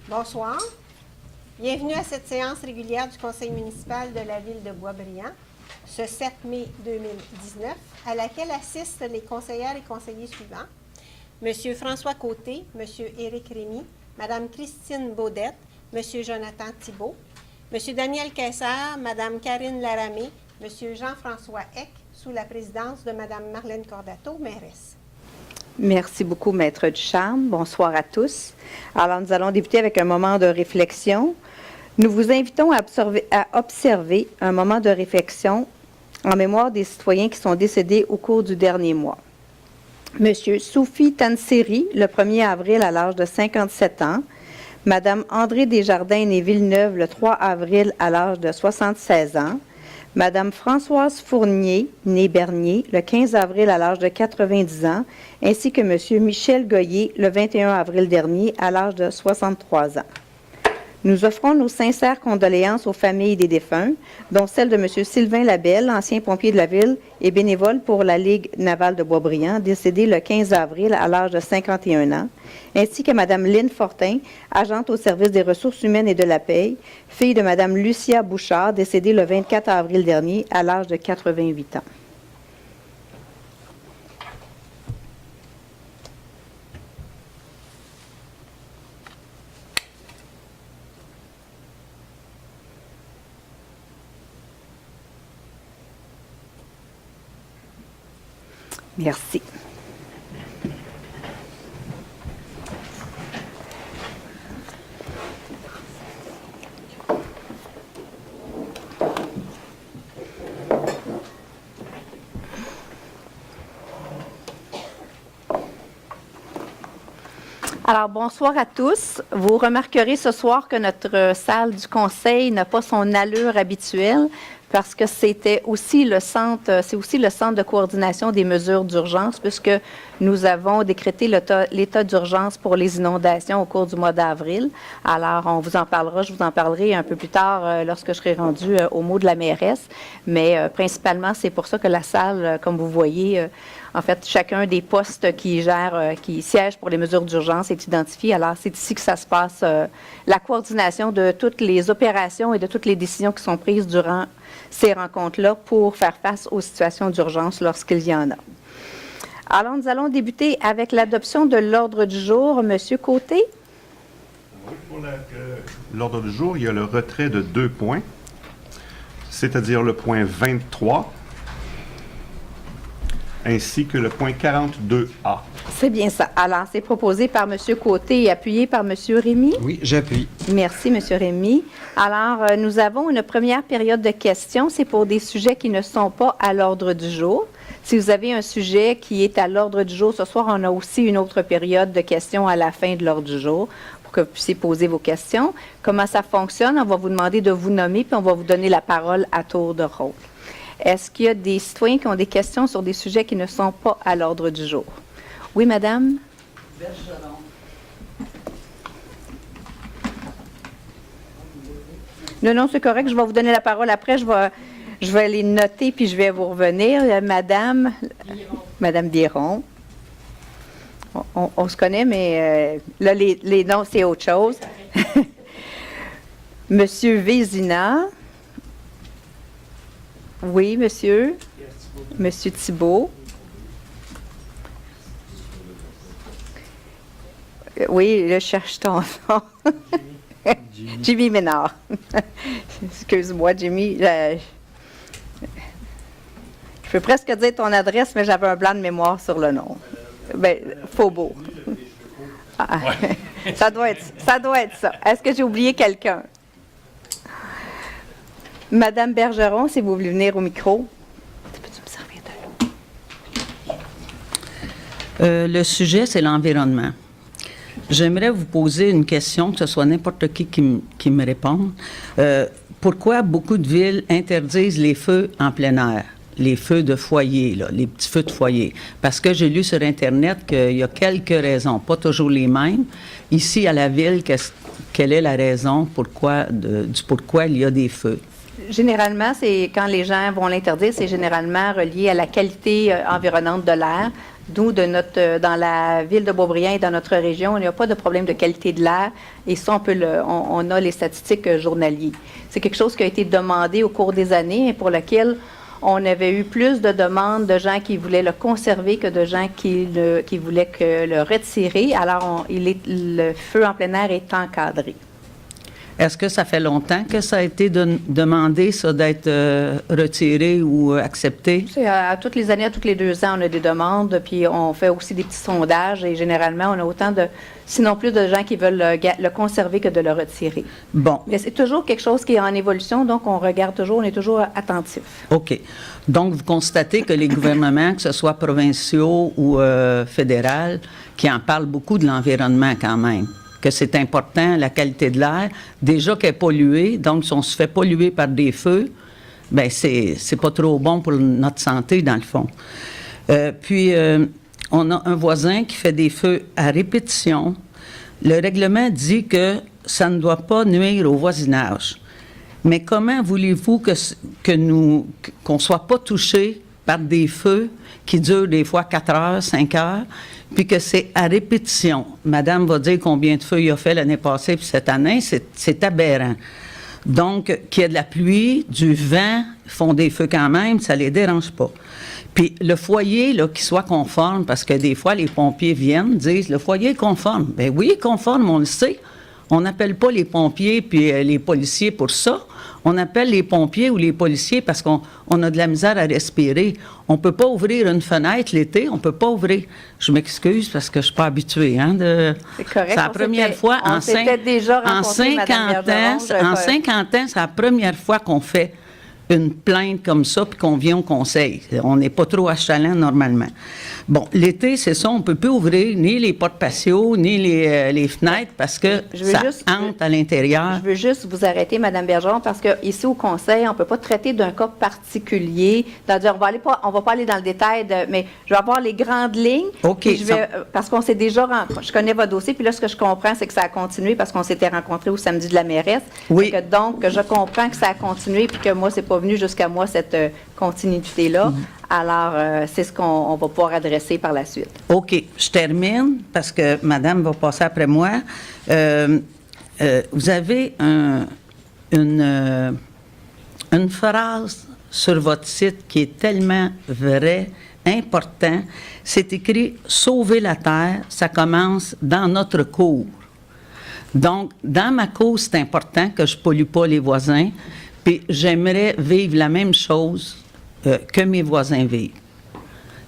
Bonsoir. Bienvenue à cette séance régulière du Conseil municipal de la Ville de Boisbriand, ce 7 mai 2019, à laquelle assistent les conseillères et conseillers suivants. M. François Côté, M. Éric Rémy, Mme Christine Baudette, M. Jonathan Thibault, M. Daniel Kessler, Mme Karine Laramé, M. Jean-François Eck, sous la présidence de Mme Marlène Cordato, mairesse. Merci beaucoup, Maître Ducharme. Bonsoir à tous. Alors, nous allons débuter avec un moment de réflexion. Nous vous invitons à observer un moment de réflexion en mémoire des citoyens qui sont décédés au cours du dernier mois. Monsieur Soufi Tanseri, le 1er avril à l'âge de 57 ans. Madame André Desjardins, née Villeneuve, le 3 avril à l'âge de 76 ans. Madame Françoise Fournier, née Bernier, le 15 avril à l'âge de 90 ans, ainsi que Monsieur Michel Goyer, le 21 avril dernier, à l'âge de 63 ans. Nous offrons nos sincères condoléances aux familles des défunts, dont celle de M. Sylvain Labelle, ancien pompier de la Ville et bénévole pour la Ligue navale de Boisbriand, décédé le 15 avril à l'âge de 51 ans, ainsi que Mme Lynne Fortin, agente au service des ressources humaines et de la paie, fille de Mme Lucia Bouchard, décédée le 24 avril dernier à l'âge de 88 ans. Merci. Alors, bonsoir à tous. Vous remarquerez ce soir que notre salle du conseil n'a pas son allure habituelle parce que c'est aussi le centre de coordination des mesures d'urgence puisque nous avons décrété l'état d'urgence pour les inondations au cours du mois d'avril. Alors, on vous en parlera, je vous en parlerai un peu plus tard lorsque je serai rendue au mot de la mairesse. Mais principalement, c'est pour ça que la salle, comme vous voyez, en fait, chacun des postes qui siègent pour les mesures d'urgence est identifié. Alors, c'est ici que ça se passe, la coordination de toutes les opérations et de toutes les décisions qui sont prises durant ces rencontres-là pour faire face aux situations d'urgence lorsqu'il y en a. Alors, nous allons débuter avec l'adoption de l'ordre du jour. Monsieur Côté. Oui, pour l'ordre du jour, il y a le retrait de 2 points, c'est-à-dire le point 23, ainsi que le point 42A. C'est bien ça. Alors, c'est proposé par M. Côté et appuyé par M. Rémy. Oui, j'appuie. Merci, M. Rémy. Alors, nous avons une première période de questions. C'est pour des sujets qui ne sont pas à l'ordre du jour. Si vous avez un sujet qui est à l'ordre du jour, ce soir, on a aussi une autre période de questions à la fin de l'ordre du jour pour que vous puissiez poser vos questions. Comment ça fonctionne? On va vous demander de vous nommer, puis on va vous donner la parole à tour de rôle. Est-ce qu'il y a des citoyens qui ont des questions sur des sujets qui ne sont pas à l'ordre du jour? Oui, madame? Bergeron. Non, c'est correct. Je vais vous donner la parole après. Je vais les noter, puis je vais vous revenir. Madame Biron. On se connaît, mais là, les noms, c'est autre chose. Monsieur Vézina. Oui, monsieur. Monsieur Thibault. Oui, là, je cherche ton nom. Jimmy Ménard. Excuse-moi, Jimmy. Je peux presque dire ton adresse, mais j'avais un blanc de mémoire sur le nom. Bien, Faubourg. Ah, ça doit être ça. Est-ce que j'ai oublié quelqu'un? Madame Bergeron, si vous voulez venir au micro. Peux-tu me servir de l'eau? Le sujet, c'est l'environnement. J'aimerais vous poser une question, que ce soit n'importe qui me réponde. Pourquoi beaucoup de villes interdisent les feux en plein air? Les feux de foyer, là, les petits feux de foyer. Parce que j'ai lu sur Internet qu'il y a quelques raisons, pas toujours les mêmes. Ici, à la ville, quelle est la raison pourquoi il y a des feux? Généralement, c'est quand les gens vont l'interdire, c'est généralement relié à la qualité environnante de l'air. D'où dans la ville de Boisbriand et dans notre région, il n'y a pas de problème de qualité de l'air. Et ça, on a les statistiques journaliers. C'est quelque chose qui a été demandé au cours des années et pour lequel on avait eu plus de demandes de gens qui voulaient le conserver que de gens qui voulaient le retirer. Alors, le feu en plein air est encadré. Est-ce que ça fait longtemps que ça a été demandé, ça, d'être retiré ou accepté? C'est à toutes les années, à tous les 2 ans, on a des demandes, puis on fait aussi des petits sondages et généralement, on a autant sinon plus de gens qui veulent le conserver que de le retirer. Bon. Mais c'est toujours quelque chose qui est en évolution, donc on regarde toujours, on est toujours attentif. OK. Donc, vous constatez que les gouvernements, que ce soit provinciaux ou fédéraux, qui en parlent beaucoup de l'environnement quand même, que c'est important, la qualité de l'air. Déjà qu'elle est polluée, donc si on se fait polluer par des feux, bien, c'est pas trop bon pour notre santé, dans le fond. Puis, on a un voisin qui fait des feux à répétition. Le règlement dit que ça ne doit pas nuire au voisinage. Mais comment voulez-vous qu'on ne soit pas touché par des feux qui durent des fois 4 heures, 5 heures, puis que c'est à répétition? Madame va dire combien de feux il a fait l'année passée, puis cette année, c'est aberrant. Donc, qu'il y ait de la pluie, du vent, ils font des feux quand même, ça ne les dérange pas. Puis le foyer, là, qu'il soit conforme, parce que des fois, les pompiers viennent, disent, le foyer est conforme. Bien oui, conforme, on le sait. On n'appelle pas les pompiers puis les policiers pour ça. On appelle les pompiers ou les policiers parce qu'on a de la misère à respirer. On ne peut pas ouvrir une fenêtre l'été, on ne peut pas ouvrir. Je m'excuse parce que je ne suis pas habituée. C'est correct. C'est la première fois en 50 ans, c'est la première fois qu'on fait une plainte comme ça puis qu'on vient au conseil. On n'est pas trop achalant normalement. Bon, l'été, c'est ça, on ne peut plus ouvrir ni les portes patios, ni les fenêtres parce que ça entre à l'intérieur. Je veux juste vous arrêter, Mme Bergeron, parce qu'ici au conseil, on ne peut pas traiter d'un cas particulier. C'est-à-dire, on va pas aller dans le détail, mais je vais avoir les grandes lignes. OK. Parce qu'on s'est déjà rencontré. Je connais votre dossier, puis là, ce que je comprends, c'est que ça a continué parce qu'on s'était rencontrés au samedi de la mairesse. Oui. Donc, je comprends que ça a continué, puis que moi, c'est pas venu jusqu'à moi, cette continuité-là. Alors, c'est ce qu'on va pouvoir adresser par la suite. OK. Je termine parce que Madame va passer après moi. Vous avez une phrase sur votre site qui est tellement vraie, important. C'est écrit « Sauver la Terre, ça commence dans notre cour ». Donc, dans ma cour, c'est important que je ne pollue pas les voisins. Puis j'aimerais vivre la même chose que mes voisins vivent.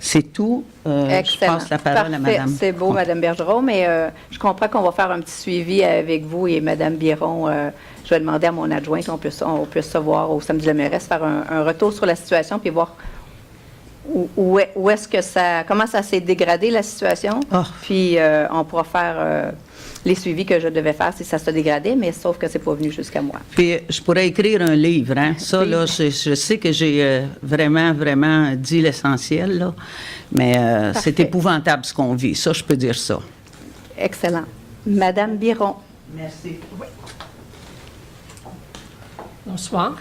C'est tout. Je passe la parole à Mme. C'est beau, Mme Bergeron, mais je comprends qu'on va faire un petit suivi avec vous et Mme Biron. Je vais demander à mon adjointe qu'on puisse se voir au samedi de la mairesse, faire un retour sur la situation puis voir où est-ce que comment ça s'est dégradé, la situation. Oh. Puis on pourra faire les suivis que je devais faire si ça se dégradait, mais sauf que c'est pas venu jusqu'à moi. Puis je pourrais écrire un livre, hein? Ça, oui. Là, je sais que j'ai vraiment dit l'essentiel, là, mais c'est épouvantable ce qu'on vit. Ça, je peux dire ça. Excellent. Madame Biron. Merci. Oui. Bonsoir.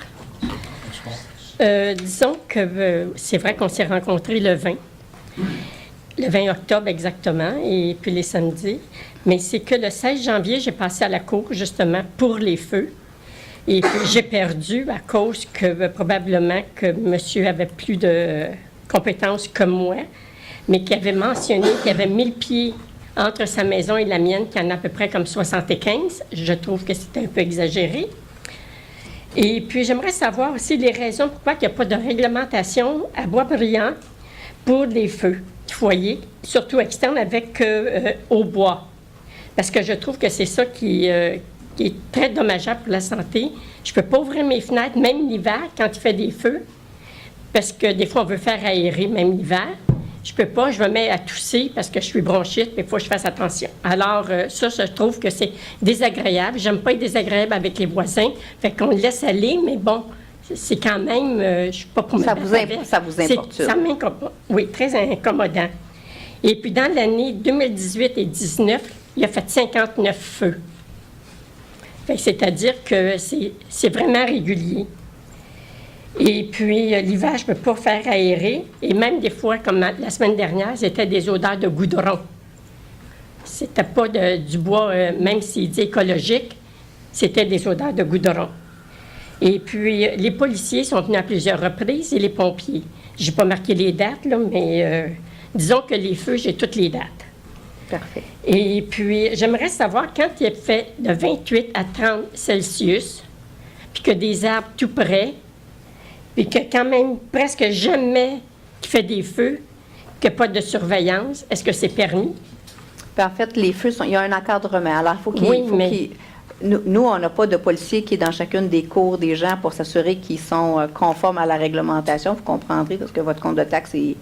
Disons que c'est vrai qu'on s'est rencontrés le 20 octobre exactement, et puis les samedis. Mais c'est que le 16 janvier, j'ai passé à la cour, justement, pour les feux. Et puis j'ai perdu à cause que probablement que monsieur avait plus de compétences que moi, mais qui avait mentionné qu'il y avait 1000 pieds entre sa maison et la mienne, qui en a à peu près comme 75. Je trouve que c'était un peu exagéré. Et puis, j'aimerais savoir aussi les raisons pourquoi il n'y a pas de réglementation à Boisbriand pour les feux de foyer, surtout externes avec au bois. Parce que je trouve que c'est ça qui est très dommageable pour la santé. Je ne peux pas ouvrir mes fenêtres, même l'hiver, quand il fait des feux, parce que des fois, on veut faire aérer, même l'hiver. Je peux pas, je me mets à tousser parce que je suis bronchite, mais il faut que je fasse attention. Alors, ça, je trouve que c'est désagréable. J'aime pas être désagréable avec les voisins. Fait qu'on le laisse aller, mais bon, c'est quand même, je suis pas pour me battre avec. Ça vous importune? Ça m'incommode. Oui, très incommodant. Et puis, dans l'année 2018 et 2019, il a fait 59 feux. Fait que c'est-à-dire que c'est vraiment régulier. Et puis, l'hiver, je ne peux pas faire aérer. Et même des fois, comme la semaine dernière, c'était des odeurs de goudron. C'était pas du bois, même s'il dit écologique, c'était des odeurs de goudron. Et puis, les policiers sont venus à plusieurs reprises et les pompiers. Je n'ai pas marqué les dates, là, mais disons que les feux, j'ai toutes les dates. Parfait. Et puis, j'aimerais savoir, quand il fait de 28 à 30 Celsius, puis que des arbres tout près, puis que quand même presque jamais qu'il fait des feux, que pas de surveillance, est-ce que c'est permis? Puis en fait, les feux, il y a un encadrement. Alors, il faut qu'il... Oui, faut mais- qu'il- Nous, on n'a pas de policier qui est dans chacune des cours des gens pour s'assurer qu'ils sont conformes à la réglementation. Vous comprendrez, parce que votre compte de taxe, il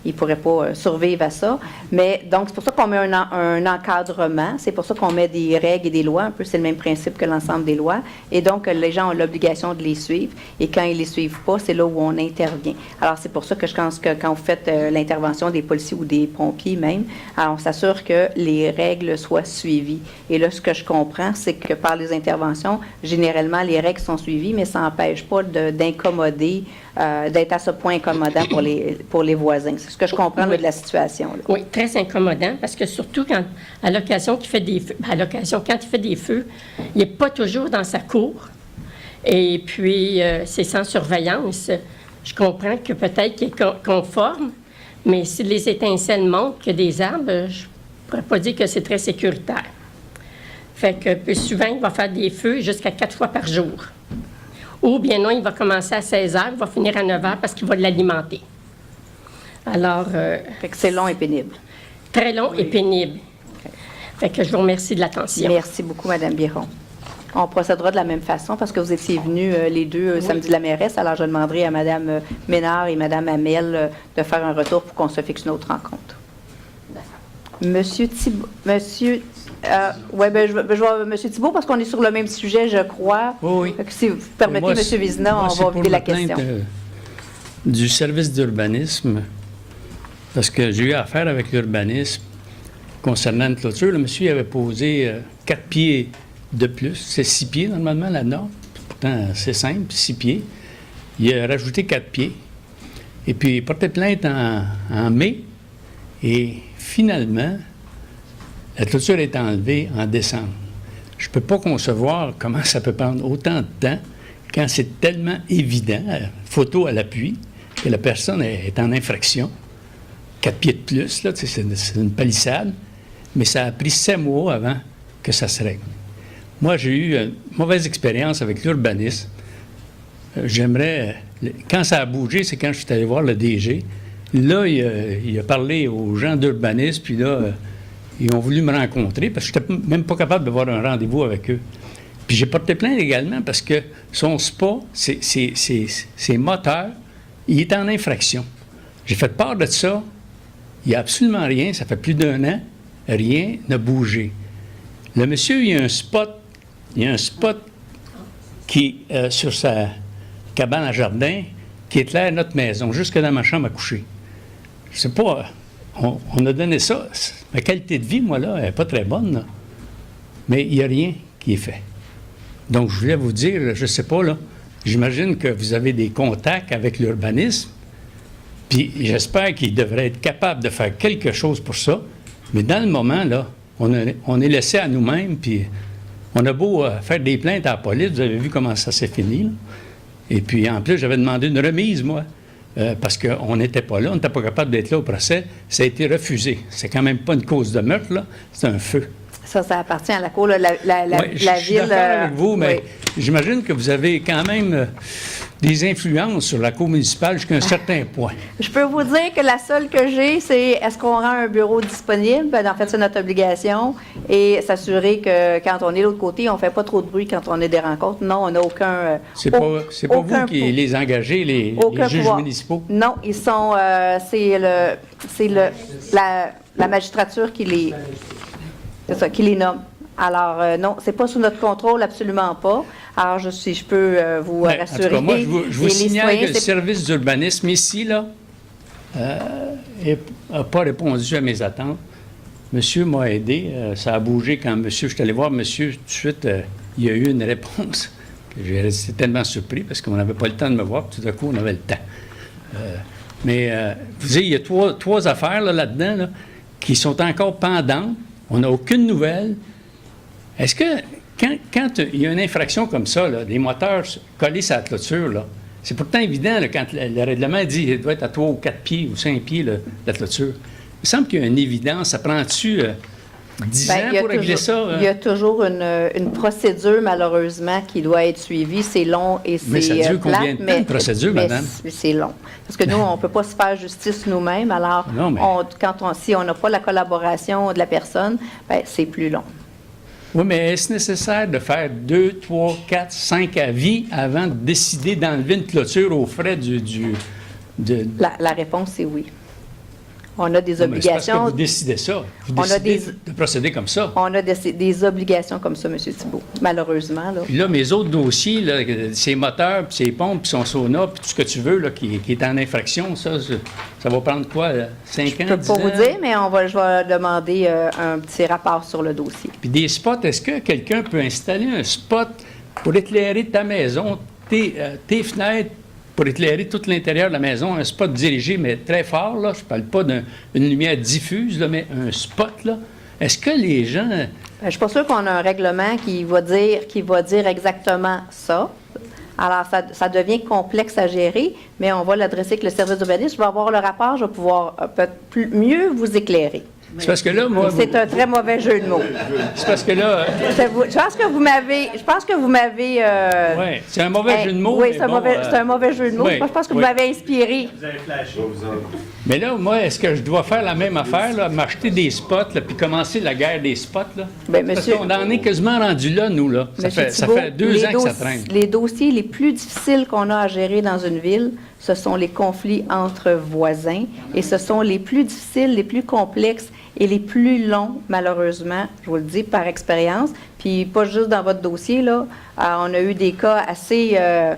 ne pourrait pas survivre à ça. Mais donc, c'est pour ça qu'on met un encadrement. C'est pour ça qu'on met des règles et des lois. Un peu, c'est le même principe que l'ensemble des lois. Et donc, les gens ont l'obligation de les suivre. Et quand ils ne les suivent pas, c'est là où on intervient. Alors, c'est pour ça que je pense que quand vous faites l'intervention des policiers ou des pompiers même, alors on s'assure que les règles soient suivies. Et là, ce que je comprends, c'est que par les interventions, généralement, les règles sont suivies, mais ça n'empêche pas d'incommoder, d'être à ce point incommodant pour les voisins. C'est ce que je comprends là, de la situation. Là. Oui, très incommodant, parce que surtout quand, à l'occasion qu'il fait des feux, à l'occasion, quand il fait des feux, il n'est pas toujours dans sa cour. Et puis, c'est sans surveillance. Je comprends que peut-être qu'il est conforme, mais si les étincelles montent que des arbres, je ne pourrais pas dire que c'est très sécuritaire. Fait que puis souvent, il va faire des feux jusqu'à 4 fois par jour. Ou bien non, il va commencer à 16 heures, il va finir à 9 heures parce qu'il va l'alimenter. Alors, Fait que c'est long et pénible. très long et pénible. Fait que je vous remercie de l'attention. Merci beaucoup, Mme Biron. On procédera de la même façon parce que vous étiez venus les deux samedi de la mairesse. Alors, je demanderai à Mme Ménard et Mme Hamel de faire un retour pour qu'on se fixe une autre rencontre. Monsieur Thibault, Monsieur Thibault, parce qu'on est sur le même sujet, je crois. Oui. Fait que si vous permettez, Moi, Monsieur Vizina, moi, on c'est va pour vider la me plaindre, question. Du service d'urbanisme, parce que j'ai eu affaire avec l'urbanisme concernant une clôture. Le monsieur avait posé 4 pieds de plus. C'est 6 pieds, normalement, la norme. Pourtant, c'est simple, 6 pieds. Il a rajouté 4 pieds. Et puis, il portait plainte en mai. Et finalement, la clôture est enlevée en décembre. Je ne peux pas concevoir comment ça peut prendre autant de temps quand c'est tellement évident, photo à l'appui, que la personne est en infraction. 4 pieds de plus, là, c'est une palissade. Mais ça a pris 7 mois avant que ça se règle. Moi, j'ai eu une mauvaise expérience avec l'urbanisme. J'aimerais... Quand ça a bougé, c'est quand je suis allé voir le DG. Là, il a parlé aux gens d'urbanisme, puis là, ils ont voulu me rencontrer, parce que je n'étais même pas capable d'avoir un rendez-vous avec eux. Puis j'ai porté plainte également, parce que son spa, ses moteurs, il est en infraction. J'ai fait part de ça. Il n'y a absolument rien. Ça fait plus d'1 an. Rien n'a bougé. Le monsieur, il y a un spot qui, sur sa cabane à jardin, qui éclaire notre maison, jusque dans ma chambre à coucher. Je sais pas, on a donné ça. Ma qualité de vie, moi, là, elle n'est pas très bonne, là. Mais il n'y a rien qui est fait. Donc, je voulais vous dire, je ne sais pas, là, j'imagine que vous avez des contacts avec l'urbanisme, puis j'espère qu'ils devraient être capables de faire quelque chose pour ça. Mais dans le moment, là, on est laissé à nous-mêmes, puis on a beau faire des plaintes à la police, vous avez vu comment ça s'est fini, là. Et puis, en plus, j'avais demandé une remise, moi, parce qu'on n'était pas là, on n'était pas capable d'être là au procès. Ça a été refusé. C'est quand même pas une cause de meurtre, là, c'est un feu. Ça appartient à la Cour. Là, la Oui, je suis ville... d'accord avec vous, mais oui. j'imagine que vous avez quand même des influences sur la Cour municipale jusqu'à un certain point. Je peux vous dire que la seule que j'ai, c'est est-ce qu'on rend un bureau disponible? Ben, en fait, c'est notre obligation. Et s'assurer que quand on est de l'autre côté, on ne fait pas trop de bruit quand on a des rencontres. Non, on n'a aucun... C'est pas vous qui les engagez, les juges pouvoir. municipaux? Non, ils sont... c'est la magistrature qui les... C'est ça, qui les nomme. Alors, non, c'est pas sous notre contrôle, absolument pas. Alors, je peux vous Ben, rassurer. En tout cas, moi, je vous les signale citoyens, que le service d'urbanisme ici, là, n'a pas répondu à mes attentes. Monsieur m'a aidé. Ça a bougé quand monsieur, je suis allé voir monsieur tout de suite, il y a eu une réponse. J'ai resté tellement surpris parce qu'on n'avait pas le temps de me voir, puis tout à coup, on avait le temps. Vous savez, il y a trois affaires là-dedans là, qui sont encore pendantes. On n'a aucune nouvelle. Est-ce que, quand il y a une infraction comme ça, là, des moteurs collés sur la clôture, là, c'est pourtant évident là, quand le règlement dit qu'il doit être à 3 ou 4 pieds ou 5 pieds, là, la clôture. Il me semble qu'il y a une évidence. Ça prend-tu 10 ans pour régler ça? Il y a toujours une procédure, malheureusement, qui doit être suivie. C'est long et c'est Mais ça dure plate, combien de temps, une procédure, madame? C'est long. Parce que nous, on ne peut pas se faire justice nous-mêmes. Alors, Non, mais- si on n'a pas la collaboration de la personne, ben, c'est plus long. Oui, mais est-ce nécessaire de faire 2, 3, 4, 5 avis avant de décider d'enlever une clôture aux frais La réponse, c'est oui. On a des Non, mais c'est parce que obligations. vous décidez ça. Vous On a décidez de procéder comme ça. On a des obligations comme ça, M. Thibault, malheureusement. Là. Puis là, mes autres dossiers, là, ces moteurs, puis ces pompes, puis son sauna, puis tout ce que tu veux, là, qui est en infraction, ça va prendre quoi, 5 ans, Je ne peux 10 pas ans? vous dire, mais je vais demander un petit rapport sur le dossier. Puis des spots, est-ce que quelqu'un peut installer un spot pour éclairer ta maison, tes fenêtres, pour éclairer tout l'intérieur de la maison, un spot dirigé, mais très fort, là, je ne parle pas d'une lumière diffuse, là, mais un spot, là. Est-ce que les gens... Je ne suis pas sûre qu'on a un règlement qui va dire exactement ça. Alors, ça devient complexe à gérer, mais on va l'adresser avec le service d'urbanisme. Je vais avoir le rapport, je vais pouvoir peut-être mieux vous éclairer. C'est parce que là, moi... C'est un très mauvais jeu de mots. C'est parce que là... Je pense que vous m'avez... Oui, c'est un mauvais jeu de mots. Oui, mais c'est un, bon, c'est un mauvais jeu de mots. oui, Je pense que oui. vous m'avez inspiré. Mais là, moi, est-ce que je dois faire la même affaire, là, m'acheter des spots, là, puis commencer la guerre des spots, là? Ben, Parce monsieur- qu'on en est quasiment rendu là, nous, là. Ça Monsieur fait Thibault, 2 ans que ça traîne. Les dossiers les plus difficiles qu'on a à gérer dans une ville, ce sont les conflits entre voisins et ce sont les plus difficiles, les plus complexes et les plus longs, malheureusement, je vous le dis par expérience. Puis pas juste dans votre dossier, là. On a eu des cas assez... je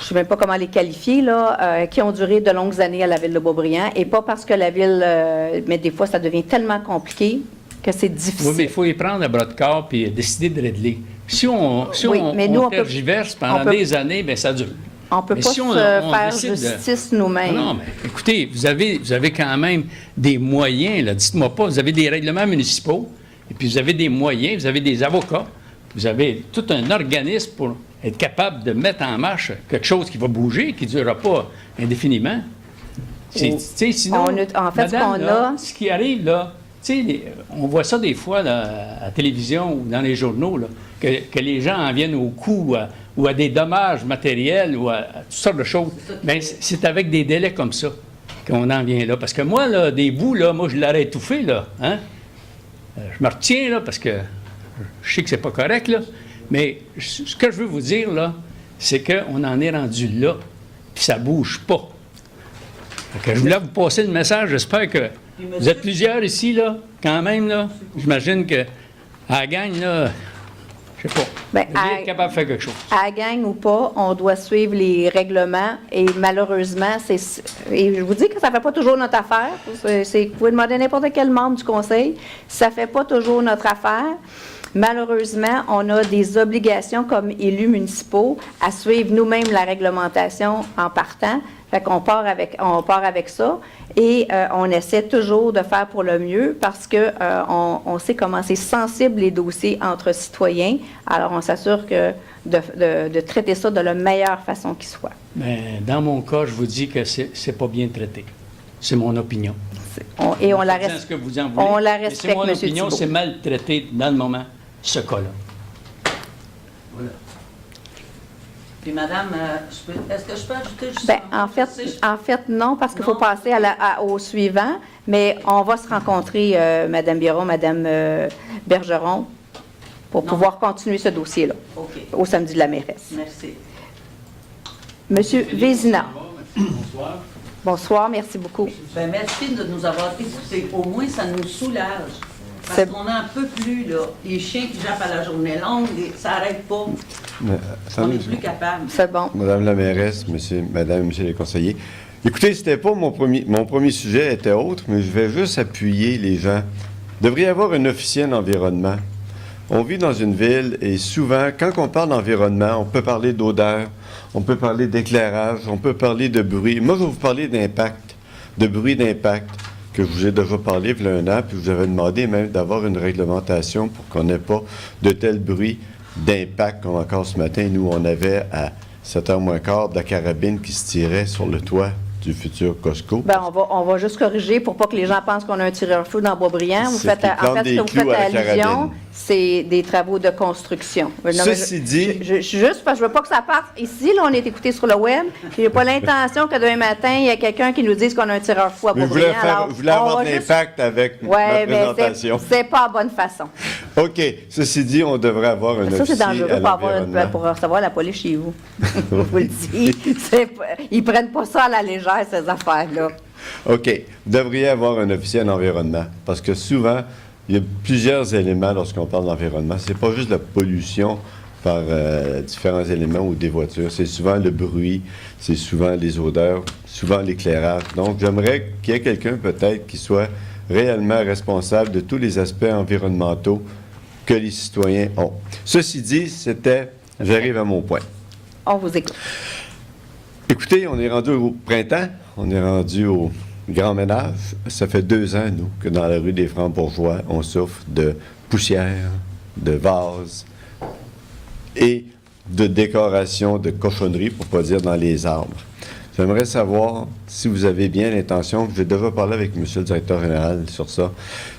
ne sais même pas comment les qualifier, là, qui ont duré de longues années à la ville de Beaubriand. Et pas parce que la ville... mais des fois, ça devient tellement compliqué que c'est difficile. Oui, mais il faut y prendre à bras de corps puis décider de régler. Puis si on Oui, mais nous, on peut- tergiverse pendant on peut- des années, bien, ça dure. On ne peut Mais pas si se on faire décide de- justice nous-mêmes. Non, mais écoutez, vous avez quand même des moyens, là. Dites-moi pas, vous avez des règlements municipaux, et puis vous avez des moyens, vous avez des avocats, vous avez tout un organisme pour être capable de mettre en marche quelque chose qui va bouger, qui ne durera pas indéfiniment. Tu sais, sinon, En fait, ce qu'on a... ce qui arrive, là, tu sais, on voit ça des fois là, à la télévision ou dans les journaux, là, que les gens en viennent au coup ou à des dommages matériels ou à toutes sortes de choses. Bien, c'est avec des délais comme ça qu'on en vient là. Parce que moi, là, des bouts, là, moi, je l'aurais étouffé, là. Hein? Je me retiens, là, parce que je sais que c'est pas correct, là. Mais ce que je veux vous dire, là, c'est qu'on en est rendu là, puis ça bouge pas. Fait que je voulais vous passer le message. J'espère que vous êtes plusieurs ici, là, quand même, là. J'imagine que à la gang, là, je sais pas, Ben, vous devez être capable de faire quelque chose. À la gang ou pas, on doit suivre les règlements et malheureusement, et je vous dis que ça ne fait pas toujours notre affaire. Vous pouvez demander à n'importe quel membre du conseil, ça ne fait pas toujours notre affaire. Malheureusement, on a des obligations comme élus municipaux à suivre nous-mêmes la réglementation en partant. Fait qu'on part avec ça et on essaie toujours de faire pour le mieux parce que on sait comment c'est sensible les dossiers entre citoyens. Alors, on s'assure que de traiter ça de la meilleure façon qui soit. Mais dans mon cas, je vous dis que c'est pas bien traité. C'est mon opinion. Et on la Disant ce que vous en voulez, on la mais respecte, c'est mon M. opinion, Thibault. c'est mal traité dans le moment, ce cas-là. Voilà. Puis, madame, est-ce que je peux ajouter juste... Ben, en fait, non, parce qu'il faut passer au suivant, mais on va se rencontrer, Mme Biron, Mme Bergeron, pour pouvoir continuer ce dossier-là, OK, au samedi de la mairesse. merci. Monsieur Vézina. Bonsoir. Bonsoir, merci beaucoup. Ben, merci de nous avoir écoutés. Au moins, ça nous soulage. Parce C'est- qu'on n'en peut plus, là. Les chiens qui jappent à la journée longue, ça n'arrête pas. On n'est plus capable. C'est bon. Madame la mairesse, madame et monsieur les conseillers. Écoutez, c'était pas mon premier sujet était autre, mais je vais juste appuyer les gens. Il devrait y avoir un officier en environnement. On vit dans une ville et souvent, quand on parle d'environnement, on peut parler d'odeur, on peut parler d'éclairage, on peut parler de bruit. Moi, je vais vous parler d'impact, de bruit d'impact, que je vous ai déjà parlé il y a un an, puis je vous avais demandé même d'avoir une réglementation pour qu'on n'ait pas de tel bruit d'impact comme encore ce matin. Nous, on avait à 7h moins quart de la carabine qui se tirait sur le toit du futur Costco. Ben, on va juste corriger pour pas que les gens pensent qu'on a un tireur-feu dans Boisbriand. C'est qu'ils plantent des ce que vous clous faites à la allusion, carabine. c'est des travaux de construction. Non, mais Ceci dit- juste parce que je veux pas que ça parte ici, là, on est écouté sur le web. J'ai pas l'intention que demain matin, il y a quelqu'un qui nous dise qu'on a un tireur-feu à Mais Boisbriand. vous voulez avoir de l'impact avec Oui, notre mais présentation. c'est pas la bonne façon. OK. Ceci dit, on devrait avoir un Ça, officier c'est dangereux à pour l'environnement. pour recevoir la police chez vous. Je vous le dis. Ils prennent pas ça à la légère, ces affaires-là. OK. Vous devriez avoir un officier en environnement parce que souvent, il y a plusieurs éléments lorsqu'on parle d'environnement. C'est pas juste la pollution par différents éléments ou des voitures. C'est souvent le bruit, c'est souvent les odeurs, souvent l'éclairage. Donc, j'aimerais qu'il y ait quelqu'un peut-être qui soit réellement responsable de tous les aspects environnementaux que les citoyens ont. Ceci dit, j'arrive à mon point. On vous écoute. Écoutez, on est rendu au printemps, on est rendu au grand ménage. Ça fait 2 ans, nous, que dans la rue des Francs-Bourgeois, on souffre de poussière, de vases et de décoration de cochonneries, pour ne pas dire dans les arbres. J'aimerais savoir si vous avez bien l'intention, j'ai déjà parlé avec M. le directeur général sur ça,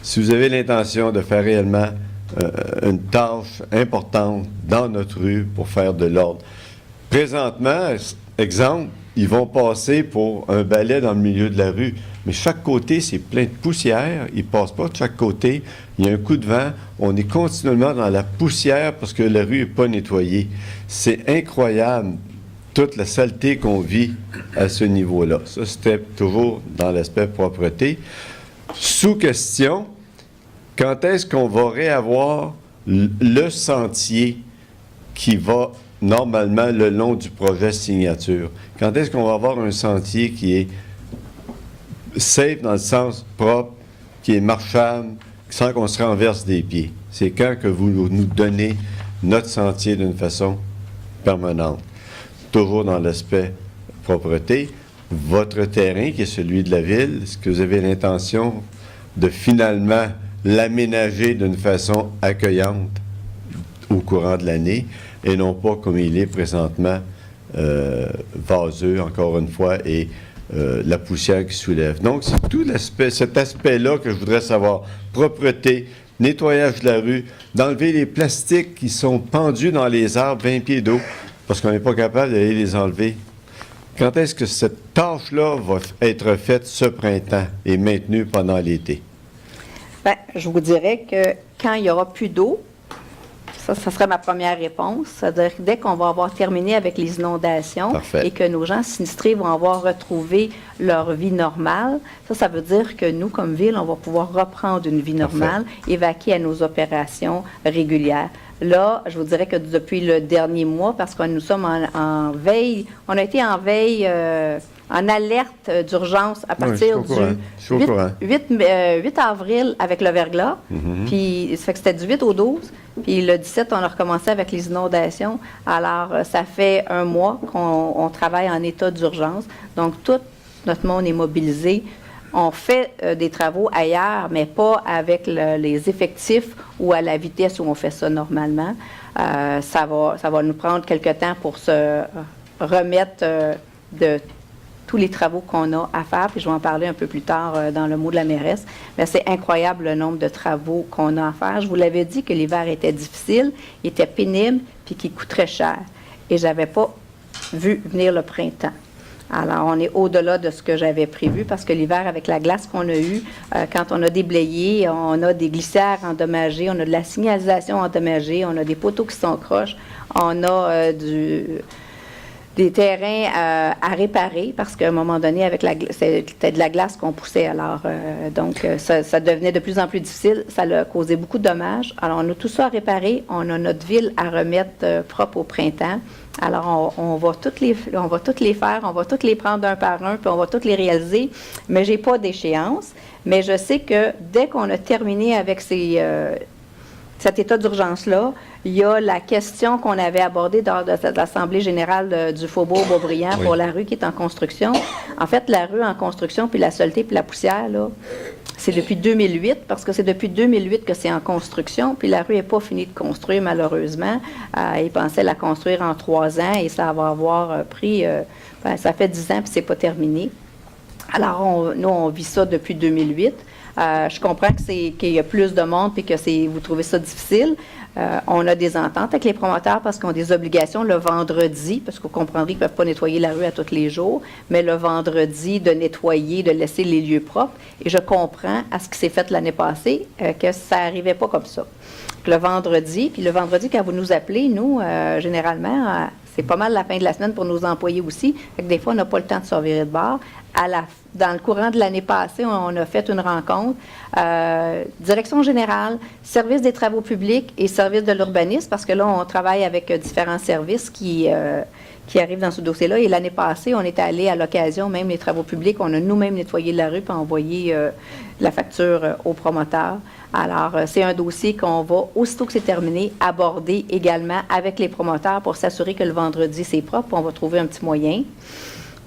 si vous avez l'intention de faire réellement une tâche importante dans notre rue pour faire de l'ordre. Présentement, exemple, ils vont passer pour un balai dans le milieu de la rue, mais chaque côté, c'est plein de poussière. Ils ne passent pas de chaque côté. Il y a un coup de vent. On est continuellement dans la poussière parce que la rue n'est pas nettoyée. C'est incroyable, toute la saleté qu'on vit à ce niveau-là. Ça, c'était toujours dans l'aspect propreté. Sous question, quand est-ce qu'on va réavoir le sentier qui va normalement le long du projet signature? Quand est-ce qu'on va avoir un sentier qui est safe dans le sens propre, qui est marchable, sans qu'on se renverse des pieds? C'est quand que vous nous donnez notre sentier d'une façon permanente? Toujours dans l'aspect propreté. Votre terrain, qui est celui de la ville, est-ce que vous avez l'intention de finalement l'aménager d'une façon accueillante au courant de l'année et non pas comme il est présentement, vaseux, encore une fois, et la poussière qui soulève. Donc, c'est tout cet aspect-là que je voudrais savoir. Propreté, nettoyage de la rue, d'enlever les plastiques qui sont pendus dans les arbres 20 pieds d'eau, parce qu'on n'est pas capable d'aller les enlever. Quand est-ce que cette tâche-là va être faite ce printemps et maintenue pendant l'été? Bien, je vous dirais que quand il n'y aura plus d'eau, ça serait ma première réponse. C'est-à-dire que dès qu'on va avoir terminé avec les inondations Parfait. et que nos gens sinistrés vont avoir retrouvé leur vie normale, ça veut dire que nous, comme ville, on va pouvoir reprendre une vie normale, évacuer à nos opérations régulières. Là, je vous dirais que depuis le dernier mois, parce que nous sommes en veille, on a été en veille, en alerte d'urgence à partir je suis au courant. 8 avril avec le verglas, puis ça fait que c'était du 8 au 12, puis le 17, on a recommencé avec les inondations. Alors, ça fait un mois qu'on travaille en état d'urgence. Donc, tout notre monde est mobilisé. On fait des travaux ailleurs, mais pas avec les effectifs ou à la vitesse où on fait ça normalement. Ça va nous prendre quelque temps pour se remettre de tous les travaux qu'on a à faire, puis je vais en parler un peu plus tard dans le mot de la mairesse. Mais c'est incroyable le nombre de travaux qu'on a à faire. Je vous l'avais dit que l'hiver était difficile, il était pénible, puis qu'il coûterait cher. Et je n'avais pas vu venir le printemps. Alors, on est au-delà de ce que j'avais prévu parce que l'hiver, avec la glace qu'on a eue, quand on a déblayé, on a des glissières endommagées, on a de la signalisation endommagée, on a des poteaux qui sont croches, on a des terrains à réparer parce qu'à un moment donné, avec c'était de la glace qu'on poussait. Alors, donc, ça devenait de plus en plus difficile. Ça a causé beaucoup de dommages. Alors, on a tout ça à réparer. On a notre ville à remettre propre au printemps. Alors, on va toutes les faire, on va toutes les prendre un par un, puis on va toutes les réaliser. Mais j'ai pas d'échéance. Mais je sais que dès qu'on a terminé avec cet état d'urgence-là, il y a la question qu'on avait abordée lors de l'Assemblée générale du Faubourg Beaubriand pour la rue qui est en construction. En fait, la rue en construction, puis la saleté, puis la poussière, là, c'est depuis 2008, parce que c'est depuis 2008 que c'est en construction, puis la rue n'est pas finie de construire, malheureusement. Ils pensaient la construire en 3 ans et ça va avoir pris, ça fait 10 ans, puis c'est pas terminé. Alors, nous, on vit ça depuis 2008. Je comprends qu'il y a plus de monde et que vous trouvez ça difficile. On a des ententes avec les promoteurs parce qu'ils ont des obligations le vendredi, parce que vous comprendrez qu'ils ne peuvent pas nettoyer la rue à tous les jours, mais le vendredi, de nettoyer, de laisser les lieux propres. Et je comprends, à ce qui s'est fait l'année passée, que ça n'arrivait pas comme ça. Le vendredi, quand vous nous appelez, nous, généralement, c'est pas mal la fin de la semaine pour nos employés aussi. Fait que des fois, on n'a pas le temps de se revirer de bord. Dans le courant de l'année passée, on a fait une rencontre. Direction générale, service des travaux publics et service de l'urbanisme, parce que là, on travaille avec différents services qui arrivent dans ce dossier-là. Et l'année passée, on est allé à l'occasion, même les travaux publics, on a nous-mêmes nettoyé la rue puis envoyé la facture aux promoteurs. Alors, c'est un dossier qu'on va, aussitôt que c'est terminé, aborder également avec les promoteurs pour s'assurer que le vendredi, c'est propre. On va trouver un petit moyen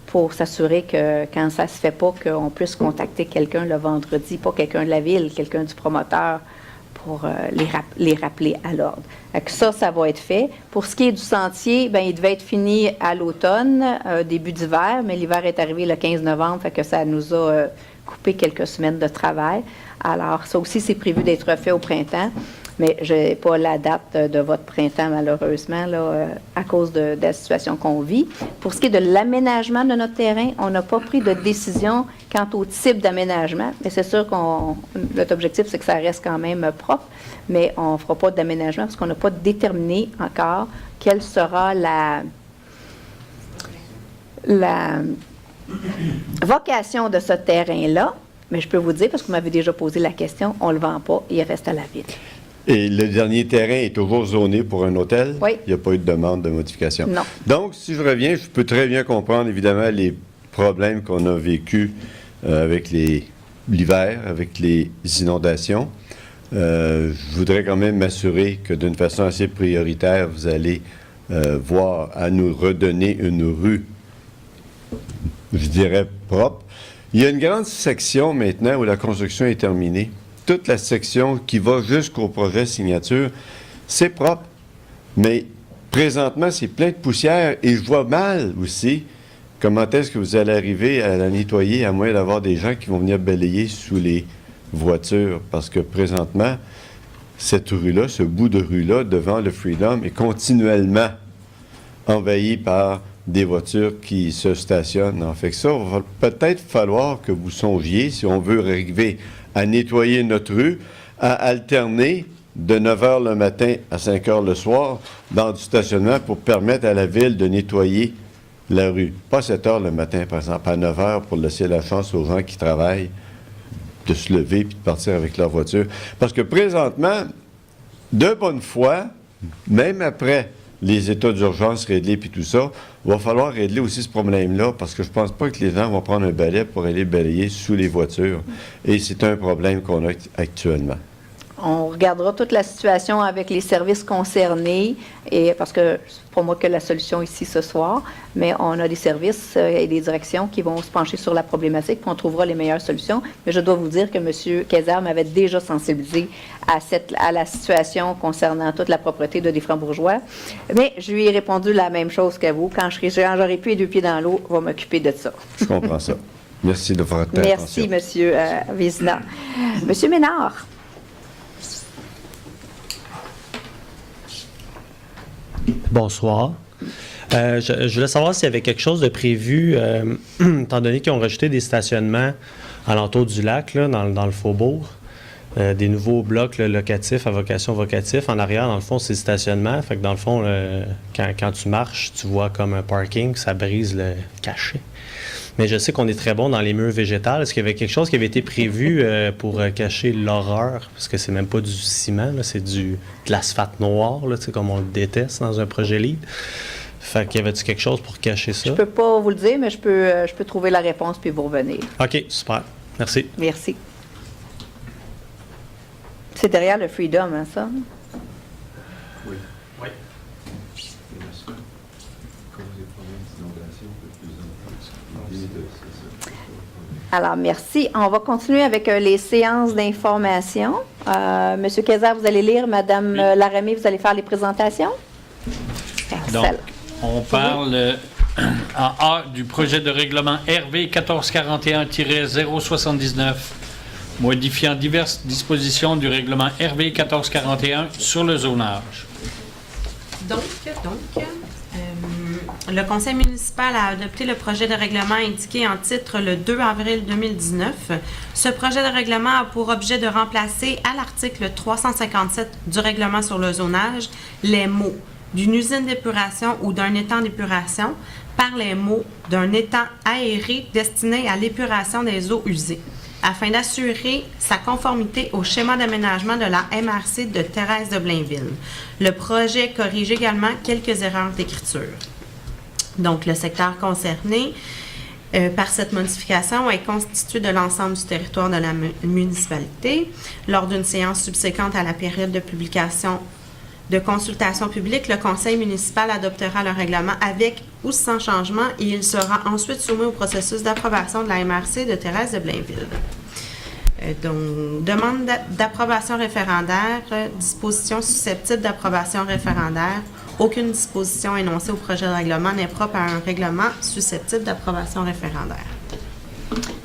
pour s'assurer que quand ça ne se fait pas, qu'on puisse contacter quelqu'un le vendredi, pas quelqu'un de la ville, quelqu'un du promoteur, pour les rappeler à l'ordre. Ça va être fait. Pour ce qui est du sentier, il devait être fini à l'automne, début d'hiver, mais l'hiver est arrivé le 15 novembre, fait que ça nous a coupé quelques semaines de travail. Alors, ça aussi, c'est prévu d'être fait au printemps. Mais je n'ai pas la date de votre printemps, malheureusement, là, à cause de la situation qu'on vit. Pour ce qui est de l'aménagement de notre terrain, on n'a pas pris de décision quant au type d'aménagement. Mais c'est sûr notre objectif, c'est que ça reste quand même propre. Mais on ne fera pas d'aménagement parce qu'on n'a pas déterminé encore quelle sera la vocation de ce terrain-là. Mais je peux vous dire, parce que vous m'avez déjà posé la question, on ne le vend pas, il reste à la ville. Et le dernier terrain est toujours zoné pour un hôtel? Oui. Il n'y a pas eu de demande de modification? Non. Donc, si je reviens, je peux très bien comprendre, évidemment, les problèmes qu'on a vécus avec l'hiver, avec les inondations. Je voudrais quand même m'assurer que d'une façon assez prioritaire, vous allez voir à nous redonner une rue, je dirais, propre. Il y a une grande section maintenant où la construction est terminée. Toute la section qui va jusqu'au projet signature, c'est propre. Mais présentement, c'est plein de poussière et je vois mal aussi comment est-ce que vous allez arriver à la nettoyer à moins d'avoir des gens qui vont venir balayer sous les voitures. Parce que présentement, cette rue-là, ce bout de rue-là, devant le Freedom, est continuellement envahi par des voitures qui se stationnent. En fait, ça, il va peut-être falloir que vous songiez, si on veut arriver à nettoyer notre rue, à alterner de 9 h le matin à 5 h le soir dans du stationnement pour permettre à la ville de nettoyer la rue. Pas 7 h le matin, par exemple, à 9 h pour laisser la chance aux gens qui travaillent de se lever puis de partir avec leur voiture. Parce que présentement, de bonne foi, même après les états d'urgence réglés puis tout ça, il va falloir régler aussi ce problème-là parce que je pense pas que les gens vont prendre un balai pour aller balayer sous les voitures. Et c'est un problème qu'on a actuellement. On regardera toute la situation avec les services concernés, et parce que c'est pas moi que la solution ici ce soir, mais on a des services et des directions qui vont se pencher sur la problématique, puis on trouvera les meilleures solutions. Mais je dois vous dire que M. Kayser m'avait déjà sensibilisé à la situation concernant toute la propreté de des Francs-Bourgeois. Mais je lui ai répondu la même chose que vous. Quand j'aurai pu les 2 pieds dans l'eau, je vais m'occuper de ça. Je comprends ça. Merci de votre attention. Merci, M. Vézina. M. Ménard. Bonsoir. Je voulais savoir s'il y avait quelque chose de prévu, étant donné qu'ils ont rejeté des stationnements alentour du lac, là, dans le faubourg, des nouveaux blocs là, locatifs à vocation vocatif. En arrière, dans le fond, c'est le stationnement. Fait que dans le fond, quand tu marches, tu vois comme un parking, ça brise le cachet. Mais je sais qu'on est très bon dans les murs végétales. Est-ce qu'il y avait quelque chose qui avait été prévu pour cacher l'horreur? Parce que c'est même pas du ciment, là, c'est de l'asphalte noir, là, comme on le déteste dans un projet LEED. Fait qu'il y avait-tu quelque chose pour cacher ça? Je peux pas vous le dire, mais je peux trouver la réponse puis vous revenir. OK, super. Merci. Merci. C'est derrière le Freedom, hein, ça? Oui. Oui. Alors, merci. On va continuer avec les séances d'information. Monsieur Kayser, vous allez lire. Madame Laramie, vous allez faire les présentations. Donc, Excellent. on parle en A du projet de règlement RV 1441-079, modifiant diverses dispositions du règlement RV 1441 sur le zonage. Donc, le conseil municipal a adopté le projet de règlement indiqué en titre le 2 avril 2019. Ce projet de règlement a pour objet de remplacer à l'article 357 du règlement sur le zonage les mots « d'une usine d'épuration ou d'un étang d'épuration » par les mots « d'un étang aéré destiné à l'épuration des eaux usées » afin d'assurer sa conformité au schéma d'aménagement de la MRC de Thérèse de Blainville. Le projet corrige également quelques erreurs d'écriture. Donc, le secteur concerné par cette modification est constitué de l'ensemble du territoire de la municipalité. Lors d'une séance subséquente à la période de publication de consultation publique, le conseil municipal adoptera le règlement avec ou sans changement et il sera ensuite soumis au processus d'approbation de la MRC de Thérèse de Blainville. Donc, demande d'approbation référendaire, disposition susceptible d'approbation référendaire. Aucune disposition énoncée au projet de règlement n'est propre à un règlement susceptible d'approbation référendaire.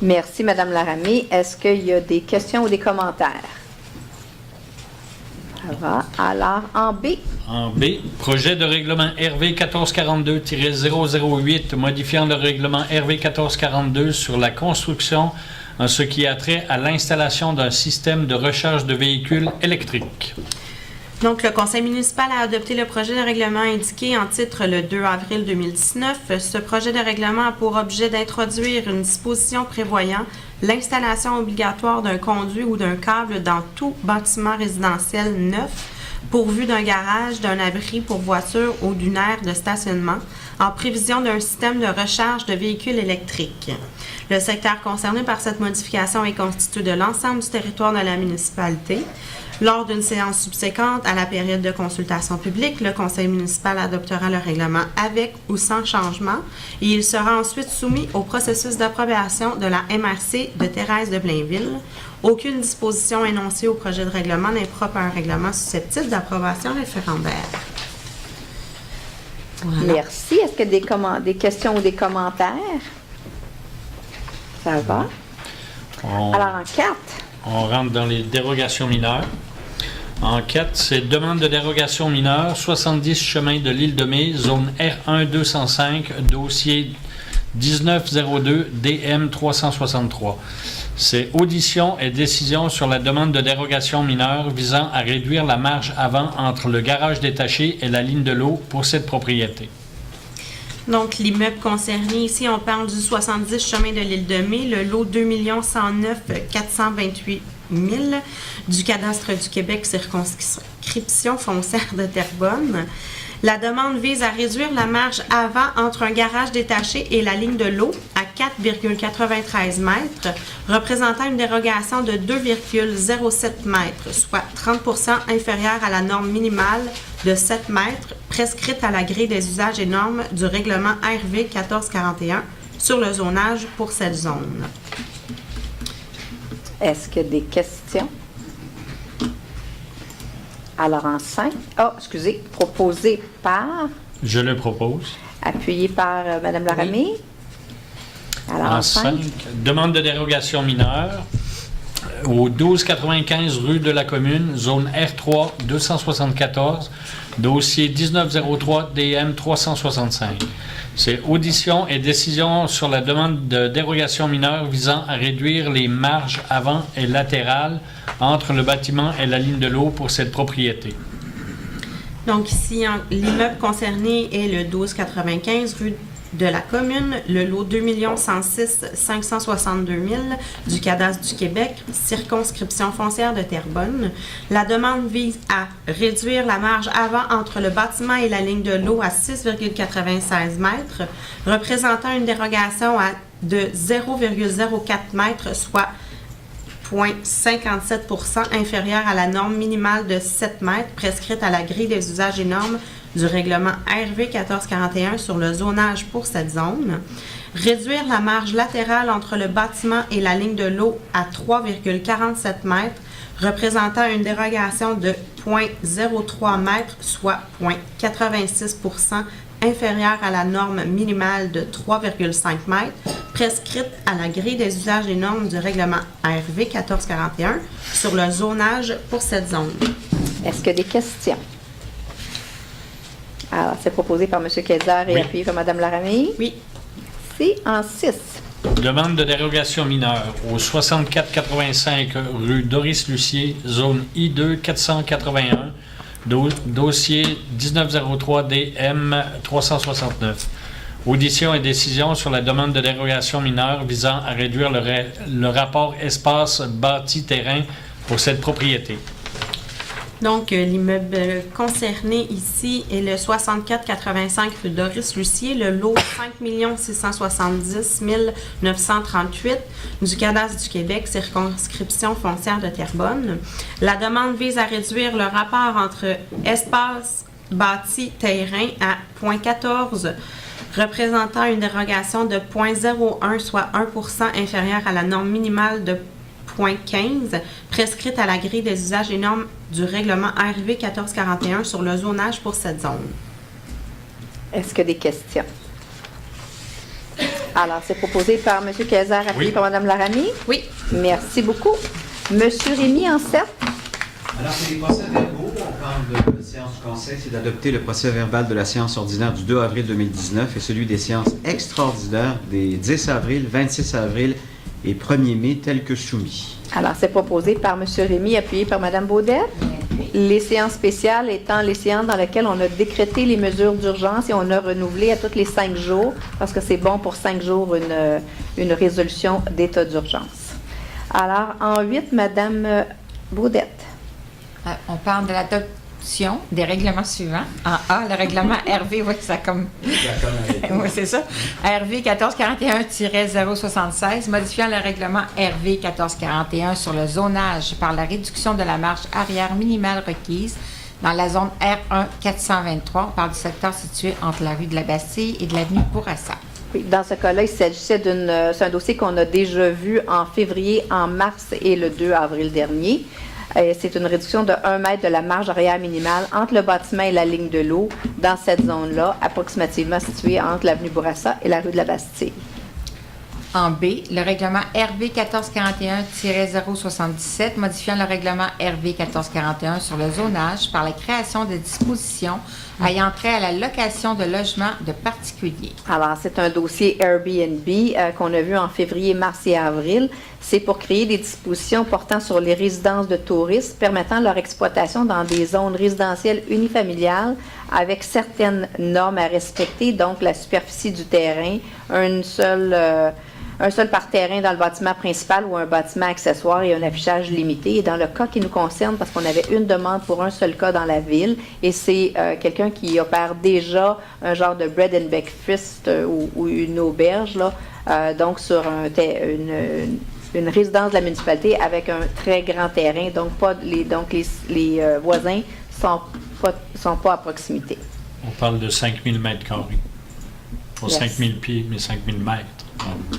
Merci, Madame Laramie. Est-ce qu'il y a des questions ou des commentaires? Ça va. Alors, en B. En B, projet de règlement RV 1442-008 modifiant le règlement RV 1442 sur la construction en ce qui a trait à l'installation d'un système de recharge de véhicules électriques. Donc, le conseil municipal a adopté le projet de règlement indiqué en titre le 2 avril 2019. Ce projet de règlement a pour objet d'introduire une disposition prévoyant l'installation obligatoire d'un conduit ou d'un câble dans tout bâtiment résidentiel neuf pourvu d'un garage, d'un abri pour voiture ou d'une aire de stationnement en prévision d'un système de recharge de véhicules électriques. Le secteur concerné par cette modification est constitué de l'ensemble du territoire de la municipalité. Lors d'une séance subséquente à la période de consultation publique, le conseil municipal adoptera le règlement avec ou sans changement et il sera ensuite soumis au processus d'approbation de la MRC de Thérèse de Blainville. Aucune disposition énoncée au projet de règlement n'est propre à un règlement susceptible d'approbation référendaire. Voilà. Merci. Est-ce qu'il y a des questions ou des commentaires? Ça va. Alors, en 4. On rentre dans les dérogations mineures. En 4, c'est demande de dérogation mineure, 70 chemin de l'île de Mai, zone R1 205, dossier 1902 DM 363. C'est audition et décision sur la demande de dérogation mineure visant à réduire la marge avant entre le garage détaché et la ligne de l'eau pour cette propriété. Donc, l'immeuble concerné, ici, on parle du 70 chemin de l'île de Mai, le lot 2 109 428 000 du cadastre du Québec, circonscription foncière de Terrebonne. La demande vise à réduire la marge avant entre un garage détaché et la ligne de l'eau à 4,93 mètres, représentant une dérogation de 2,07 mètres, soit 30% inférieure à la norme minimale de 7 mètres prescrite à la grille des usages et normes du règlement RV 1441 sur le zonage pour cette zone. Est-ce qu'il y a des questions? Alors, en 5, proposé par, Je le propose. appuyé par Mme Laramie. Alors, En en 5, 5, demande de dérogation mineure au 1295 rue de la Commune, zone R3 274, dossier 1903 DM 365. C'est audition et décision sur la demande de dérogation mineure visant à réduire les marges avant et latérales entre le bâtiment et la ligne de l'eau pour cette propriété. Donc ici, l'immeuble concerné est le 1295 rue de la Commune, le lot 2 106 562 000 du cadastre du Québec, circonscription foncière de Terrebonne. La demande vise à réduire la marge avant entre le bâtiment et la ligne de l'eau à 6,96 mètres, représentant une dérogation de 0,04 mètres, soit 0,57 % inférieure à la norme minimale de 7 mètres prescrite à la grille des usages et normes du règlement RV 1441 sur le zonage pour cette zone. Réduire la marge latérale entre le bâtiment et la ligne de l'eau à 3,47 mètres, représentant une dérogation de 0,03 mètres, soit 0,86 % inférieure à la norme minimale de 3,5 mètres, prescrite à la grille des usages et normes du règlement RV 1441 sur le zonage pour cette zone. Est-ce qu'il y a des questions? Alors, c'est proposé par M. Kayser et Oui. appuyé par Mme Laramie. Oui. C'est en 6. Demande de dérogation mineure au 6485 rue Doris Lucier, zone I2 481, dossier 1903 DM 369. Audition et décision sur la demande de dérogation mineure visant à réduire le rapport espace bâti-terrain pour cette propriété. Donc, l'immeuble concerné ici est le 6485 rue Doris Lucier, le lot 5 670 938 du cadastre du Québec, circonscription foncière de Terrebonne. La demande vise à réduire le rapport entre espace bâti-terrain à 0,14, représentant une dérogation de 0,01, soit 1 % inférieure à la norme minimale de 0,15, prescrite à la grille des usages et normes du règlement RV 1441 sur le zonage pour cette zone. Est-ce qu'il y a des questions? Alors, c'est proposé par M. Kayser, appuyé Oui. par Mme Laramie. Oui. Merci beaucoup. M. Rémy, en 7. Alors, pour les procès-verbaux, on parle de la séance du Conseil, c'est d'adopter le procès-verbal de la séance ordinaire du 2 avril 2019 et celui des séances extraordinaires des 10 avril, 26 avril et 1er mai, tels que soumis. Alors, c'est proposé par M. Rémy, appuyé par Mme Baudette. Les séances spéciales étant les séances dans lesquelles on a décrété les mesures d'urgence et on a renouvelé à tous les 5 jours, parce que c'est bon pour 5 jours une résolution d'état d'urgence. Alors, en 8, Mme Baudette. On parle de l'adoption des règlements suivants. En A, le règlement RV, oui, ça comme... oui, c'est ça. RV 1441-076, modifiant le règlement RV 1441 sur le zonage par la réduction de la marge arrière minimale requise dans la zone R1 423. On parle du secteur situé entre la rue de la Bastille et de l'avenue Bourassa. Oui, dans ce cas-là, il s'agissait c'est un dossier qu'on a déjà vu en février, en mars et le 2 avril dernier. C'est une réduction de 1 mètre de la marge arrière minimale entre le bâtiment et la ligne de l'eau dans cette zone-là, approximativement située entre l'avenue Bourassa et la rue de la Bastille. En B, le règlement RV 1441-077, modifiant le règlement RV 1441 sur le zonage par la création de dispositions ayant trait à la location de logements de particuliers. Alors, c'est un dossier Airbnb qu'on a vu en février, mars et avril. C'est pour créer des dispositions portant sur les résidences de touristes permettant leur exploitation dans des zones résidentielles unifamiliales avec certaines normes à respecter, donc la superficie du terrain, un seul parterrain dans le bâtiment principal ou un bâtiment accessoire et un affichage limité. Et dans le cas qui nous concerne, parce qu'on avait une demande pour un seul cas dans la ville, et c'est quelqu'un qui opère déjà un genre de bread and breakfast ou une auberge, là, donc sur une résidence de la municipalité avec un très grand terrain, donc les voisins sont pas à proximité. On parle de 5000 mètres carrés. Pas Yes. 5000 pieds, mais 5000 mètres.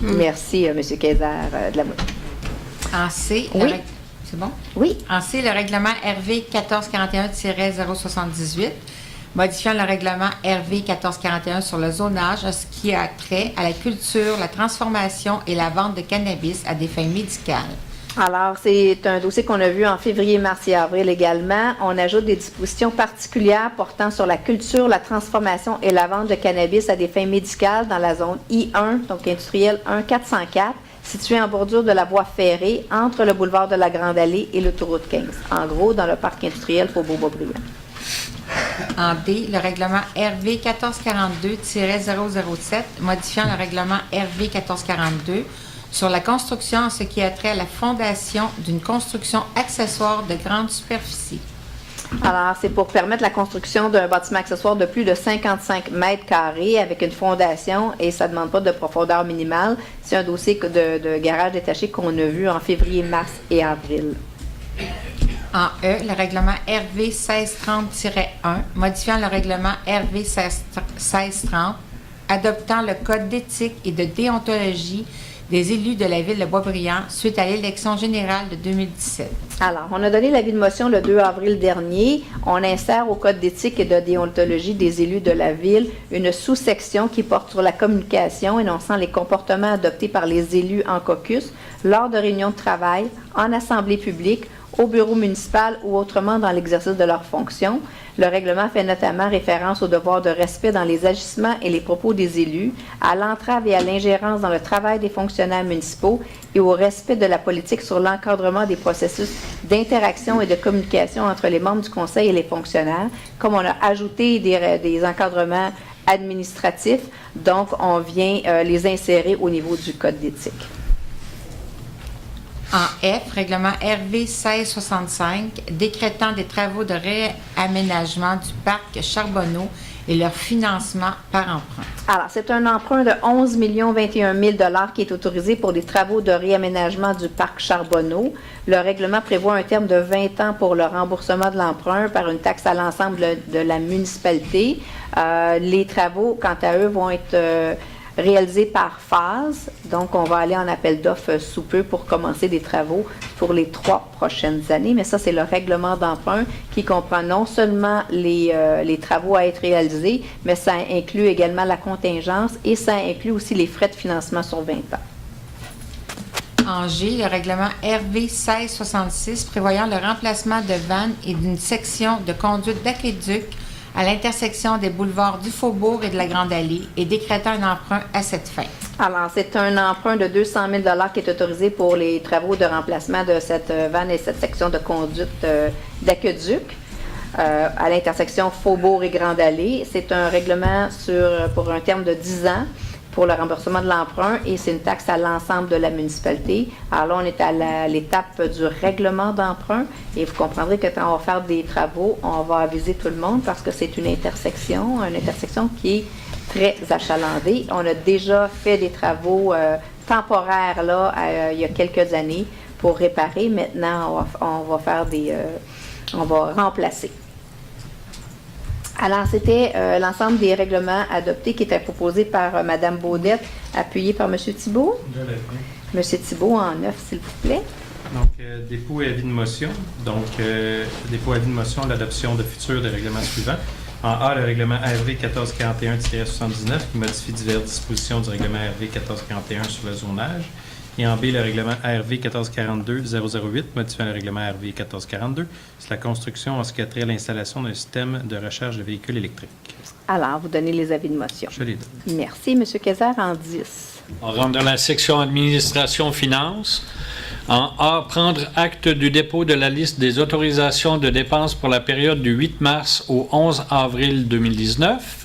Merci, M. Kayser de la Mouette. En C, Oui. c'est bon? Oui. En C, le règlement RV 1441-078, modifiant le règlement RV 1441 sur le zonage, ce qui a trait à la culture, la transformation et la vente de cannabis à des fins médicales. Alors, c'est un dossier qu'on a vu en février, mars et avril également. On ajoute des dispositions particulières portant sur la culture, la transformation et la vente de cannabis à des fins médicales dans la zone I1, donc industrielle 1404, située en bordure de la voie ferrée entre le boulevard de la Grande Allée et l'autoroute 15. En gros, dans le parc industriel Faubourg-Boisbriand. En D, le règlement RV 1442-007, modifiant le règlement RV 1442 sur la construction en ce qui a trait à la fondation d'une construction accessoire de grande superficie. Alors, c'est pour permettre la construction d'un bâtiment accessoire de plus de 55 mètres carrés avec une fondation et ça ne demande pas de profondeur minimale. C'est un dossier de garage détaché qu'on a vu en février, mars et avril. En E, le règlement RV 1630-1, modifiant le règlement RV 1630, adoptant le code d'éthique et de déontologie des élus de la ville de Boisbriand suite à l'élection générale de 2017. Alors, on a donné l'avis de motion le 2 avril dernier. On insère au code d'éthique et de déontologie des élus de la ville une sous-section qui porte sur la communication énonçant les comportements adoptés par les élus en caucus lors de réunions de travail, en assemblée publique, au bureau municipal ou autrement dans l'exercice de leurs fonctions. Le règlement fait notamment référence au devoir de respect dans les agissements et les propos des élus, à l'entrave et à l'ingérence dans le travail des fonctionnaires municipaux et au respect de la politique sur l'encadrement des processus d'interaction et de communication entre les membres du conseil et les fonctionnaires. Comme on a ajouté des encadrements administratifs, donc on vient les insérer au niveau du code d'éthique. En F, règlement RV 1665, décrétant des travaux de réaménagement du parc Charbonneau et leur financement par emprunt. Alors, c'est un emprunt de 11 021 000 $ qui est autorisé pour des travaux de réaménagement du parc Charbonneau. Le règlement prévoit un terme de 20 ans pour le remboursement de l'emprunt par une taxe à l'ensemble de la municipalité. Les travaux, quant à eux, vont être réalisés par phase. Donc, on va aller en appel d'offres sous peu pour commencer des travaux pour les 3 prochaines années. Mais ça, c'est le règlement d'emprunt qui comprend non seulement les travaux à être réalisés, mais ça inclut également la contingence et ça inclut aussi les frais de financement sur 20 ans. En G, le règlement RV 1666 prévoyant le remplacement de vannes et d'une section de conduite d'aqueduc à l'intersection des boulevards du Faubourg et de la Grande Allée et décrétant un emprunt à cette fin. Alors, c'est un emprunt de 200 000 $ qui est autorisé pour les travaux de remplacement de cette vanne et cette section de conduite d'aqueduc à l'intersection Faubourg et Grande Allée. C'est un règlement pour un terme de 10 ans pour le remboursement de l'emprunt et c'est une taxe à l'ensemble de la municipalité. Alors là, on est à l'étape du règlement d'emprunt et vous comprendrez que quand on va faire des travaux, on va aviser tout le monde parce que c'est une intersection qui est très achalandée. On a déjà fait des travaux temporaires là, il y a quelques années pour réparer. Maintenant, on va remplacer. Alors, c'était l'ensemble des règlements adoptés qui étaient proposés par Mme Baudette, appuyés par M. Thibault. M. Thibault, en 9, s'il vous plaît. Donc, dépôt et avis de motion. Donc, dépôt et avis de motion, l'adoption de futurs des règlements suivants. En A, le règlement RV 1441-79 qui modifie diverses dispositions du règlement RV 1441 sur le zonage. Et en B, le règlement RV 1442-008 modifiant le règlement RV 1442 sur la construction en ce qui a trait à l'installation d'un système de recharge de véhicules électriques. Alors, vous donnez les avis de motion. Je les donne. Merci. M. Kayser, en 10. On rentre dans la section administration-finances. En A, prendre acte du dépôt de la liste des autorisations de dépenses pour la période du 8 mars au 11 avril 2019.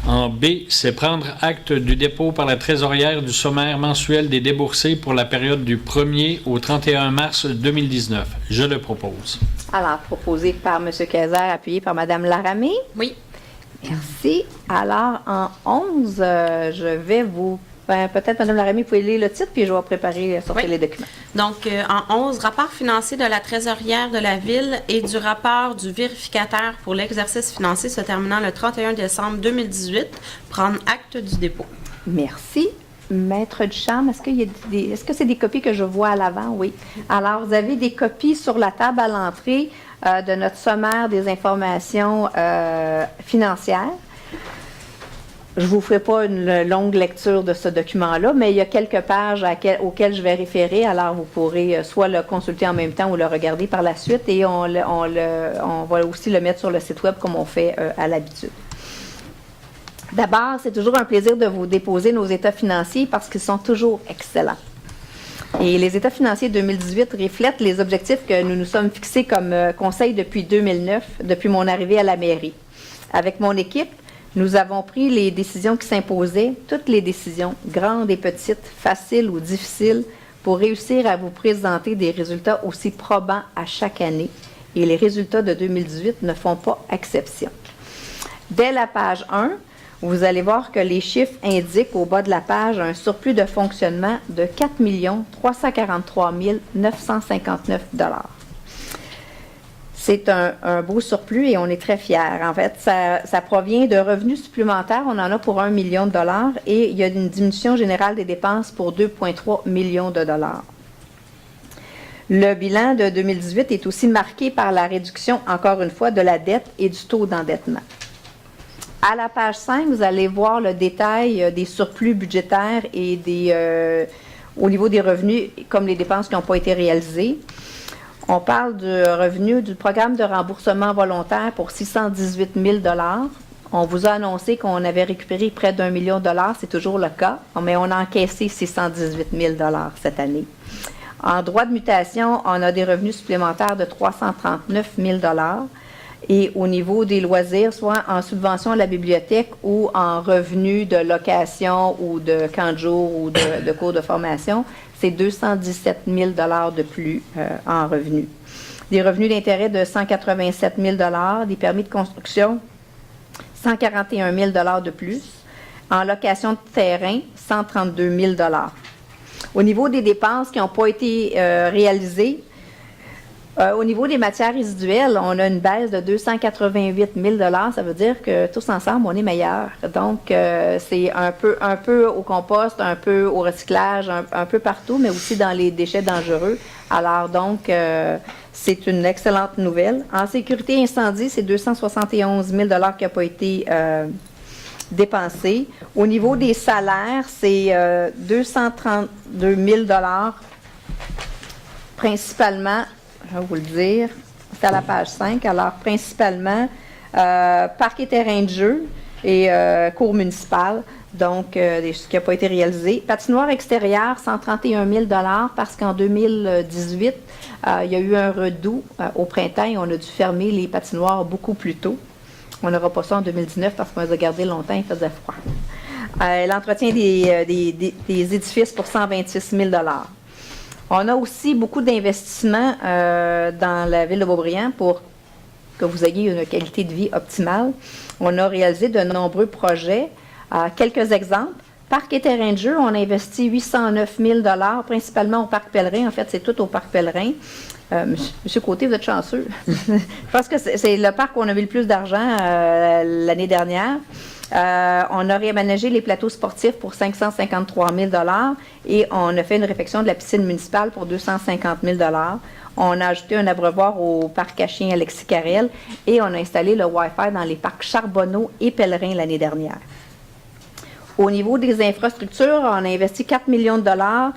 En B, c'est prendre acte du dépôt par la trésorière du sommaire mensuel des déboursés pour la période du 1er au 31 mars 2019. Je le propose. Alors, proposé par M. Kayser, appuyé par Mme Laramée. Oui. Merci. Alors, en 11, je vais vous... peut-être, Mme Laramée, vous pouvez lire le titre, puis je vais préparer sortir les documents. Donc, en 11, rapport financier de la trésorière de la Ville et du rapport du vérificateur pour l'exercice financier se terminant le 31 décembre 2018. Prendre acte du dépôt. Merci. Maître Ducharme, est-ce que c'est des copies que je vois à l'avant? Oui. Alors, vous avez des copies sur la table à l'entrée de notre sommaire des informations financières. Je ne vous ferai pas une longue lecture de ce document-là, mais il y a quelques pages auxquelles je vais référer. Alors, vous pourrez soit le consulter en même temps ou le regarder par la suite. Et on va aussi le mettre sur le site web comme on fait à l'habitude. D'abord, c'est toujours un plaisir de vous déposer nos états financiers parce qu'ils sont toujours excellents. Et les états financiers 2018 reflètent les objectifs que nous nous sommes fixés comme conseil depuis 2009, depuis mon arrivée à la mairie. Avec mon équipe, nous avons pris les décisions qui s'imposaient, toutes les décisions, grandes et petites, faciles ou difficiles, pour réussir à vous présenter des résultats aussi probants à chaque année et les résultats de 2018 ne font pas exception. Dès la page 1, vous allez voir que les chiffres indiquent au bas de la page un surplus de fonctionnement de 4 343 959 $. C'est un beau surplus et on est très fiers. En fait, ça provient de revenus supplémentaires. On en a pour 1 million de dollars et il y a une diminution générale des dépenses pour 2,3 millions de dollars. Le bilan de 2018 est aussi marqué par la réduction, encore une fois, de la dette et du taux d'endettement. À la page 5, vous allez voir le détail des surplus budgétaires et au niveau des revenus, comme les dépenses qui n'ont pas été réalisées. On parle du revenu du programme de remboursement volontaire pour 618 000 $. On vous a annoncé qu'on avait récupéré près d'1 million de dollars, c'est toujours le cas, mais on a encaissé 618 000 $ cette année. En droit de mutation, on a des revenus supplémentaires de 339 000 $. Et au niveau des loisirs, soit en subvention à la bibliothèque ou en revenus de location ou de camp de jour ou de cours de formation, c'est 217 000 $ de plus en revenus. Des revenus d'intérêt de 187 000 $, des permis de construction, 141 000 $ de plus. En location de terrain, 132 000 $. Au niveau des dépenses qui n'ont pas été réalisées, au niveau des matières résiduelles, on a une baisse de 288 000 $. Ça veut dire que tous ensemble, on est meilleurs. Donc, c'est un peu au compost, un peu au recyclage, un peu partout, mais aussi dans les déchets dangereux. Alors, donc, c'est une excellente nouvelle. En sécurité incendie, c'est 271 000 $ qui n'ont pas été dépensés. Au niveau des salaires, c'est 232 000 $, principalement. Je vais vous le dire, c'est à la page 5. Alors, principalement, parc et terrain de jeu et cours municipal, donc ce qui n'a pas été réalisé. Patinoire extérieure, 131 000 $ parce qu'en 2018, il y a eu un redout au printemps et on a dû fermer les patinoires beaucoup plus tôt. On n'aura pas ça en 2019 parce qu'on les a gardés longtemps, il faisait froid. L'entretien des édifices pour 126 000 $. On a aussi beaucoup d'investissements dans la ville de Beaubriand pour que vous ayez une qualité de vie optimale. On a réalisé de nombreux projets. Quelques exemples. Parc et terrain de jeu, on a investi 809 000 $, principalement au Parc Pellerin. En fait, c'est tout au Parc Pellerin. Monsieur Côté, vous êtes chanceux. Je pense que c'est le parc où on a eu le plus d'argent l'année dernière. On a réaménagé les plateaux sportifs pour 553 000 $ et on a fait une réfection de la piscine municipale pour 250 000 $. On a ajouté un abreuvoir au parc à chiens Alexis Carrel et on a installé le Wi-Fi dans les parcs Charbonneau et Pellerin l'année dernière. Au niveau des infrastructures, on a investi 4 millions de dollars,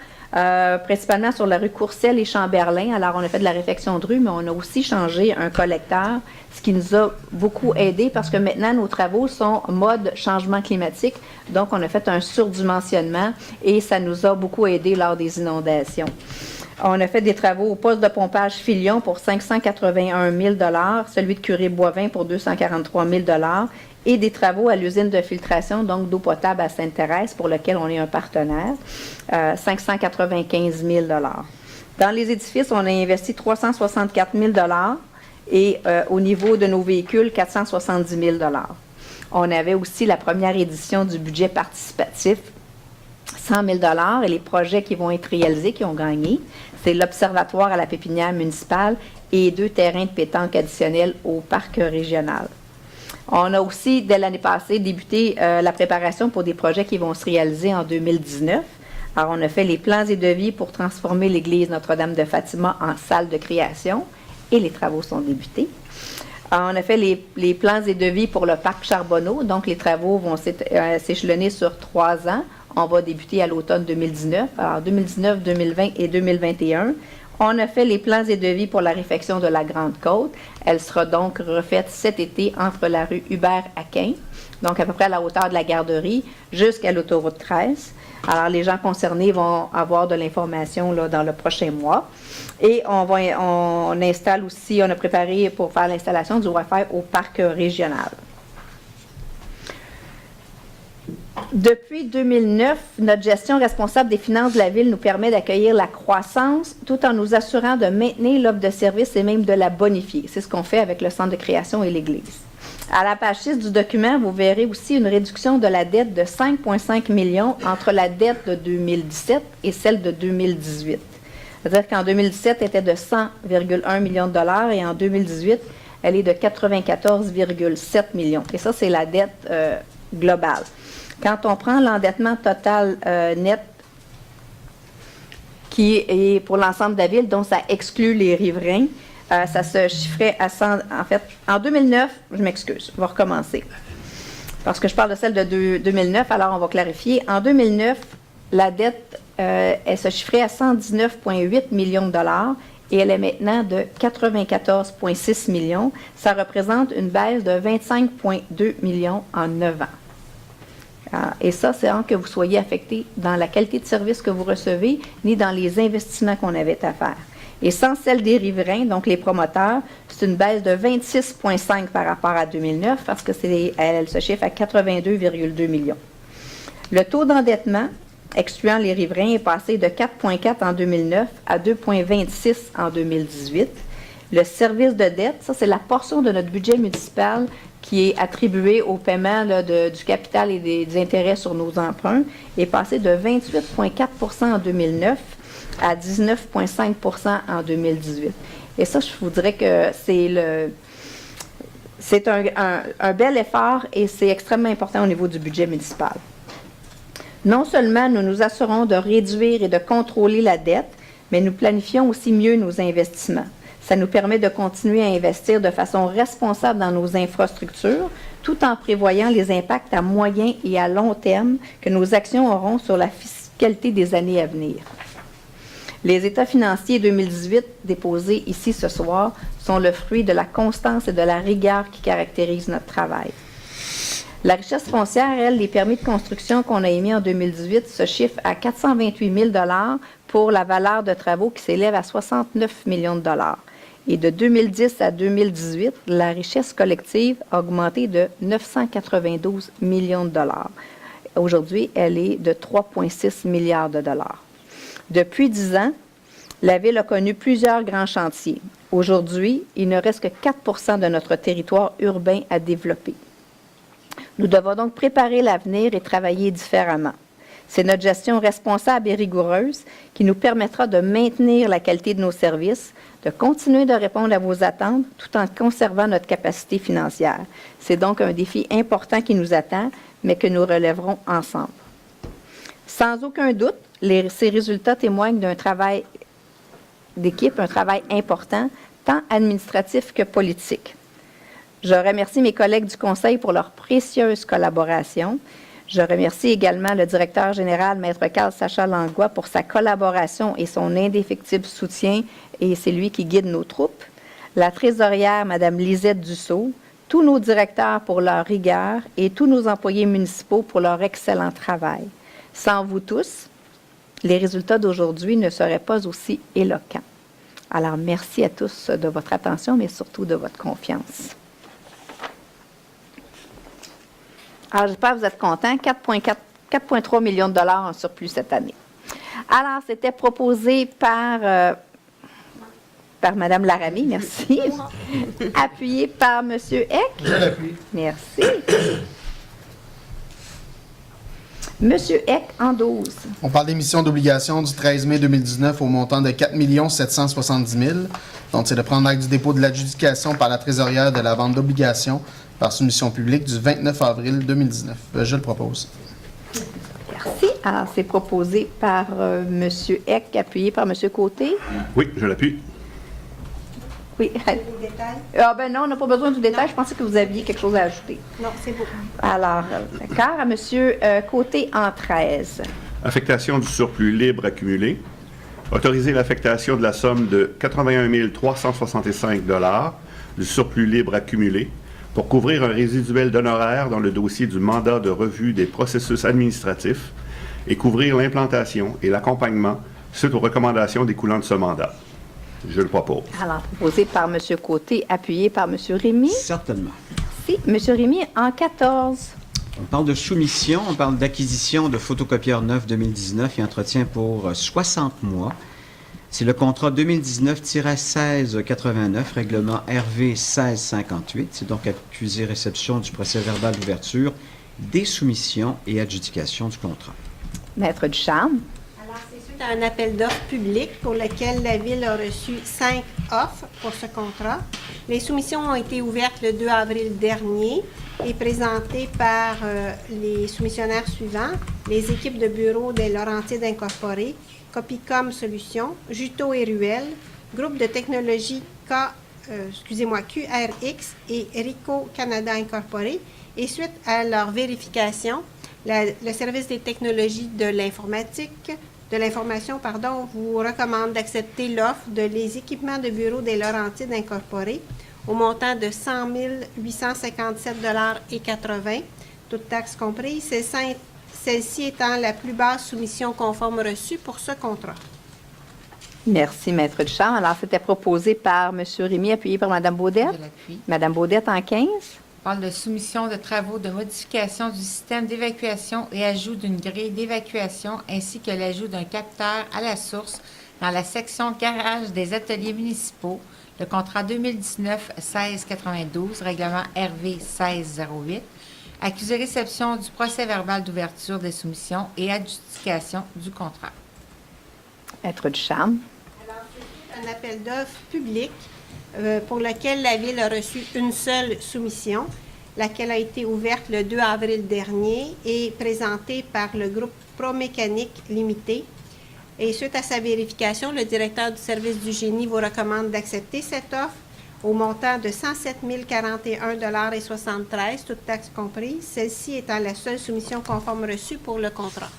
principalement sur la rue Courcelles et Chamberlain. Alors, on a fait de la réfection de rue, mais on a aussi changé un collecteur, ce qui nous a beaucoup aidé parce que maintenant, nos travaux sont mode changement climatique. Donc, on a fait un surdimensionnement et ça nous a beaucoup aidé lors des inondations. On a fait des travaux au poste de pompage Filion pour 581 000 $, celui de Curé-Boivin pour 243 000 $ et des travaux à l'usine de filtration, donc d'eau potable à Sainte-Thérèse, pour lequel on est un partenaire, 595 000 $. Dans les édifices, on a investi 364 000 $ et au niveau de nos véhicules, 470 000 $. On avait aussi la première édition du budget participatif, 100 000 $ et les projets qui vont être réalisés, qui ont gagné, c'est l'observatoire à la pépinière municipale et 2 terrains de pétanque additionnels au parc régional. On a aussi, dès l'année passée, débuté la préparation pour des projets qui vont se réaliser en 2019. Alors, on a fait les plans et devis pour transformer l'église Notre-Dame de Fatima en salle de création et les travaux sont débutés. On a fait les plans et devis pour le parc Charbonneau, donc les travaux vont s'échelonner sur 3 ans. On va débuter à l'automne 2019, alors 2019, 2020 et 2021. On a fait les plans et devis pour la réfection de la Grande Côte. Elle sera donc refaite cet été entre la rue Hubert-Aquin, donc à peu près à la hauteur de la garderie, jusqu'à l'autoroute 13. Alors, les gens concernés vont avoir de l'information là, dans le prochain mois. Et on installe aussi, on a préparé pour faire l'installation du Wi-Fi au parc régional. Depuis 2009, notre gestion responsable des finances de la Ville nous permet d'accueillir la croissance tout en nous assurant de maintenir l'offre de services et même de la bonifier. C'est ce qu'on fait avec le Centre de création et l'Église. À la page 6 du document, vous verrez aussi une réduction de la dette de 5,5 millions entre la dette de 2017 et celle de 2018. C'est-à-dire qu'en 2017, elle était de 100,1 millions de dollars et en 2018, elle est de 94,7 millions. Et ça, c'est la dette globale. Quand on prend l'endettement total net, qui est pour l'ensemble de la ville, donc ça exclut les riverains, ça se chiffrait à 100, en fait, en 2009, je m'excuse, je vais recommencer, parce que je parle de celle de 2009, alors on va clarifier. En 2009, la dette, elle se chiffrait à 119,8 millions de dollars et elle est maintenant de 94,6 millions. Ça représente une baisse de 25,2 millions en 9 ans. Et ça, c'est sans que vous soyez affecté dans la qualité de service que vous recevez, ni dans les investissements qu'on avait à faire. Et sans celle des riverains, donc les promoteurs, c'est une baisse de 26,5 par rapport à 2009, parce que elle se chiffre à 82,2 millions. Le taux d'endettement, excluant les riverains, est passé de 4,4 en 2009 à 2,26 en 2018. Le service de dette, ça, c'est la portion de notre budget municipal qui est attribué au paiement là, du capital et des intérêts sur nos emprunts, est passé de 28,4 en 2009 à 19,5 en 2018. Et ça, je vous dirais que c'est un bel effort et c'est extrêmement important au niveau du budget municipal. Non seulement nous nous assurons de réduire et de contrôler la dette, mais nous planifions aussi mieux nos investissements. Ça nous permet de continuer à investir de façon responsable dans nos infrastructures, tout en prévoyant les impacts à moyen et à long terme que nos actions auront sur la fiscalité des années à venir. Les états financiers 2018 déposés ici ce soir sont le fruit de la constance et de la rigueur qui caractérisent notre travail. La richesse foncière, elle, les permis de construction qu'on a émis en 2018 se chiffrent à 428 000 $ pour la valeur de travaux qui s'élève à 69 millions de dollars. Et de 2010 à 2018, la richesse collective a augmenté de 992 millions de dollars. Aujourd'hui, elle est de 3,6 milliards de dollars. Depuis 10 ans, la Ville a connu plusieurs grands chantiers. Aujourd'hui, il ne reste que 4 de notre territoire urbain à développer. Nous devons donc préparer l'avenir et travailler différemment. C'est notre gestion responsable et rigoureuse qui nous permettra de maintenir la qualité de nos services, de continuer de répondre à vos attentes tout en conservant notre capacité financière. C'est donc un défi important qui nous attend, mais que nous relèverons ensemble. Sans aucun doute, ces résultats témoignent d'un travail d'équipe, un travail important, tant administratif que politique. Je remercie mes collègues du Conseil pour leur précieuse collaboration. Je remercie également le directeur général, Maître Carl Sacha Langlois, pour sa collaboration et son indéfectible soutien, et c'est lui qui guide nos troupes. La trésorière, Mme Lisette Dussault, tous nos directeurs pour leur rigueur et tous nos employés municipaux pour leur excellent travail. Sans vous tous, les résultats d'aujourd'hui ne seraient pas aussi éloquents. Alors, merci à tous de votre attention, mais surtout de votre confiance. Alors, j'espère que vous êtes contents. 4,3 millions de dollars en surplus cette année. Alors, c'était proposé par Mme Larami, merci. Appuyé par M. Eck. Je l'appuie. Merci. M. Eck, en 12. On parle d'émission d'obligations du 13 mai 2019 au montant de 4 770 000. Donc, c'est de prendre acte du dépôt de l'adjudication par la trésorière de la vente d'obligations par soumission publique du 29 avril 2019. Je le propose. Merci. Alors, c'est proposé par M. Eck, appuyé par M. Côté. Oui, je l'appuie. Oui. Ah ben non, on n'a pas besoin du détail. Je pensais que vous aviez quelque chose à ajouter. Non, c'est beau. Alors, d'accord, à M. Côté en 13. Affectation du surplus libre accumulé. Autoriser l'affectation de la somme de 81 365 $ du surplus libre accumulé pour couvrir un résiduel d'honoraires dans le dossier du mandat de revue des processus administratifs et couvrir l'implantation et l'accompagnement suite aux recommandations découlant de ce mandat. Je le propose. Alors, proposé par M. Côté, appuyé par M. Rémy. Certainement. Merci. M. Rémy, en 14. On parle de soumission, on parle d'acquisition de photocopieurs neufs 2019 et entretien pour 60 mois. C'est le contrat 2019-1689, règlement RV 1658. C'est donc accusé-réception du procès-verbal d'ouverture, des soumissions et adjudication du contrat. Maître Ducharme. Alors, c'est suite à un appel d'offres public pour lequel la Ville a reçu 5 offres pour ce contrat. Les soumissions ont été ouvertes le 2 avril dernier et présentées par les soumissionnaires suivants: les équipes de bureau des Laurentides Incorporées, Copicom Solutions, Juto et Ruel, groupe de technologie QRX et Rico Canada Incorporé. Et suite à leur vérification, le service des technologies de l'information vous recommande d'accepter l'offre de les équipements de bureau des Laurentides Incorporés au montant de 100 857,80 $, toutes taxes comprises. Celle-ci étant la plus basse soumission conforme reçue pour ce contrat. Merci, Maître Ducharme. Alors, c'était proposé par M. Rémy, appuyé par Mme Baudette. Je l'appuie. Mme Baudette en 15. On parle de soumission de travaux de modification du système d'évacuation et ajout d'une grille d'évacuation ainsi que l'ajout d'un capteur à la source dans la section garage des ateliers municipaux, le contrat 2019-1692, règlement RV 1608, accusé-réception du procès-verbal d'ouverture des soumissions et adjudication du contrat. Maître Ducharme. Alors, c'est un appel d'offres public pour lequel la Ville a reçu une seule soumission, laquelle a été ouverte le 2 avril dernier et présentée par le groupe Promécanique Limité. Et suite à sa vérification, le directeur du service du génie vous recommande d'accepter cette offre au montant de 107 041,73 $, toutes taxes comprises, celle-ci étant la seule soumission conforme reçue pour le contrat.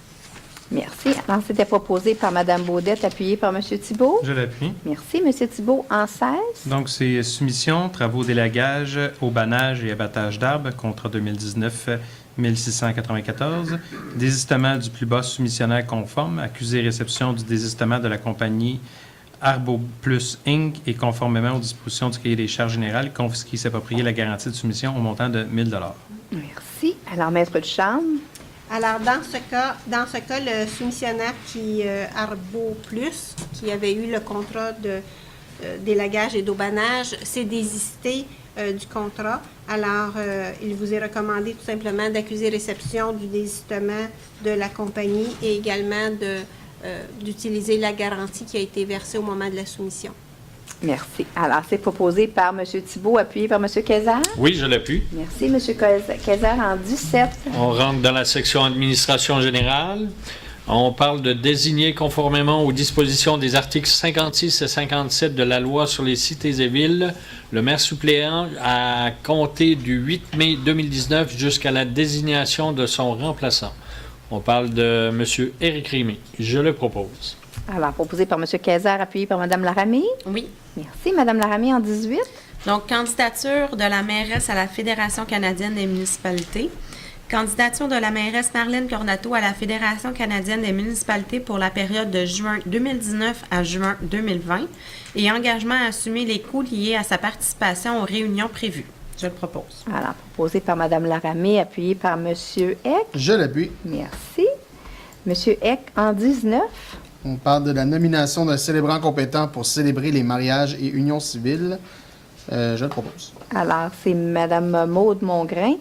Merci. Alors, c'était proposé par Mme Baudette, appuyé par M. Thibault. Je l'appuie. Merci. M. Thibault en 16. Donc, c'est soumission, travaux d'élagage, haubanage et abattage d'arbres, contrat 2019-1694. Désistement du plus bas soumissionnaire conforme, accusé-réception du désistement de la compagnie Arbo Plus Inc. et conformément aux dispositions du cahier des charges générales, confisquer, s'approprier la garantie de soumission au montant de 1 000 $. Merci. Alors, Maître Ducharme. Alors, dans ce cas, le soumissionnaire Arbo Plus, qui avait eu le contrat d'élagage et d'aubanage, s'est désisté du contrat. Alors, il vous est recommandé tout simplement d'accuser réception du désistement de la compagnie et également d'utiliser la garantie qui a été versée au moment de la soumission. Merci. Alors, c'est proposé par M. Thibault, appuyé par M. Kayser. Oui, je l'appuie. Merci, M. Kayser en 17. On rentre dans la section administration générale. On parle de désigner conformément aux dispositions des articles 56 et 57 de la loi sur les cités et villes le maire suppléant à compter du 8 mai 2019 jusqu'à la désignation de son remplaçant. On parle de M. Éric Rémy. Je le propose. Alors, proposé par M. Kayser, appuyé par Mme Laramie. Oui. Merci. Mme Laramie en 18. Donc, candidature de la mairesse à la Fédération canadienne des municipalités. Candidature de la mairesse Marlène Cornato à la Fédération canadienne des municipalités pour la période de juin 2019 à juin 2020 et engagement à assumer les coûts liés à sa participation aux réunions prévues. Je le propose. Alors, proposé par Mme Laramie, appuyé par M. Eck. Je l'appuie. Merci. M. Eck en 19. On parle de la nomination d'un célébrant compétent pour célébrer les mariages et unions civiles. Je le propose. Alors, c'est Mme Maude Mongrain,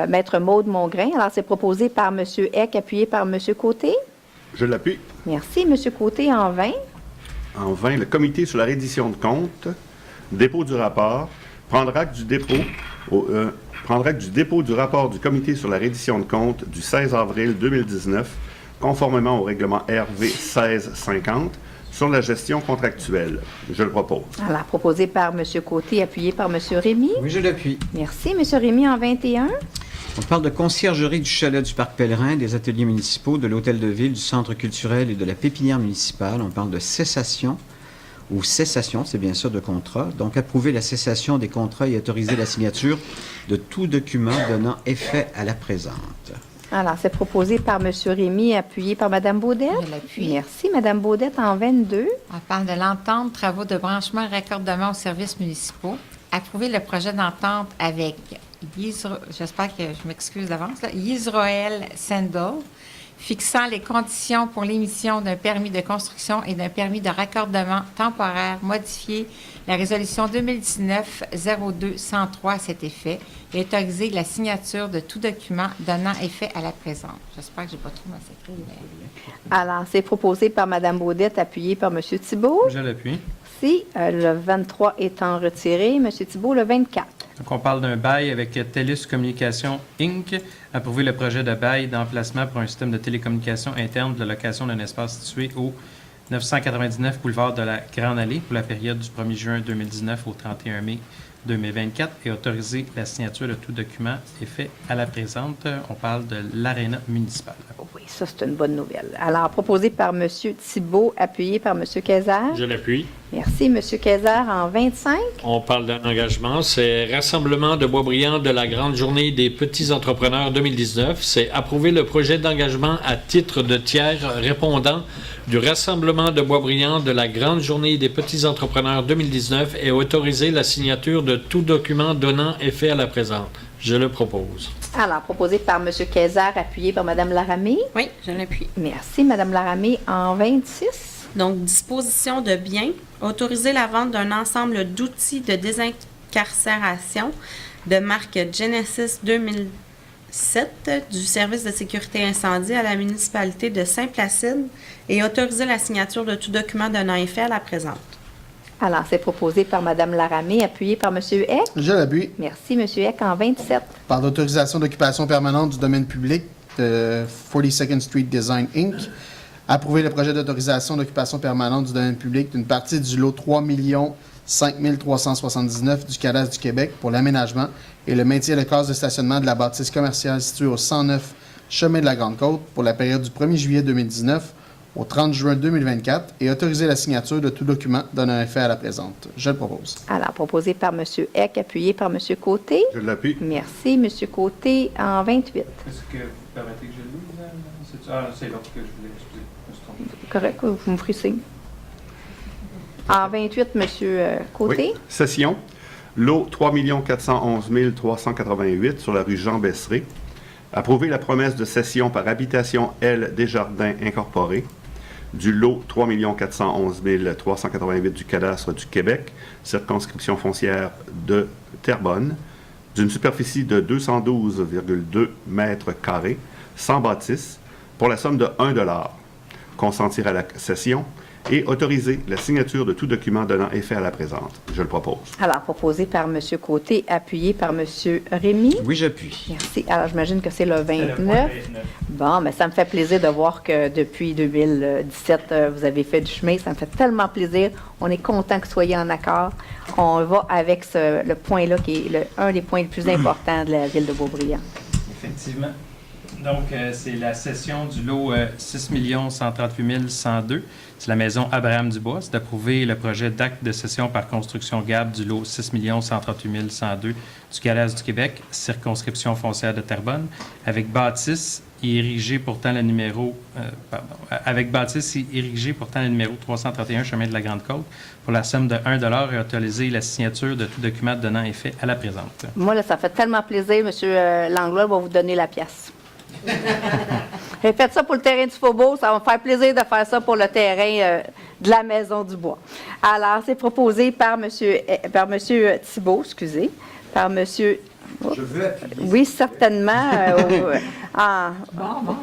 Maître Maude Mongrain. Alors, c'est proposé par M. Eck, appuyé par M. Côté. Je l'appuie. Merci. M. Côté en 20. En 20, le comité sur la reddition de comptes, dépôt du rapport, prendra acte du dépôt du rapport du comité sur la reddition de comptes du 16 avril 2019, conformément au règlement RV 1650, sur la gestion contractuelle. Je le propose. Alors, proposé par M. Côté, appuyé par M. Rémy. Oui, je l'appuie. Merci. M. Rémy en 21. On parle de conciergerie du chalet du Parc Pèlerin, des ateliers municipaux, de l'hôtel de ville, du centre culturel et de la pépinière municipale. On parle de cessation ou cessation, c'est bien sûr de contrat. Donc, approuver la cessation des contrats et autoriser la signature de tout document donnant effet à la présente. Alors, c'est proposé par M. Rémy, appuyé par Mme Baudette. Je l'appuie. Merci. Mme Baudette en 22. On parle de l'entente travaux de branchement et raccordement aux services municipaux. Approuver le projet d'entente avec j'espère que je m'excuse d'avance, là, Yisroel Sandel, fixant les conditions pour l'émission d'un permis de construction et d'un permis de raccordement temporaire modifié la résolution 2019-02-103 à cet effet et autoriser la signature de tout document donnant effet à la présente. J'espère que je n'ai pas trop massacré. Alors, c'est proposé par Mme Baudette, appuyé par M. Thibault. Je l'appuie. Merci. Le 23 étant retiré. M. Thibault, le 24. Donc, on parle d'un bail avec TELUS Communications Inc. Approuver le projet de bail d'emplacement pour un système de télécommunications interne de la location d'un espace situé au 999 boulevard de la Grande Allée pour la période du 1er juin 2019 au 31 mai 2024 et autoriser la signature de tout document et fait à la présente. On parle de l'aréna municipale. Oui, ça, c'est une bonne nouvelle. Alors, proposé par M. Thibault, appuyé par M. Kayser. Je l'appuie. Merci, M. Kayser, en 25. On parle d'un engagement. C'est Rassemblement de Boisbriand de la Grande Journée des Petits Entrepreneurs 2019. C'est approuver le projet d'engagement à titre de tiers répondant du Rassemblement de Boisbriand de la Grande Journée des Petits Entrepreneurs 2019 et autoriser la signature de tout document donnant effet à la présente. Je le propose. Alors, proposé par M. Kayser, appuyé par Mme Laramée. Oui, je l'appuie. Merci, Mme Laramée, en 26. Donc, disposition de biens. Autoriser la vente d'un ensemble d'outils de désincarcération de marque Genesis 2007 du service de sécurité incendie à la municipalité de Saint-Placide et autoriser la signature de tout document donnant effet à la présente. Alors, c'est proposé par Mme Laramée, appuyé par M. Eck. Je l'appuie. Merci, M. Eck, en 27. Par l'autorisation d'occupation permanente du domaine public de 42nd Street Design Inc., approuver le projet d'autorisation d'occupation permanente du domaine public d'une partie du lot 3 5 379 du Cadastre du Québec pour l'aménagement et le maintien de case de stationnement de la bâtisse commerciale située au 109 Chemin de la Grande-Côte pour la période du 1er juillet 2019 au 30 juin 2024 et autoriser la signature de tout document donnant effet à la présente. Je le propose. Alors, proposé par M. Eck, appuyé par M. Côté. Je l'appuie. Merci, M. Côté, en 28. Est-ce que vous permettez que je le lise? C'est l'autre que je voulais expliquer. Correct, vous me ferez signe. En 28, M. Côté. Oui. Session. Lot 3 411 388 sur la rue Jean Besseret. Approuver la promesse de cession par Habitation L. Desjardins Incorporée du lot 3 411 388 du Cadastre du Québec, circonscription foncière de Terrebonne, d'une superficie de 212,2 mètres carrés, sans bâtisse, pour la somme de 1 $. Consentir à la cession et autoriser la signature de tout document donnant effet à la présente. Je le propose. Alors, proposé par M. Côté, appuyé par M. Rémy. Oui, j'appuie. Merci. Alors, j'imagine que c'est le 29. Bon, mais ça me fait plaisir de voir que depuis 2017, vous avez fait du chemin. Ça me fait tellement plaisir. On est content que vous soyez en accord. On va avec le point-là qui est un des points les plus importants de la ville de Beaubriand. Effectivement. Donc, c'est la cession du lot 6 138 102. C'est la maison Abraham Dubois. C'est d'approuver le projet d'acte de cession par construction GAB du lot 6 138 102 du Cadastre du Québec, circonscription foncière de Terrebonne, avec bâtisse érigée pourtant le numéro 331 Chemin de la Grande-Côte pour la somme de 1 $ et autoriser la signature de tout document donnant effet à la présente. Moi, là, ça fait tellement plaisir. M. Langlois va vous donner la pièce. J'ai fait ça pour le terrain du Faubourg. Ça va me faire plaisir de faire ça pour le terrain de la Maison du Bois. Alors, c'est proposé par M. Thibault, excusez, par M. Je veux appuyer. Oui, certainement.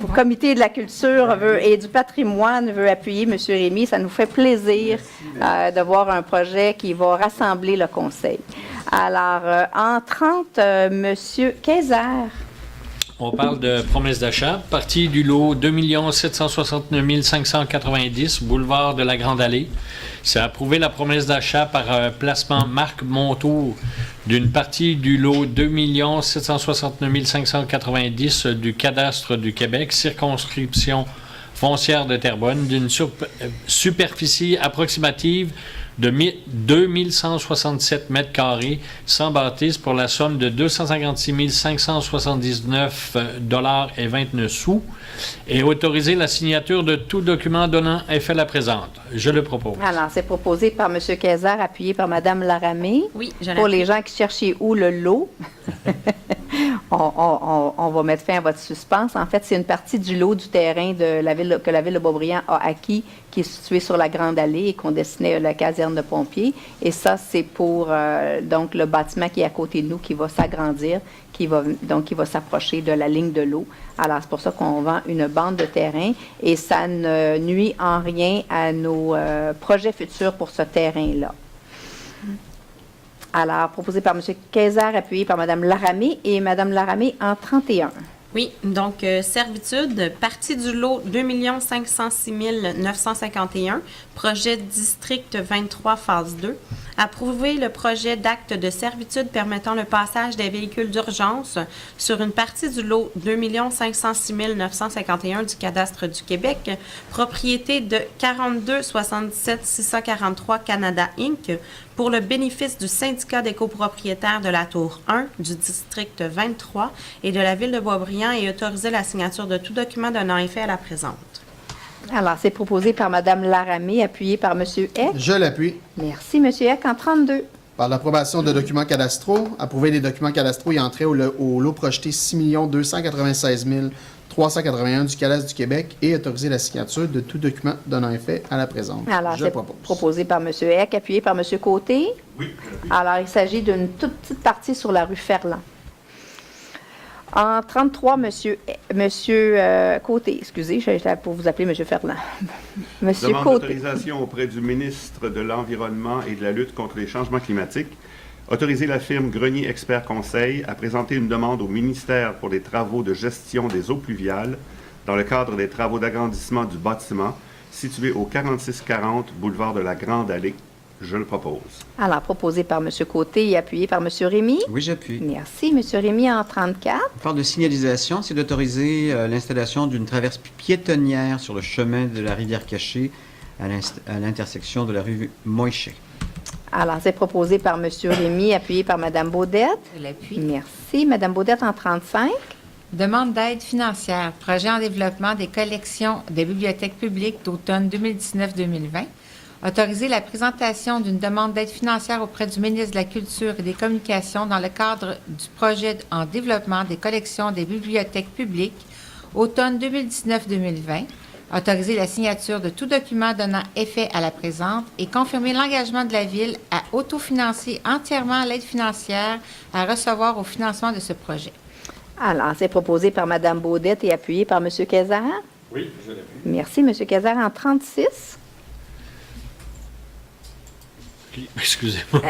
Au comité de la culture et du patrimoine veut appuyer M. Rémy. Ça nous fait plaisir de voir un projet qui va rassembler le conseil. Alors, en 30, M. Kayser. On parle de promesse d'achat. Partie du lot 2 769 590, boulevard de la Grande Allée. C'est approuver la promesse d'achat par placement Marc Montour d'une partie du lot 2 769 590 du Cadastre du Québec, circonscription foncière de Terrebonne, d'une superficie approximative de 2167 mètres carrés sans bâtisse pour la somme de 256 579 $ et 29 sous et autoriser la signature de tout document donnant effet à la présente. Je le propose. Alors, c'est proposé par M. Kayser, appuyé par Mme Laramée. Oui, je Pour les gens qui cherchaient où le lot. on va mettre fin à votre suspense. En fait, c'est une partie du lot du terrain que la Ville de Boisbriand a acquis, qui est situé sur la Grande Allée et qu'on destinait à la caserne de pompiers. Et ça, c'est pour donc le bâtiment qui est à côté de nous, qui va s'agrandir, qui va s'approcher de la ligne de l'eau. Alors, c'est pour ça qu'on vend une bande de terrain et ça ne nuit en rien à nos projets futurs pour ce terrain-là. Alors, proposé par M. Kayser, appuyé par Mme Laramé et Mme Laramé en 31. Oui, donc servitude, partie du lot 2 506 951, projet district 23, phase 2. Approuver le projet d'acte de servitude permettant le passage des véhicules d'urgence sur une partie du lot 2 506 951 du cadastre du Québec, propriété de 42 77 643 Canada Inc., pour le bénéfice du syndicat des copropriétaires de la Tour 1 du district 23 et de la Ville de Boisbriand et autoriser la signature de tout document donnant effet à la présente. Alors, c'est proposé par Mme Laramé, appuyé par M. Eck. Je l'appuie. Merci, M. Eck, en 32. Par l'approbation de documents cadastraux, approuver les documents cadastraux et entrer au lot projeté 6 296 381 du cadastre du Québec et autoriser la signature de tout document donnant effet à la présente. Alors, je c'est propose. proposé par M. Eck, appuyé par M. Côté. Oui. Alors, il s'agit d'une toute petite partie sur la rue Ferland. En 33, Monsieur Côté, excusez, j'étais pour vous appeler M. Ferland. Monsieur Demande Côté. d'autorisation auprès du ministre de l'Environnement et de la lutte contre les changements climatiques. Autoriser la firme Grenier Expert Conseil à présenter une demande au ministère pour les travaux de gestion des eaux pluviales dans le cadre des travaux d'agrandissement du bâtiment situé au 4640 boulevard de la Grande Allée. Je le propose. Alors, proposé par M. Côté et appuyé par M. Rémy. Oui, j'appuie. Merci. M. Rémy en 34. On parle de signalisation, c'est d'autoriser l'installation d'une traverse piétonnière sur le chemin de la rivière Cachée à l'intersection de la rue Moïchet. Alors, c'est proposé par M. Rémy, appuyé par Mme Baudette. Je l'appuie. Merci. Mme Baudette en 35. Demande d'aide financière, projet en développement des collections des bibliothèques publiques d'automne 2019-2020. Autoriser la présentation d'une demande d'aide financière auprès du ministre de la Culture et des Communications dans le cadre du projet en développement des collections des bibliothèques publiques automne 2019-2020. Autoriser la signature de tout document donnant effet à la présente et confirmer l'engagement de la Ville à autofinancer entièrement l'aide financière à recevoir au financement de ce projet. Alors, c'est proposé par Mme Baudette et appuyé par M. Kayser. Oui, je l'appuie. Merci. M. Kayser en 36. Excusez-moi.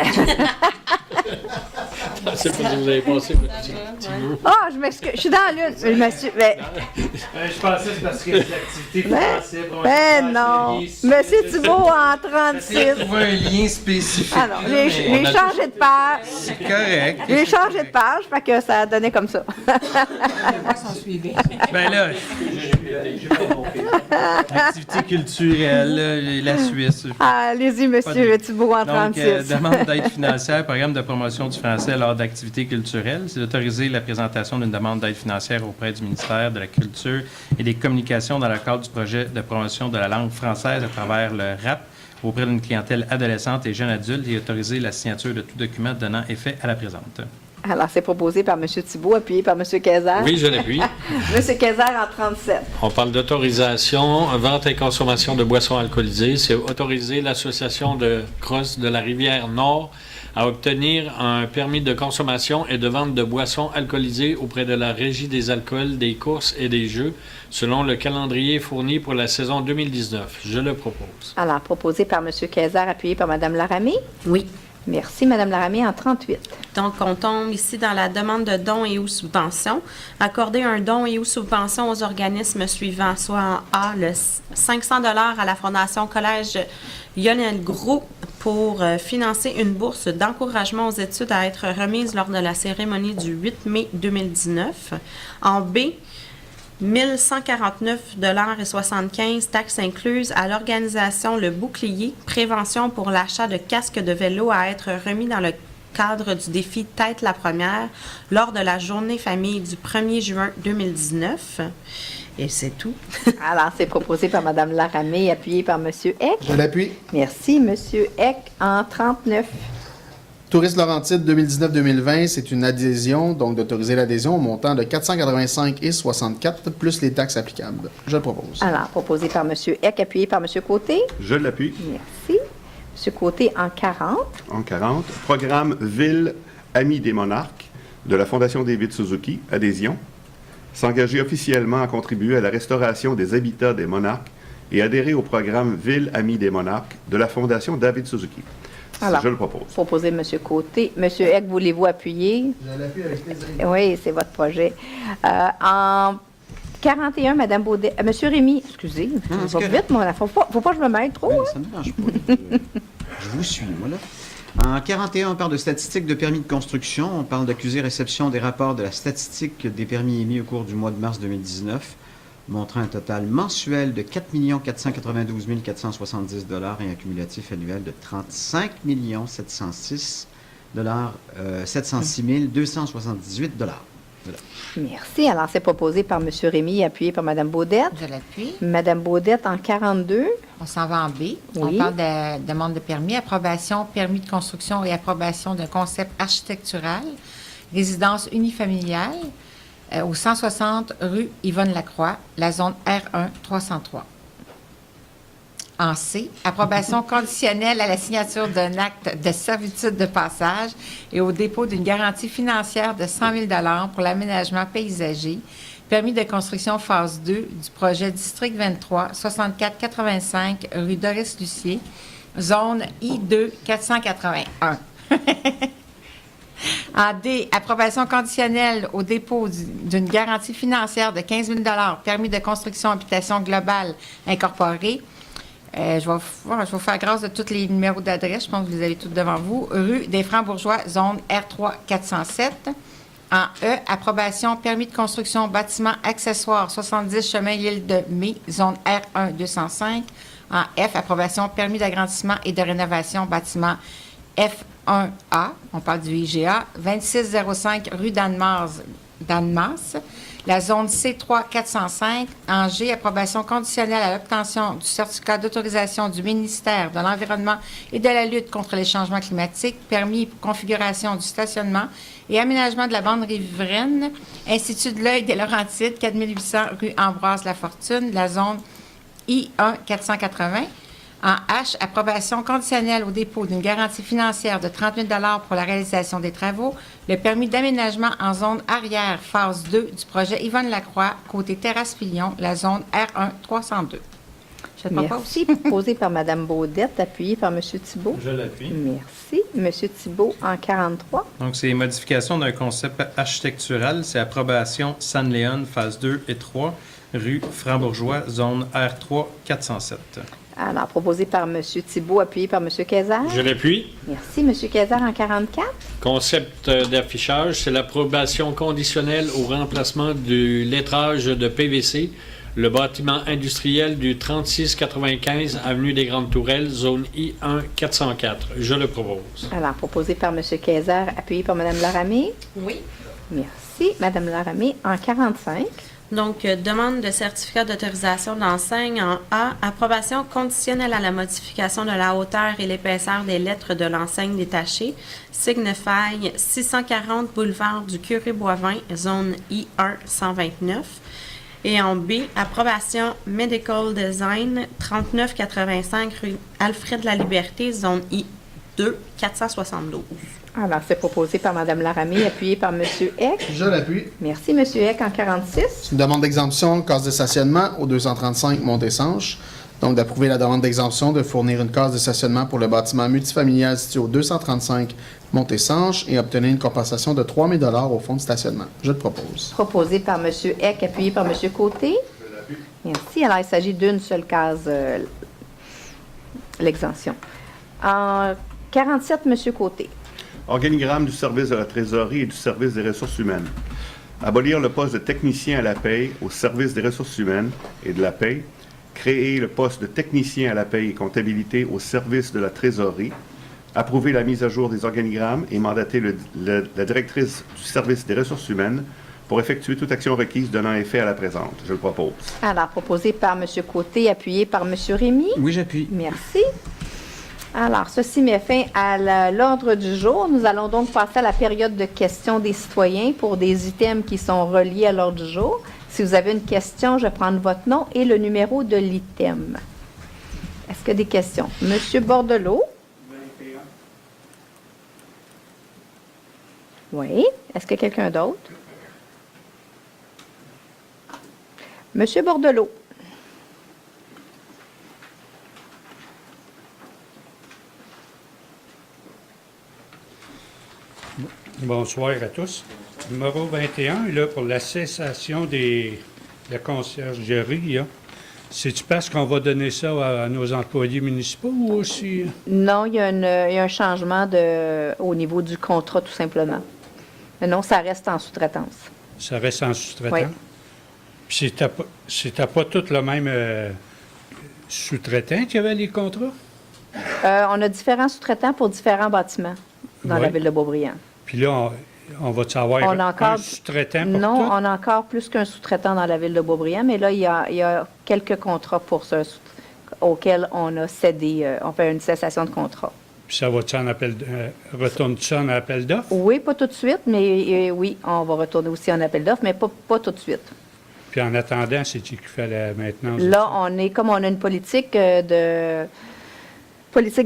C'est parce que vous avez passé votre petit mot. Ah, je m'excuse. Je suis dans l'une. Je pensais que c'est parce que c'est l'activité française. Ben non. Monsieur Thibault en 36. J'essaie de trouver un lien spécifique. Ah non, j'ai changé de page. C'est correct. J'ai changé de page, fait que ça a donné comme ça. Ben là, activité culturelle, la Suisse. Allez-y, monsieur Thibault en 36. Donc, demande d'aide financière, programme de promotion du français lors d'activités culturelles. C'est d'autoriser la présentation d'une demande d'aide financière auprès du ministère de la Culture et des Communications dans le cadre du projet de promotion de la langue française à travers le rap auprès d'une clientèle adolescente et jeune adulte et autoriser la signature de tout document donnant effet à la présente. Alors, c'est proposé par M. Thibault, appuyé par M. Kayser. Oui, je l'appuie. M. Kayser en 37. On parle d'autorisation, vente et consommation de boissons alcoolisées. C'est autoriser l'association de crosse de la Rivière-Nord à obtenir un permis de consommation et de vente de boissons alcoolisées auprès de la Régie des alcools, des courses et des jeux, selon le calendrier fourni pour la saison 2019. Je le propose. Alors, proposé par M. Kayser, appuyé par Mme Laramé. Oui. Merci, Mme Laramé, en 38. Donc, on tombe ici dans la demande de dons et ou subventions. Accorder un don et ou subvention aux organismes suivants, soit en A, le 500 $ à la Fondation Collège Lionel Groux pour financer une bourse d'encouragement aux études à être remise lors de la cérémonie du 8 mai 2019. En B, 1149,75 taxes incluses à l'organisation Le Bouclier, prévention pour l'achat de casques de vélo à être remis dans le cadre du défi Tête la première lors de la journée famille du 1er juin 2019. Et c'est tout. Alors, c'est proposé par Mme Laramé, appuyé par M. Eck. Je l'appuie. Merci, M. Eck en 39. Tourisme Laurentide 2019-2020, c'est une adhésion, donc d'autoriser l'adhésion au montant de 485,64 plus les taxes applicables. Je le propose. Alors, proposé par M. Eck, appuyé par M. Côté. Je l'appuie. Merci. M. Côté en 40. En 40. Programme Ville Amis des Monarques de la Fondation David Suzuki, adhésion. S'engager officiellement à contribuer à la restauration des habitats des monarques et adhérer au programme Ville Amis des Monarques de la Fondation David Suzuki. Alors, je le propose. Proposé M. Côté. M. Eck, voulez-vous appuyer? Je l'appuie avec plaisir. Oui, c'est votre projet. En 41, Mme Baudet. M. Rémy, excusez, c'est va correct. vite, moi. Faut pas que je me mêle trop. Oui, hein? ça ne me dérange pas. Je vous suis, moi, là. En 41, on parle de statistiques de permis de construction. On parle d'accusé réception des rapports de la statistique des permis émis au cours du mois de mars 2019, montrant un total mensuel de 4 492 470 $ et un cumulatif annuel de 35 706 278 $. Voilà. Merci. Alors, c'est proposé par M. Rémy, appuyé par Mme Baudette. Je l'appuie. Mme Baudette en 42. On s'en va en B. Oui. On parle de demande de permis, approbation, permis de construction et approbation d'un concept architectural, résidence unifamiliale au 160 rue Yvonne Lacroix, la zone R1 303. En C, approbation conditionnelle à la signature d'un acte de servitude de passage et au dépôt d'une garantie financière de 100 000 $ pour l'aménagement paysager, permis de construction phase 2 du projet District 23, 6485 rue Doris-Lucier, zone I2 481. En D, approbation conditionnelle au dépôt d'une garantie financière de 15 000 $, permis de construction habitation globale incorporée. Je vais vous faire grâce de tous les numéros d'adresse. Je pense que vous les avez tous devant vous. Rue des Francs-Bourgeois, zone R3 407. En E, approbation, permis de construction, bâtiment accessoire, 70 chemin L'Île de Mai, zone R1 205. En F, approbation, permis d'agrandissement et de rénovation, bâtiment F1A, on parle du IGA, 2605 rue Danmas, la zone C3 405. En G, approbation conditionnelle à l'obtention du certificat d'autorisation du ministère de l'Environnement et de la lutte contre les changements climatiques, permis pour configuration du stationnement et aménagement de la bande riveraine, Institut de l'Œil des Laurentides, 4800 rue Ambroise Lafortune, la zone I1 480. En H, approbation conditionnelle au dépôt d'une garantie financière de 30 000 $ pour la réalisation des travaux, le permis d'aménagement en zone arrière, phase 2 du projet Yvonne Lacroix, côté Terrasse Filion, la zone R1 302. Je le propose. Merci. Proposé par Mme Baudette, appuyé par M. Thibault. Je l'appuie. Merci. M. Thibault en 43. Donc, c'est modification d'un concept architectural. C'est approbation San Léon, phase 2 et 3, rue Franc-Bourgeois, zone R3 407. Alors, proposé par M. Thibault, appuyé par M. Kayser. Je l'appuie. Merci. M. Kayser en 44. Concept d'affichage, c'est l'approbation conditionnelle au remplacement du lettrage de PVC, le bâtiment industriel du 3695 avenue des Grandes Tourelles, zone I1 404. Je le propose. Alors, proposé par M. Kayser, appuyé par Mme Laramée. Oui. Merci. Mme Laramée en 45. Donc, demande de certificat d'autorisation d'enseigne en A, approbation conditionnelle à la modification de la hauteur et l'épaisseur des lettres de l'enseigne détachée, Signify 640 boulevard du Curé-Boivin, zone I1 129. Et en B, approbation Medical Design 3985 rue Alfred la Liberté, zone I2 472. Alors, c'est proposé par Mme Laramée, appuyé par M. Eck. Je l'appuie. Merci, M. Eck en 46. C'est une demande d'exemption, case de stationnement au 235 Montésanche. Donc, d'approuver la demande d'exemption de fournir une case de stationnement pour le bâtiment multifamilial situé au 235 Montésanche et obtenir une compensation de 3 000 $ au fonds de stationnement. Je le propose. Proposé par M. Eck, appuyé par M. Côté. Merci. Alors, il s'agit d'une seule case, l'exemption. En 47, M. Côté. Organigramme du service de la trésorerie et du service des ressources humaines. Abolir le poste de technicien à la paie au service des ressources humaines et de la paie. Créer le poste de technicien à la paie et comptabilité au service de la trésorerie. Approuver la mise à jour des organigrammes et mandater la directrice du service des ressources humaines pour effectuer toute action requise donnant effet à la présente. Je le propose. Alors, proposé par M. Côté, appuyé par M. Rémy. Oui, j'appuie. Merci. Alors, ceci met fin à l'ordre du jour. Nous allons donc passer à la période de questions des citoyens pour des items qui sont reliés à l'ordre du jour. Si vous avez une question, je vais prendre votre nom et le numéro de l'item. Est-ce qu'il y a des questions? Monsieur Bordelot? 21. Oui. Est-ce qu'il y a quelqu'un d'autre? Monsieur Bordelot? Bonsoir à tous. Numéro 21, là, pour la cessation de la conciergerie, là. C'est-tu parce qu'on va donner ça à nos employés municipaux ou aussi? Non, il y a un changement au niveau du contrat, tout simplement. Non, ça reste en sous-traitance. Ça reste en sous-traitant? Oui. Puis c'était pas tout le même sous-traitant qui avait les contrats? On a différents sous-traitants pour différents bâtiments dans la Oui. ville de Beaubriand. Puis là, on va savoir On a encore- un sous-traitant pour Non, tout? on a encore plus qu'un sous-traitant dans la ville de Beaubriand, mais là, il y a quelques contrats pour auxquels on a cédé, on fait une cessation de contrat. Puis ça va-tu en appel, retourne ça en appel d'offres? Oui, pas tout de suite, mais oui, on va retourner aussi en appel d'offres, mais pas tout de suite. Puis en attendant, c'est-tu qui fait la maintenance? de Là, comme on a une politique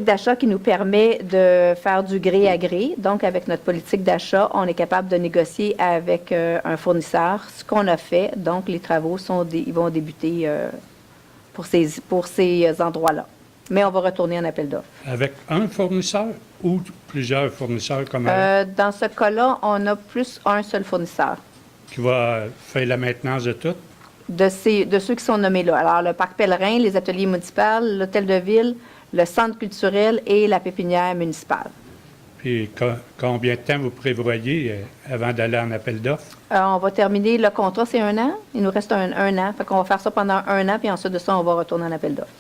d'achat qui nous permet de faire du gré à gré. Donc, avec notre politique d'achat, on est capable de négocier avec un fournisseur ce qu'on a fait. Donc, les travaux ils vont débuter pour ces endroits-là. Mais on va retourner en appel d'offres. Avec un fournisseur ou plusieurs fournisseurs comme avant, Dans ce cas-là, on a plus un seul fournisseur qui va faire la maintenance de tout? de ceux qui sont nommés là. Alors, le parc pèlerin, les ateliers municipaux, l'hôtel de ville, le centre culturel et la pépinière municipale. Puis combien de temps vous prévoyez avant d'aller en appel d'offres? On va terminer le contrat, c'est 1 an. Il nous reste un an. Fait qu'on va faire ça pendant 1 an, puis ensuite de ça, on va retourner en appel d'offres.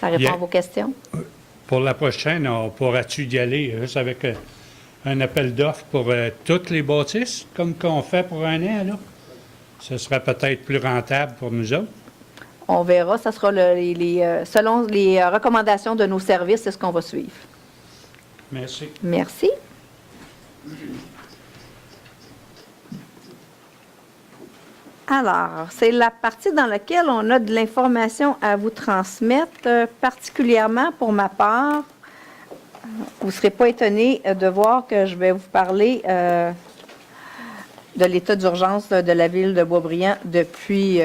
Ça répond Bien. à vos questions? Pour la prochaine, on pourra-tu y aller juste avec un appel d'offres pour toutes les bâtisses, comme qu'on fait pour 1 an, là? Ce sera peut-être plus rentable pour nous autres. On verra. Ça sera selon les recommandations de nos services, c'est ce qu'on va suivre. Merci. Merci. Alors, c'est la partie dans laquelle on a de l'information à vous transmettre, particulièrement pour ma part. Vous ne serez pas étonnés de voir que je vais vous parler de l'état d'urgence de la ville de Boisbriand depuis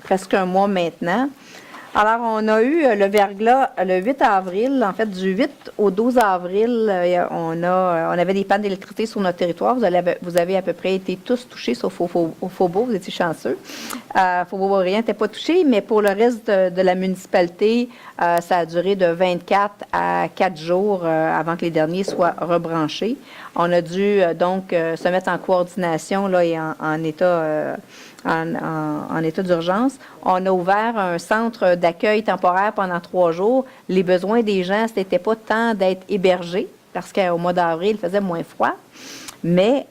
presque un mois maintenant. Alors, on a eu le verglas le 8 avril. En fait, du 8 au 12 avril, on avait des pannes d'électricité sur notre territoire. Vous avez à peu près été tous touchés, sauf au Faubourg. Vous étiez chanceux. Faubourg-Boisbriand n'était pas touché, mais pour le reste de la municipalité, ça a duré de 24 à 4 jours avant que les derniers soient rebranchés. On a dû donc se mettre en coordination là, et en état... En état d'urgence. On a ouvert un centre d'accueil temporaire pendant 3 jours. Les besoins des gens, ce n'était pas tant d'être hébergés, parce qu'au mois d'avril, il faisait moins froid, mais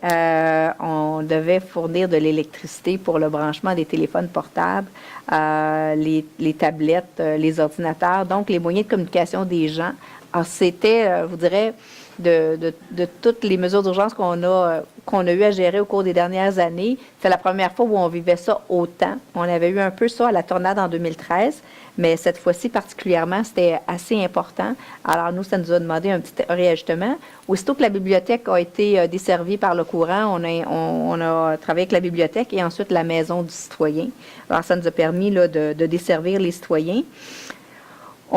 on devait fournir de l'électricité pour le branchement des téléphones portables, les tablettes, les ordinateurs, donc les moyens de communication des gens. Alors, c'était, je vous dirais, de toutes les mesures d'urgence qu'on a eu à gérer au cours des dernières années. C'est la première fois où on vivait ça autant. On avait eu un peu ça à la tornade en 2013, mais cette fois-ci particulièrement, c'était assez important. Alors nous, ça nous a demandé un petit réajustement. Aussitôt que la bibliothèque a été desservie par le courant, on a travaillé avec la bibliothèque et ensuite la maison du citoyen. Alors ça nous a permis là, de desservir les citoyens.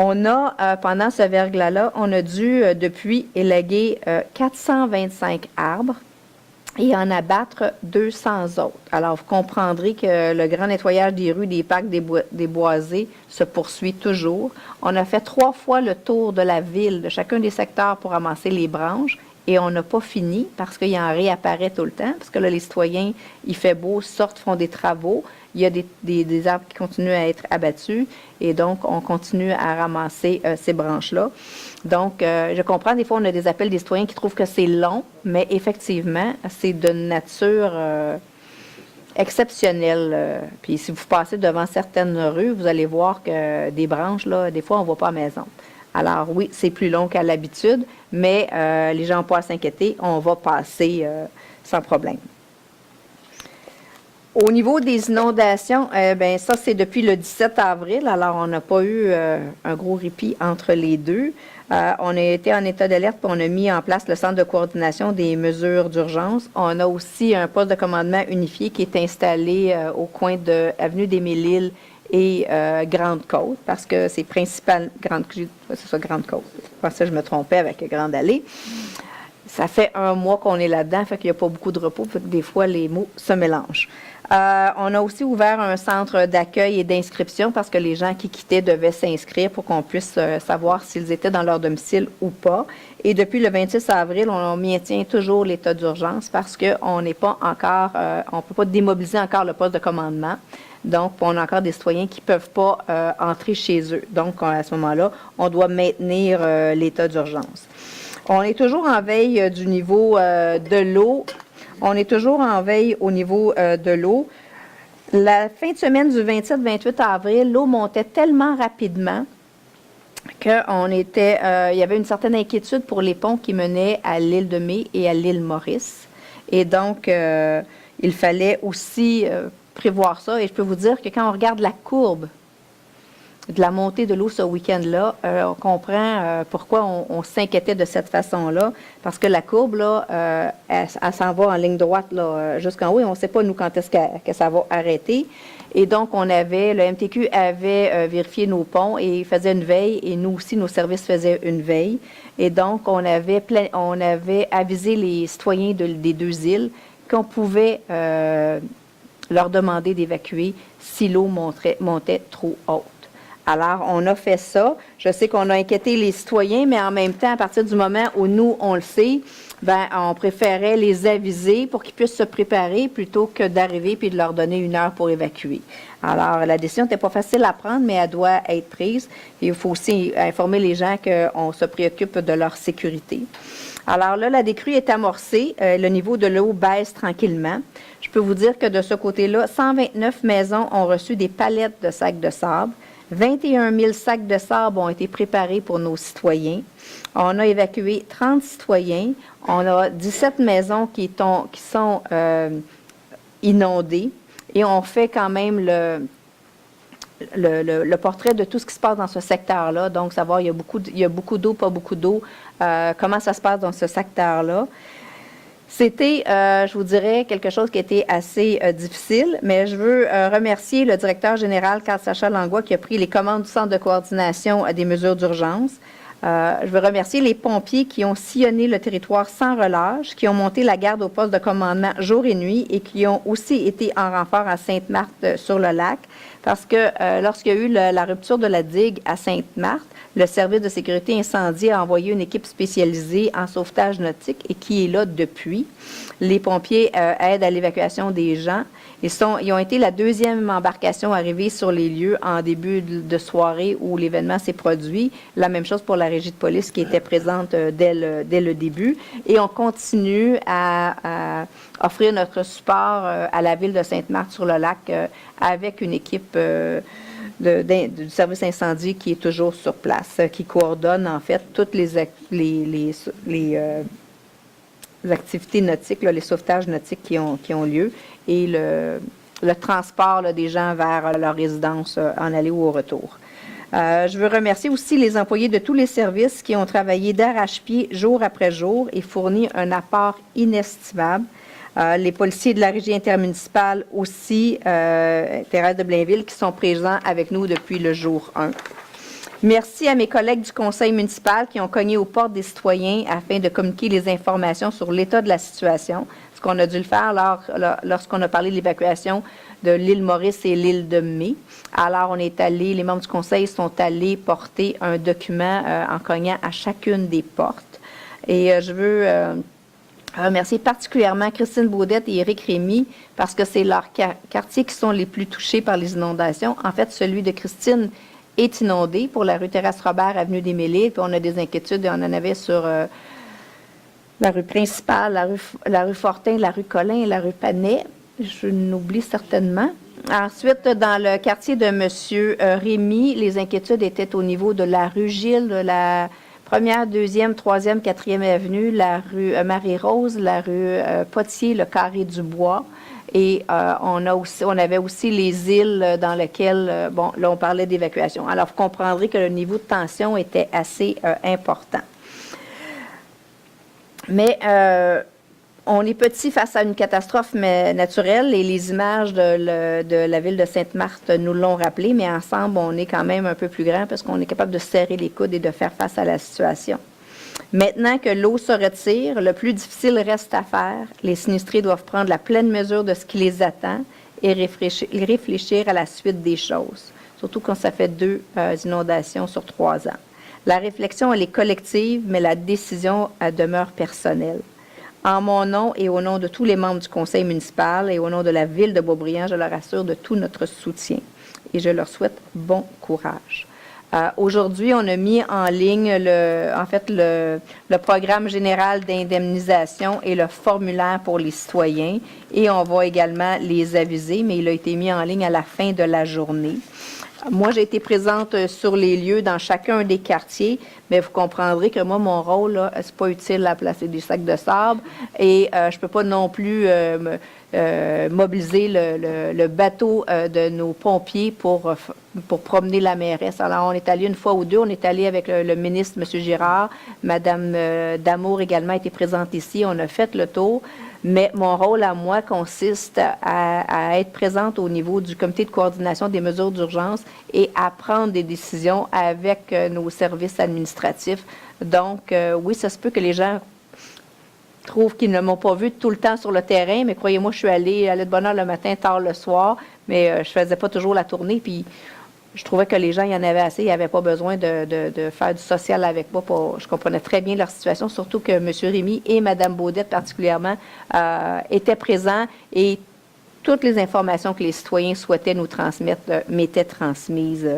On a, pendant ce verglas-là, on a dû, depuis, élaguer 425 arbres et en abattre 200 autres. Alors, vous comprendrez que le grand nettoyage des rues, des parcs, des boisés se poursuit toujours. On a fait 3 fois le tour de la ville, de chacun des secteurs pour ramasser les branches. Et on n'a pas fini parce qu'il en réapparaît tout le temps. Parce que là, les citoyens, il fait beau, sortent, font des travaux. Il y a des arbres qui continuent à être abattus. Et donc, on continue à ramasser ces branches-là. Donc, je comprends, des fois, on a des appels des citoyens qui trouvent que c'est long, mais effectivement, c'est de nature exceptionnelle. Puis, si vous passez devant certaines rues, vous allez voir que des branches, là, des fois, on ne voit pas à la maison. Alors oui, c'est plus long qu'à l'habitude, mais les gens n'ont pas à s'inquiéter, on va passer sans problème. Au niveau des inondations, ben ça, c'est depuis le 17 avril, alors on n'a pas eu un gros répit entre les deux. On a été en état d'alerte, puis on a mis en place le centre de coordination des mesures d'urgence. On a aussi un poste de commandement unifié qui est installé au coin de Avenue des Mille-Îles et Grande-Côte, parce que c'est principal, Grande-Côte. Je pensais que je me trompais avec Grande Allée. Ça fait un mois qu'on est là-dedans, fait qu'il n'y a pas beaucoup de repos, fait que des fois, les mots se mélangent. On a aussi ouvert un centre d'accueil et d'inscription parce que les gens qui quittaient devaient s'inscrire pour qu'on puisse savoir s'ils étaient dans leur domicile ou pas. Et depuis le 26 avril, on maintient toujours l'état d'urgence parce qu'on n'est pas encore, on ne peut pas démobiliser encore le poste de commandement. Donc, on a encore des citoyens qui ne peuvent pas entrer chez eux. Donc, à ce moment-là, on doit maintenir l'état d'urgence. On est toujours en veille du niveau de l'eau. On est toujours en veille au niveau de l'eau. La fin de semaine du 27-28 avril, l'eau montait tellement rapidement qu'il y avait une certaine inquiétude pour les ponts qui menaient à l'île de Mai et à l'île Maurice. Et donc, il fallait aussi prévoir ça. Et je peux vous dire que quand on regarde la courbe de la montée de l'eau ce week-end-là, on comprend pourquoi on s'inquiétait de cette façon-là, parce que la courbe, là, elle s'en va en ligne droite là, jusqu'en haut, et on ne sait pas, nous, quand est-ce que ça va arrêter. Et donc, le MTQ avait vérifié nos ponts et faisait une veille, et nous aussi, nos services faisaient une veille. Et donc, on avait avisé les citoyens des deux îles qu'on pouvait leur demander d'évacuer si l'eau montait trop haute. Alors, on a fait ça. Je sais qu'on a inquiété les citoyens, mais en même temps, à partir du moment où nous, on le sait, on préférait les aviser pour qu'ils puissent se préparer plutôt que d'arriver puis de leur donner 1 heure pour évacuer. Alors, la décision n'était pas facile à prendre, mais elle doit être prise. Et il faut aussi informer les gens qu'on se préoccupe de leur sécurité. Alors là, la décrue est amorcée. Le niveau de l'eau baisse tranquillement. Je peux vous dire que de ce côté-là, 129 maisons ont reçu des palettes de sacs de sable. 21 000 sacs de sable ont été préparés pour nos citoyens. On a évacué 30 citoyens. On a 17 maisons qui sont inondées. Et on fait quand même le portrait de tout ce qui se passe dans ce secteur-là. Donc, savoir, il y a beaucoup d'eau, pas beaucoup d'eau. Comment ça se passe dans ce secteur-là. C'était, je vous dirais, quelque chose qui était assez difficile, mais je veux remercier le directeur général, Carl-Sacha Langlois, qui a pris les commandes du Centre de coordination des mesures d'urgence. Je veux remercier les pompiers qui ont sillonné le territoire sans relâche, qui ont monté la garde au poste de commandement jour et nuit et qui ont aussi été en renfort à Sainte-Marthe sur le lac, parce que lorsqu'il y a eu la rupture de la digue à Sainte-Marthe, le service de sécurité incendie a envoyé une équipe spécialisée en sauvetage nautique et qui est là depuis. Les pompiers aident à l'évacuation des gens. Ils ont été la deuxième embarcation arrivée sur les lieux en début de soirée où l'événement s'est produit. La même chose pour la régie de police qui était présente dès le début. Et on continue à offrir notre support à la ville de Sainte-Marthe-sur-le-Lac avec une équipe du service incendie qui est toujours sur place, qui coordonne en fait toutes les activités nautiques, les sauvetages nautiques qui ont lieu et le transport des gens vers leur résidence en aller ou au retour. Je veux remercier aussi les employés de tous les services qui ont travaillé d'arrache-pied jour après jour et fourni un apport inestimable. Les policiers de la régie intermunicipale aussi, Thérèse de Blainville, qui sont présents avec nous depuis le jour 1. Merci à mes collègues du conseil municipal qui ont cogné aux portes des citoyens afin de communiquer les informations sur l'état de la situation, ce qu'on a dû le faire lorsqu'on a parlé de l'évacuation de l'île Maurice et l'île de Mai. Alors, les membres du conseil sont allés porter un document en cognant à chacune des portes. Et je veux remercier particulièrement Christine Baudette et Éric Rémy parce que c'est leurs quartiers qui sont les plus touchés par les inondations. En fait, celui de Christine est inondé pour la rue Thérèse-Robert, avenue des Mille-Îles, puis on a des inquiétudes et on en avait sur la rue principale, la rue Fortin, la rue Collin et la rue Panet. Je n'oublie certainement. Ensuite, dans le quartier de M. Rémy, les inquiétudes étaient au niveau de la rue Gilles, de la 1e, 2e, 3e, 4e avenue, la rue Marie-Rose, la rue Potier, le carré du Bois. Et on avait aussi les îles dans lesquelles, bon, là, on parlait d'évacuation. Alors, vous comprendrez que le niveau de tension était assez important. Mais on est petit face à une catastrophe naturelle et les images de la ville de Sainte-Marthe nous l'ont rappelé, mais ensemble, on est quand même un peu plus grand parce qu'on est capable de serrer les coudes et de faire face à la situation. Maintenant que l'eau se retire, le plus difficile reste à faire. Les sinistrés doivent prendre la pleine mesure de ce qui les attend et réfléchir à la suite des choses, surtout quand ça fait 2 inondations sur 3 ans. La réflexion, elle est collective, mais la décision, elle demeure personnelle. En mon nom et au nom de tous les membres du conseil municipal et au nom de la ville de Boisbriand, je leur assure de tout notre soutien et je leur souhaite bon courage. Aujourd'hui, on a mis en ligne le programme général d'indemnisation et le formulaire pour les citoyens et on va également les aviser, mais il a été mis en ligne à la fin de la journée. Moi, j'ai été présente sur les lieux dans chacun des quartiers, mais vous comprendrez que moi, mon rôle, là, c'est pas utile à placer des sacs de sable et je peux pas non plus mobiliser le bateau de nos pompiers pour promener la mairesse. Alors, on est allé une fois ou deux, on est allé avec le ministre, M. Girard, Mme Damour également a été présente ici, on a fait le tour. Mais mon rôle à moi consiste à être présente au niveau du comité de coordination des mesures d'urgence et à prendre des décisions avec nos services administratifs. Donc, oui, ça se peut que les gens trouvent qu'ils ne m'ont pas vu tout le temps sur le terrain, mais croyez-moi, je suis allée de bonne heure le matin, tard le soir, mais je faisais pas toujours la tournée, puis je trouvais que les gens, il y en avait assez, ils n'avaient pas besoin de faire du social avec moi. Je comprenais très bien leur situation, surtout que M. Rémy et Mme Baudette particulièrement étaient présents et toutes les informations que les citoyens souhaitaient nous transmettre m'étaient transmises.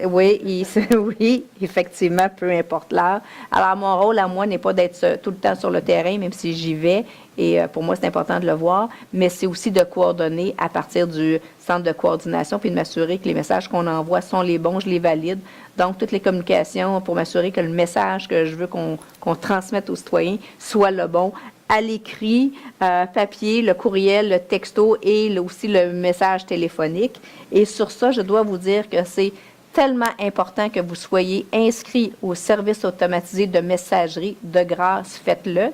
Oui, oui, effectivement, peu importe l'heure. Alors, mon rôle à moi n'est pas d'être tout le temps sur le terrain, même si j'y vais. Et pour moi, c'est important de le voir, mais c'est aussi de coordonner à partir du centre de coordination puis de m'assurer que les messages qu'on envoie sont les bons, je les valide. Donc, toutes les communications pour m'assurer que le message que je veux qu'on transmette aux citoyens soit le bon, à l'écrit, papier, le courriel, le texto et aussi le message téléphonique. Et sur ça, je dois vous dire que c'est tellement important que vous soyez inscrit au service automatisé de messagerie. De grâce, faites-le.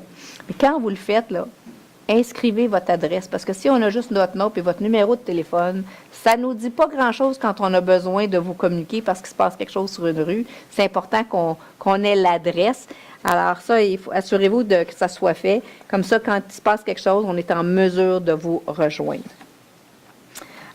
Mais quand vous le faites, là, inscrivez votre adresse, parce que si on a juste notre nom et votre numéro de téléphone, ça ne nous dit pas grand-chose quand on a besoin de vous communiquer parce qu'il se passe quelque chose sur une rue. C'est important qu'on ait l'adresse. Alors ça, assurez-vous que ça soit fait. Comme ça, quand il se passe quelque chose, on est en mesure de vous rejoindre.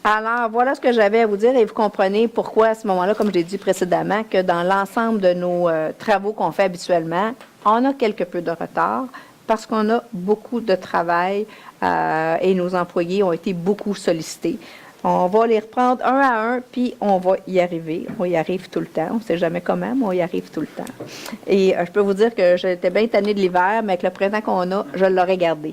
Alors, voilà ce que j'avais à vous dire et vous comprenez pourquoi à ce moment-là, comme je l'ai dit précédemment, que dans l'ensemble de nos travaux qu'on fait habituellement, on a quelque peu de retard parce qu'on a beaucoup de travail et nos employés ont été beaucoup sollicités. On va les reprendre un à un, puis on va y arriver. On y arrive tout le temps. On ne sait jamais comment, mais on y arrive tout le temps. Et je peux vous dire que j'étais bien tannée de l'hiver, mais avec le printemps qu'on a, je l'aurais gardé.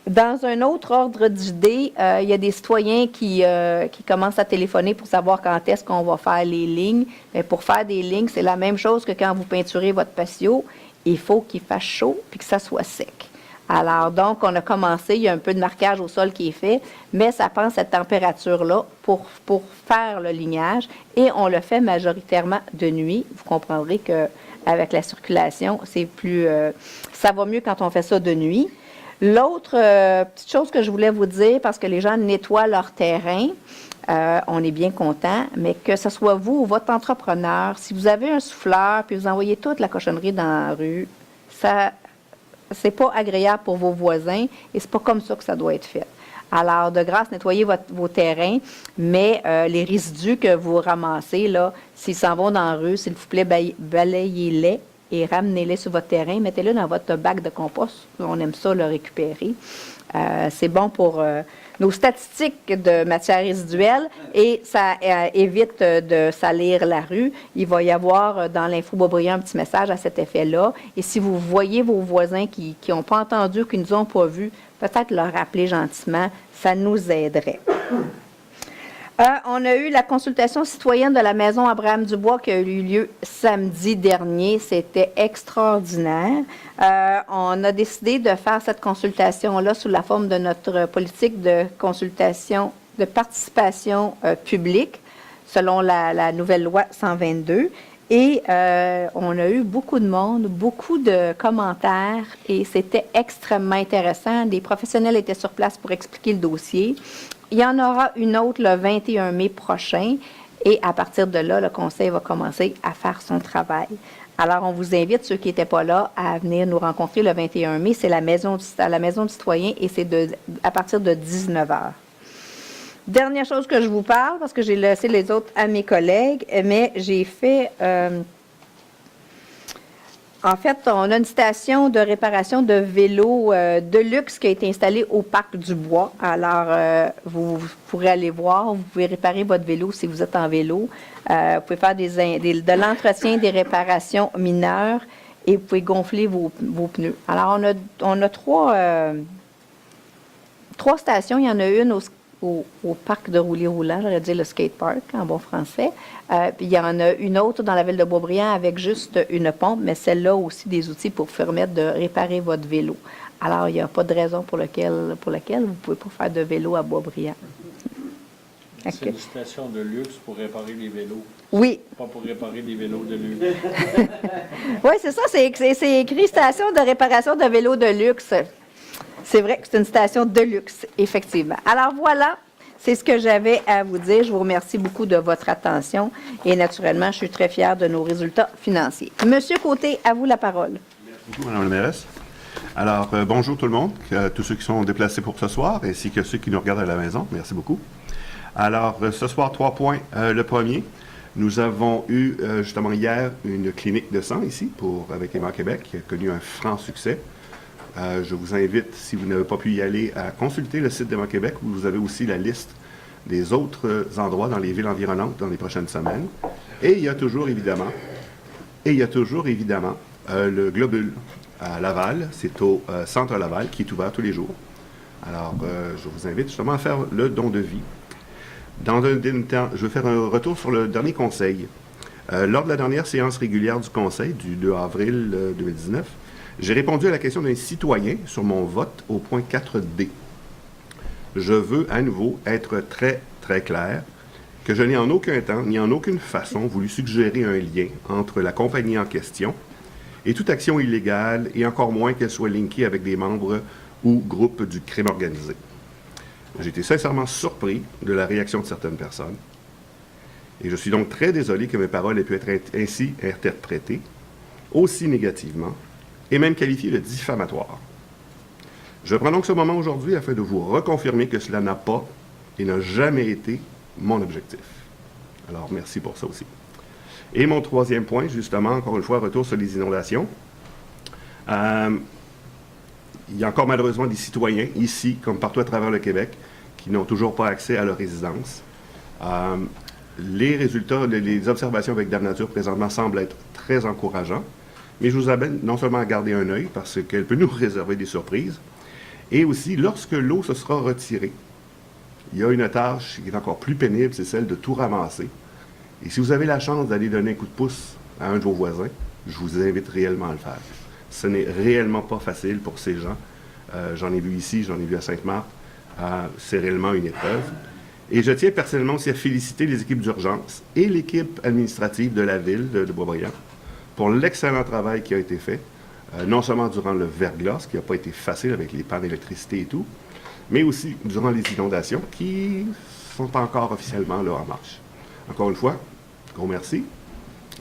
Dans un autre ordre d'idée, il y a des citoyens qui commencent à téléphoner pour savoir quand est-ce qu'on va faire les lignes. Mais pour faire des lignes, c'est la même chose que quand vous peinturez votre patio. Il faut qu'il fasse chaud puis que ça soit sec. Alors, donc, on a commencé, il y a un peu de marquage au sol qui est fait, mais ça prend cette température-là pour faire le lignage et on le fait majoritairement de nuit. Vous comprendrez qu'avec la circulation, c'est plus, ça va mieux quand on fait ça de nuit. L'autre petite chose que je voulais vous dire, parce que les gens nettoient leur terrain, on est bien content, mais que ce soit vous ou votre entrepreneur, si vous avez un souffleur puis vous envoyez toute la cochonnerie dans la rue, ça c'est pas agréable pour vos voisins et c'est pas comme ça que ça doit être fait. Alors, de grâce, nettoyez vos terrains, mais les résidus que vous ramassez, là, s'ils s'en vont dans la rue, s'il vous plaît, balayez-les et ramenez-les sur votre terrain. Mettez-les dans votre bac de compost. On aime ça, le récupérer. C'est bon pour nos statistiques de matières résiduelles et ça évite de salir la rue. Il va y avoir dans l'Info Boisbriand un petit message à cet effet-là. Et si vous voyez vos voisins qui n'ont pas entendu, qui ne nous ont pas vus, peut-être leur rappeler gentiment, ça nous aiderait. On a eu la consultation citoyenne de la Maison Abraham-Dubois qui a eu lieu samedi dernier. C'était extraordinaire. On a décidé de faire cette consultation-là sous la forme de notre politique de consultation, de participation publique, selon la nouvelle loi 122. Et on a eu beaucoup de monde, beaucoup de commentaires et c'était extrêmement intéressant. Des professionnels étaient sur place pour expliquer le dossier. Il y en aura une autre le 21 mai prochain et à partir de là, le Conseil va commencer à faire son travail. Alors, on vous invite, ceux qui n'étaient pas là, à venir nous rencontrer le 21 mai. C'est à la Maison du citoyen et c'est à partir de 19h. Dernière chose que je vous parle, parce que j'ai laissé les autres à mes collègues, mais j'ai fait... en fait, on a une station de réparation de vélos de luxe qui a été installée au Parc du Bois. Alors, vous pourrez aller voir, vous pouvez réparer votre vélo si vous êtes en vélo. Vous pouvez faire de l'entretien, des réparations mineures et vous pouvez gonfler vos pneus. Alors, on a trois stations. Il y en a une au parc de roulis-roulant, j'aurais dit le skate park en bon français. Puis il y en a une autre dans la ville de Boisbriand avec juste une pompe, mais celle-là aussi des outils pour vous permettre de réparer votre vélo. Alors, il n'y a pas de raison pour laquelle vous ne pouvez pas faire de vélo à Boisbriand. C'est une station de luxe pour réparer les vélos. Oui. Pas pour réparer des vélos de luxe. Oui, c'est ça, c'est écrit station de réparation de vélos de luxe. C'est vrai que c'est une station de luxe, effectivement. Alors voilà, c'est ce que j'avais à vous dire. Je vous remercie beaucoup de votre attention et naturellement, je suis très fière de nos résultats financiers. Monsieur Côté, à vous la parole. Merci beaucoup, Mme la mairesse. Alors, bonjour tout le monde, tous ceux qui sont déplacés pour ce soir, ainsi que ceux qui nous regardent à la maison. Merci beaucoup. Alors, ce soir, 3 points. Le premier, nous avons eu justement hier une clinique de sang ici avec Emma Québec qui a connu un franc succès. Je vous invite, si vous n'avez pas pu y aller, à consulter le site d'Emma Québec où vous avez aussi la liste des autres endroits dans les villes environnantes dans les prochaines semaines. Et il y a toujours évidemment le Globule à Laval, c'est au Centre Laval qui est ouvert tous les jours. Alors, je vous invite justement à faire le don de vie. Dans un temps, je vais faire un retour sur le dernier conseil. Lors de la dernière séance régulière du conseil du 2 avril 2019, j'ai répondu à la question d'un citoyen sur mon vote au point 4D. Je veux à nouveau être très, très clair que je n'ai en aucun temps, ni en aucune façon voulu suggérer un lien entre la compagnie en question et toute action illégale, et encore moins qu'elle soit linkée avec des membres ou groupes du crime organisé. J'ai été sincèrement surpris de la réaction de certaines personnes, et je suis donc très désolé que mes paroles aient pu être ainsi interprétées, aussi négativement, et même qualifiées de diffamatoires. Je prends donc ce moment aujourd'hui afin de vous reconfirmer que cela n'a pas et n'a jamais été mon objectif. Alors, merci pour ça aussi. Et mon troisième point, justement, encore une fois, retour sur les inondations. Il y a encore malheureusement des citoyens, ici, comme partout à travers le Québec, qui n'ont toujours pas accès à leur résidence. Les résultats, les observations avec Dame Nature présentement semblent être très encourageants, mais je vous amène non seulement à garder un œil, parce qu'elle peut nous réserver des surprises, et aussi, lorsque l'eau se sera retirée, il y a une tâche qui est encore plus pénible, c'est celle de tout ramasser. Et si vous avez la chance d'aller donner un coup de pouce à un de vos voisins, je vous invite réellement à le faire. Ce n'est réellement pas facile pour ces gens. J'en ai vu ici, j'en ai vu à Sainte-Marthe. C'est réellement une épreuve. Et je tiens personnellement aussi à féliciter les équipes d'urgence et l'équipe administrative de la ville de Boisbriand pour l'excellent travail qui a été fait, non seulement durant le verglas, ce qui n'a pas été facile avec les pannes d'électricité et tout, mais aussi durant les inondations qui ne sont pas encore officiellement là en marche. Encore une fois, gros merci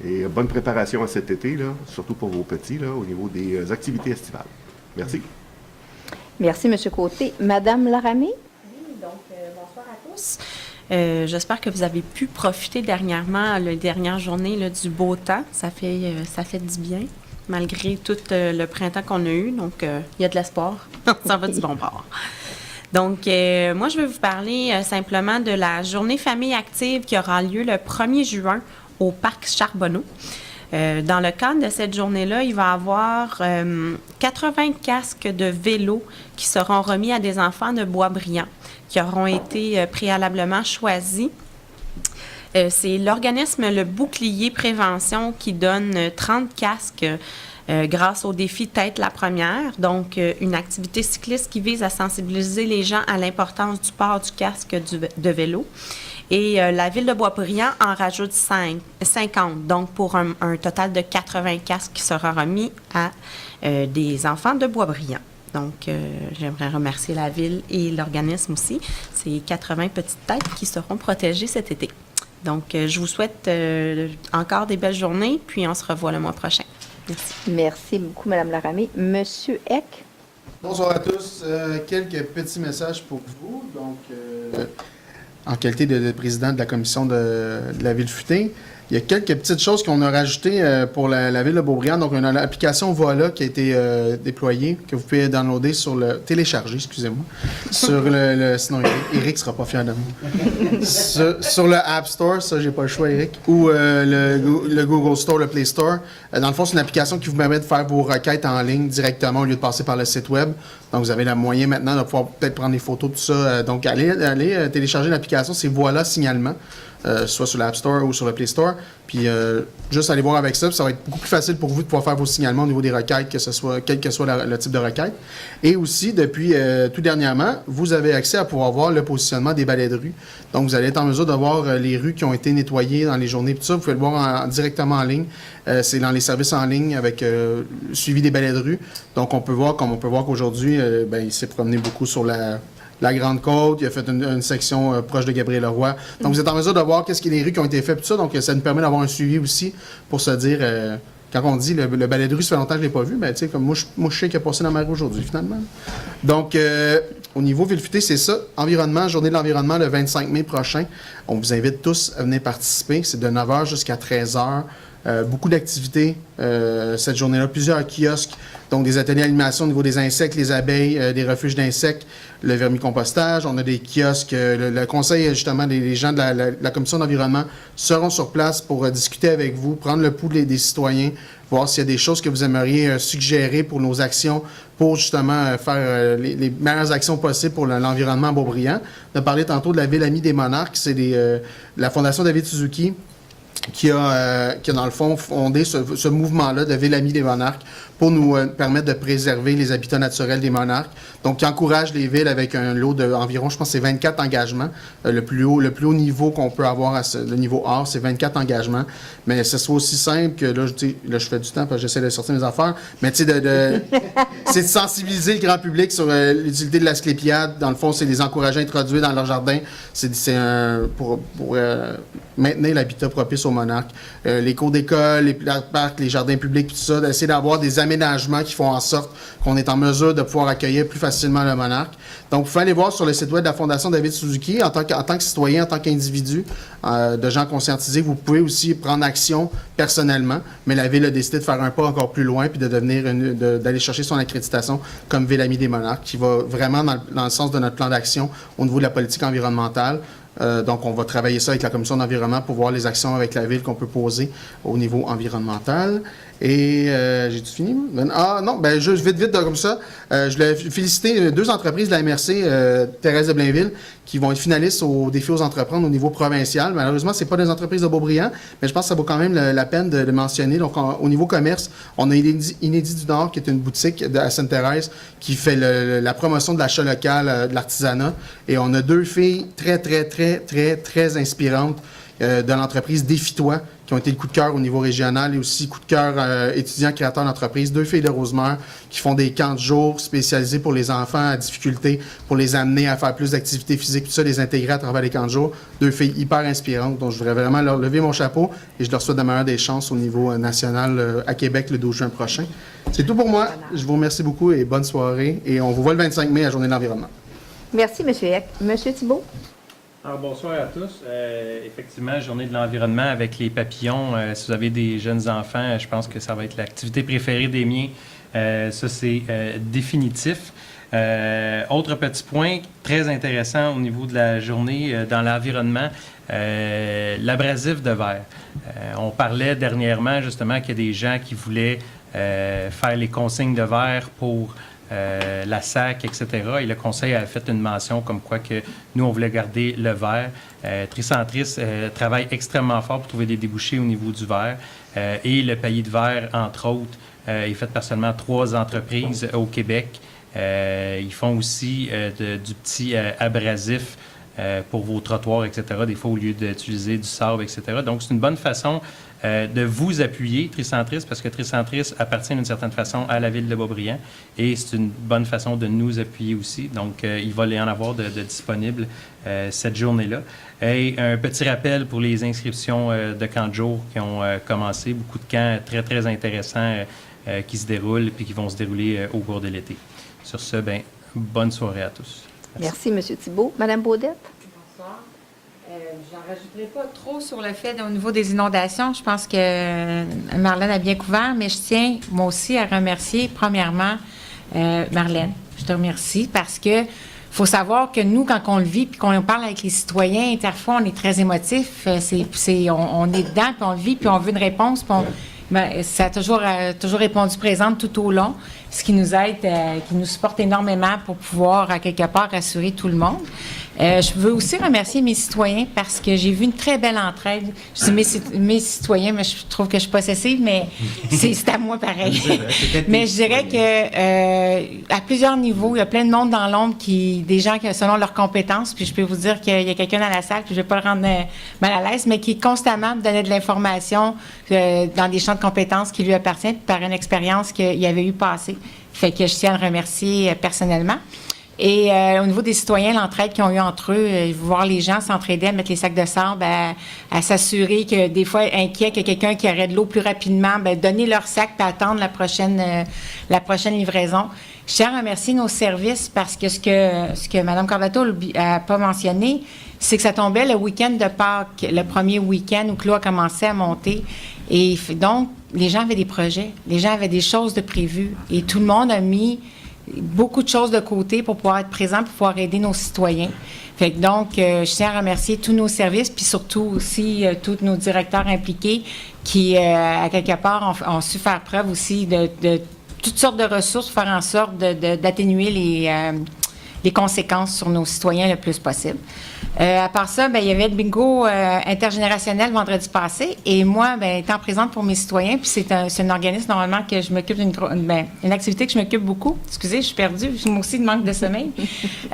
et bonne préparation à cet été, là, surtout pour vos petits, là, au niveau des activités estivales. Merci. Merci, M. Côté. Madame Laramé? Oui, donc, bonsoir à tous. J'espère que vous avez pu profiter dernièrement, les dernières journées là, du beau temps. Ça fait du bien, malgré tout le printemps qu'on a eu. Donc, il y a de l'espoir. Ça va du bon bord. Donc, moi, je vais vous parler simplement de la journée famille active qui aura lieu le 1er juin au Parc Charbonneau. Dans le cadre de cette journée-là, il va y avoir 80 casques de vélo qui seront remis à des enfants de Boisbriand qui auront été préalablement choisis. C'est l'organisme Le Bouclier Prévention qui donne 30 casques grâce au défi Tête la première, donc une activité cycliste qui vise à sensibiliser les gens à l'importance du port du casque de vélo. Et la Ville de Boisbriand en rajoute 50, donc pour un total de 80 casques qui sera remis à des enfants de Boisbriand. Donc, j'aimerais remercier la Ville et l'organisme aussi. C'est 80 petites têtes qui seront protégées cet été. Donc, je vous souhaite encore des belles journées, puis on se revoit le mois prochain. Merci. Merci beaucoup, Mme Laramie. Monsieur Eck. Bonsoir à tous. Quelques petits messages pour vous. Donc, en qualité de président de la commission de la Ville-Futé, il y a quelques petites choses qu'on a rajoutées pour la Ville de Boisbriand. Donc, on a l'application Voilà qui a été déployée, que vous pouvez downloader télécharger, excusez-moi, sur sinon Eric sera pas fier de moi. sur le App Store, ça, j'ai pas le choix, Eric, ou le Google Store, le Play Store. Dans le fond, c'est une application qui vous permet de faire vos requêtes en ligne directement au lieu de passer par le site web. Donc, vous avez le moyen maintenant de pouvoir peut-être prendre des photos, tout ça. Donc, allez télécharger l'application, c'est Voilà Signalement. Soit sur l'App Store ou sur le Play Store. Puis juste aller voir avec ça, puis ça va être beaucoup plus facile pour vous de pouvoir faire vos signalements au niveau des requêtes, quel que soit le type de requête. Et aussi, depuis tout dernièrement, vous avez accès à pouvoir voir le positionnement des balais de rue. Donc, vous allez être en mesure de voir les rues qui ont été nettoyées dans les journées. Tout ça, vous pouvez le voir directement en ligne. C'est dans les services en ligne avec le suivi des balais de rue. Donc, on peut voir qu'aujourd'hui, il s'est promené beaucoup sur la Grande Côte, il a fait une section proche de Gabriel-Leroy. Donc, vous êtes en mesure de voir qu'est-ce qu'il y a des rues qui ont été faites, tout ça. Donc, ça nous permet d'avoir un suivi aussi pour se dire, quand on dit le balai de rue, ça fait longtemps que je ne l'ai pas vu, mais tu sais, comme moi, je sais qu'il a passé dans ma rue aujourd'hui, finalement. Donc, au niveau Ville-Futé, c'est ça. Environnement, journée de l'environnement le 25 mai prochain. On vous invite tous à venir participer. C'est de 9h jusqu'à 13h. Beaucoup d'activités cette journée-là, plusieurs kiosques, donc des ateliers d'animation au niveau des insectes, les abeilles, des refuges d'insectes, le vermicompostage, on a des kiosques, le conseil, justement, les gens de la commission d'environnement seront sur place pour discuter avec vous, prendre le pouls des citoyens, voir s'il y a des choses que vous aimeriez suggérer pour nos actions, pour justement faire les meilleures actions possibles pour l'environnement à Boisbriand. On a parlé tantôt de la Ville Amie des Monarques, c'est la Fondation David Suzuki qui a dans le fond fondé ce mouvement-là de Ville Amie des Monarques pour nous permettre de préserver les habitats naturels des monarques. Donc, qui encourage les villes avec un lot d'environ, je pense, c'est 24 engagements. Le plus haut niveau qu'on peut avoir, le niveau A, c'est 24 engagements. Mais ce soit aussi simple que, là, je fais du temps parce que j'essaie de sortir mes affaires, mais tu sais, c'est de sensibiliser le grand public sur l'utilité de l'asclépiade. Dans le fond, c'est les encourager à introduire dans leur jardin. C'est pour maintenir l'habitat propice aux monarques. Les cours d'école, les parcs, les jardins publics, tout ça, d'essayer d'avoir des aménagements qui font en sorte qu'on est en mesure de pouvoir accueillir plus facilement le monarque. Donc, vous pouvez aller voir sur le site web de la Fondation David Suzuki, en tant que citoyen, en tant qu'individu, de gens conscientisés, vous pouvez aussi prendre action personnellement, mais la Ville a décidé de faire un pas encore plus loin puis d'aller chercher son accréditation comme Ville Amie des Monarques, qui va vraiment dans le sens de notre plan d'action au niveau de la politique environnementale. Donc, on va travailler ça avec la Commission d'environnement pour voir les actions avec la Ville qu'on peut poser au niveau environnemental. Et j'ai-tu fini? Ah non, juste vite comme ça. Je voulais féliciter 2 entreprises de la MRC, Thérèse de Blainville, qui vont être finalistes au défi aux entreprendre au niveau provincial. Malheureusement, ce n'est pas des entreprises de Boisbriand, mais je pense que ça vaut quand même la peine de le mentionner. Donc, au niveau commerce, on a Inédit du Nord, qui est une boutique à Sainte-Thérèse, qui fait la promotion de l'achat local, de l'artisanat. Et on a 2 filles très inspirantes de l'entreprise Défie-toi, qui ont été le coup de cœur au niveau régional et aussi coup de cœur étudiants créateurs d'entreprise. 2 filles de Rosemère qui font des camps de jour spécialisés pour les enfants à difficulté, pour les amener à faire plus d'activités physiques, tout ça, les intégrer à travers les camps de jour. 2 filles hyper inspirantes, donc je voudrais vraiment leur lever mon chapeau et je leur souhaite de meilleures des chances au niveau national à Québec le 12 juin prochain. C'est tout pour moi. Je vous remercie beaucoup et bonne soirée. Et on vous voit le 25 mai à la Journée de l'environnement. Merci, M. Eck. M. Thibault? Alors, bonsoir à tous. Effectivement, Journée de l'environnement avec les papillons. Si vous avez des jeunes enfants, je pense que ça va être l'activité préférée des miens. Ça, c'est définitif. Autre petit point très intéressant au niveau de la journée dans l'environnement, l'abrasif de verre. On parlait dernièrement justement qu'il y a des gens qui voulaient faire les consignes de verre pour la SAC, etc. Et le conseil a fait une mention comme quoi que nous, on voulait garder le verre. Tricentris travaille extrêmement fort pour trouver des débouchés au niveau du verre. Et le paillis de verre, entre autres, est fait par seulement 3 entreprises au Québec. Ils font aussi du petit abrasif pour vos trottoirs, etc., des fois au lieu d'utiliser du sable, etc. Donc, c'est une bonne façon de vous appuyer, Tricentris, parce que Tricentris appartient d'une certaine façon à la ville de Boisbriand et c'est une bonne façon de nous appuyer aussi. Donc, il va y en avoir de disponibles cette journée-là. Et un petit rappel pour les inscriptions de camps de jour qui ont commencé. Beaucoup de camps très, très intéressants qui se déroulent puis qui vont se dérouler au cours de l'été. Sur ce, bonne soirée à tous. Merci, M. Thibault. Mme Baudette? Bonsoir. J'en rajouterai pas trop sur le fait au niveau des inondations. Je pense que Marlène a bien couvert, mais je tiens moi aussi à remercier premièrement Marlène. Je te remercie parce que faut savoir que nous, quand on le vit puis qu'on parle avec les citoyens, parfois on est très émotif. On est dedans puis on le vit puis on veut une réponse. Ça a toujours répondu présente tout au long, ce qui nous aide, qui nous supporte énormément pour pouvoir, à quelque part, rassurer tout le monde. Je veux aussi remercier mes citoyens parce que j'ai vu une très belle entraide. Je dis mes citoyens, mais je trouve que je suis possessive, mais c'est à moi pareil. Mais je dirais que à plusieurs niveaux, il y a plein de monde dans l'ombre, des gens qui, selon leurs compétences, puis je peux vous dire qu'il y a quelqu'un dans la salle, puis je ne vais pas le rendre mal à l'aise, mais qui constamment me donnait de l'information dans des champs de compétences qui lui appartiennent, puis par une expérience qu'il avait eu passée. Fait que je tiens à le remercier personnellement. Et au niveau des citoyens, l'entraide qu'ils ont eu entre eux, voir les gens s'entraider à mettre les sacs de sable, à s'assurer que des fois inquiets que quelqu'un qui aurait de l'eau plus rapidement, donner leur sac puis attendre la prochaine livraison. Je tiens à remercier nos services parce que ce que Mme Cordato n'a pas mentionné, c'est que ça tombait le week-end de Pâques, le premier week-end où Clos a commencé à monter. Et donc, les gens avaient des projets, les gens avaient des choses de prévues et tout le monde a mis beaucoup de choses de côté pour pouvoir être présent, pour pouvoir aider nos citoyens. Fait que donc, je tiens à remercier tous nos services, puis surtout aussi tous nos directeurs impliqués qui, à quelque part, ont su faire preuve aussi de toutes sortes de ressources, faire en sorte d'atténuer les conséquences sur nos citoyens le plus possible. À part ça, il y avait le bingo intergénérationnel vendredi passé. Et moi, étant présente pour mes citoyens, puis c'est un organisme normalement que je m'occupe une activité que je m'occupe beaucoup. Excusez, je suis perdue. Moi aussi, de manque de sommeil.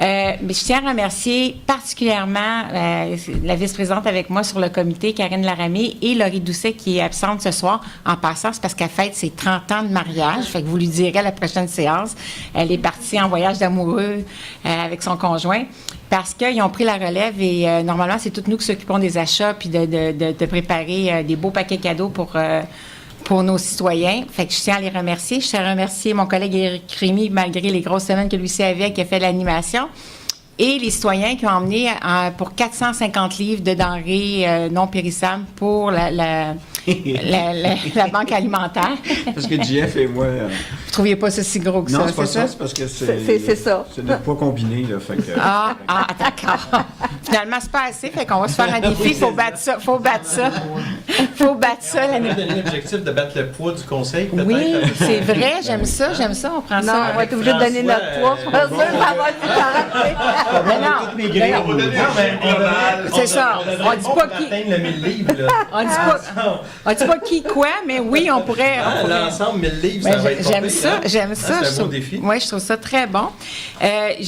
Mais je tiens à remercier particulièrement la vice-présidente avec moi sur le comité, Karine Laramie, et Laurie Doucet, qui est absente ce soir. En passant, c'est parce qu'elle fête ses 30 ans de mariage. Fait que vous lui direz à la prochaine séance. Elle est partie en voyage d'amoureux avec son conjoint. Parce qu'ils ont pris la relève et normalement, c'est toutes nous qui s'occupons des achats puis de préparer des beaux paquets cadeaux pour nos citoyens. Fait que je tiens à les remercier. Je tiens à remercier mon collègue Éric Rémy, malgré les grosses semaines que lui avait, qui a fait l'animation. Et les citoyens qui ont emmené pour 450 livres de denrées non périssables pour la banque alimentaire. Parce que JF et moi... Vous ne trouviez pas ça si gros que ça, non, c'est pas ça? ça? C'est parce que c'est ça. C'est notre poids combiné, là, fait que... D'accord. Finalement, c'est pas assez, fait qu'on va se faire un défi. Il faut battre ça. Faut battre ça l'année. On va donner l'objectif de battre le poids du conseil, peut-être. Oui, c'est vrai. J'aime ça. On prend ça. Non, on va être obligé de donner notre poids. Je suis pas sûre que ça va être c'est ça. On dit pas qui. On dit pas qui quoi, mais oui, on pourrait. L'ensemble, 1000 livres, ça va être J'aime ça. C'est un beau défi. Oui, je trouve ça très bon.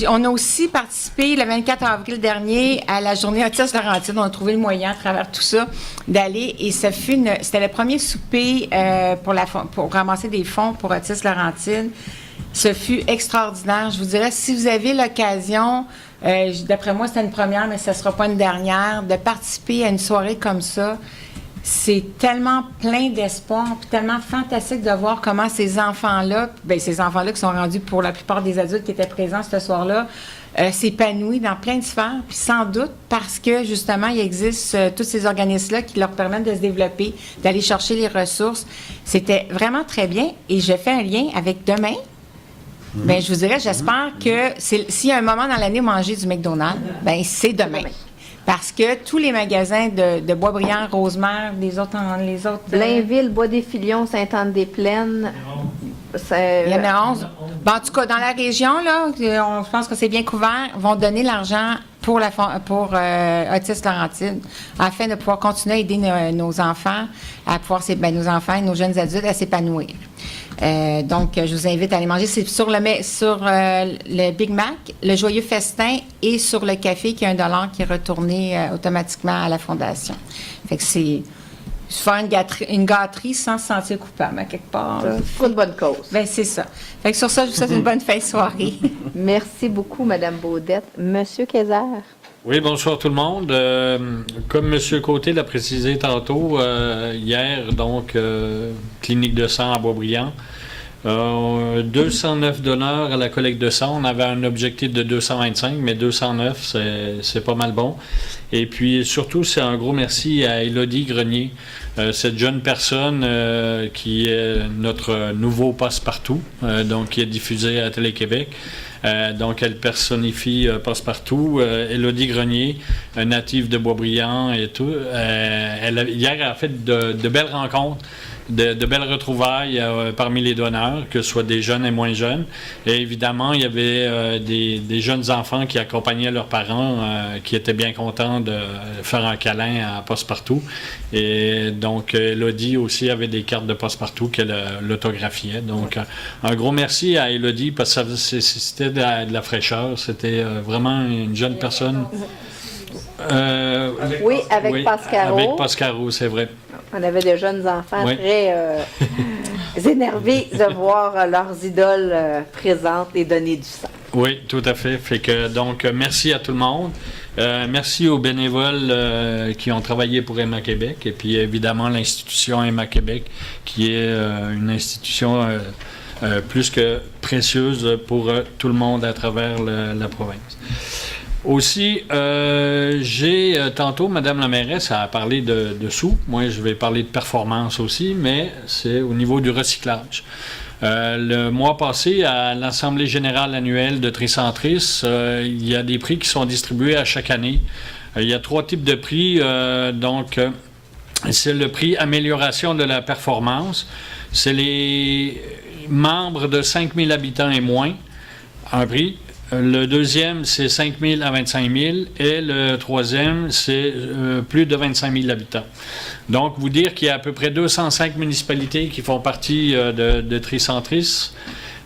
On a aussi participé le 24 avril dernier à la journée Otis Laurentide. On a trouvé le moyen à travers tout ça d'aller et c'était le premier souper pour ramasser des fonds pour Otis Laurentide. Ce fut extraordinaire. Je vous dirais, si vous avez l'occasion, d'après moi, c'est une première, mais ce ne sera pas une dernière, de participer à une soirée comme ça. C'est tellement plein d'espoir, puis tellement fantastique de voir comment ces enfants-là qui sont rendus pour la plupart des adultes qui étaient présents ce soir-là, s'épanouissent dans plein de sphères, puis sans doute parce que, justement, il existe tous ces organismes-là qui leur permettent de se développer, d'aller chercher les ressources. C'était vraiment très bien, et je fais un lien avec demain. Bien, je vous dirais, j'espère que s'il y a un moment dans l'année où manger du McDonald's, bien, c'est demain. Parce que tous les magasins de Boisbriand, Rosemère, les autres... Blainville, Bois-des-Filions, Sainte-Anne-des-Plaines. Il y en a 11. Bon, en tout cas, dans la région, là, je pense que c'est bien couvert, vont donner l'argent pour Autisme Laurentide, afin de pouvoir continuer à aider nos enfants, nos enfants et nos jeunes adultes à s'épanouir. Donc, je vous invite à aller manger. C'est sur le Big Mac, le Joyeux Festin et sur le café qui est $1 qui est retourné automatiquement à la Fondation. Fait que c'est faire une gâterie sans se sentir coupable, à quelque part. Pour une bonne cause. Bien, c'est ça. Fait que sur ça, je vous souhaite une bonne fin de soirée. Merci beaucoup, Mme Baudette. Monsieur Kayser. Oui, bonsoir tout le monde. Comme M. Côté l'a précisé tantôt, hier, donc, clinique de sang à Boisbriand, 209 donneurs à la collecte de sang. On avait un objectif de 225, mais 209, c'est pas mal bon. Et puis, surtout, c'est un gros merci à Élodie Grenier, cette jeune personne qui est notre nouveau passe-partout, donc qui est diffusé à Télé-Québec. Donc, elle personnifie Passe-Partout. Élodie Grenier, native de Boisbriand et tout. Hier, elle a fait de belles rencontres, de belles retrouvailles parmi les donneurs, que ce soit des jeunes et moins jeunes. Et évidemment, il y avait des jeunes enfants qui accompagnaient leurs parents, qui étaient bien contents de faire un câlin à Passe-Partout. Et donc, Élodie aussi avait des cartes de Passe-Partout qu'elle l'autographiait. Donc, un gros merci à Élodie, parce que c'était de la fraîcheur. C'était vraiment une jeune personne. Avec Pascaro. Avec Pascaro, c'est vrai. On avait de jeunes enfants Oui. très énervés de voir leurs idoles présentes et donner du sang. Oui, tout à fait. Donc, merci à tout le monde. Merci aux bénévoles qui ont travaillé pour Emma Québec, et puis évidemment l'institution Emma Québec, qui est une institution plus que précieuse pour tout le monde à travers la province. Aussi, j'ai tantôt, Mme la mairesse a parlé de sous. Moi, je vais parler de performance aussi, mais c'est au niveau du recyclage. Le mois passé, à l'Assemblée générale annuelle de Tricentris, il y a des prix qui sont distribués à chaque année. Il y a 3 types de prix. C'est le prix amélioration de la performance. C'est les membres de 5 000 habitants et moins, un prix. Le deuxième, c'est 5 000 à 25 000. Et le troisième, c'est plus de 25 000 habitants. Donc, vous dire qu'il y a à peu près 205 municipalités qui font partie de Tricentris.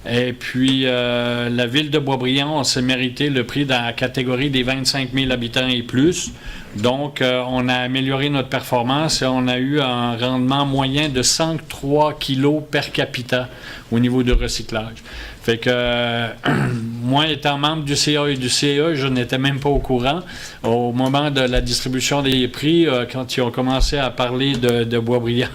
Et puis, la ville de Boisbriand, on s'est mérité le prix dans la catégorie des 25 000 habitants et plus. Donc, on a amélioré notre performance et on a eu un rendement moyen de 103 kilos per capita au niveau du recyclage. Fait que, moi, étant membre du CA et du CA, je n'étais même pas au courant. Au moment de la distribution des prix, quand ils ont commencé à parler de Boisbriand,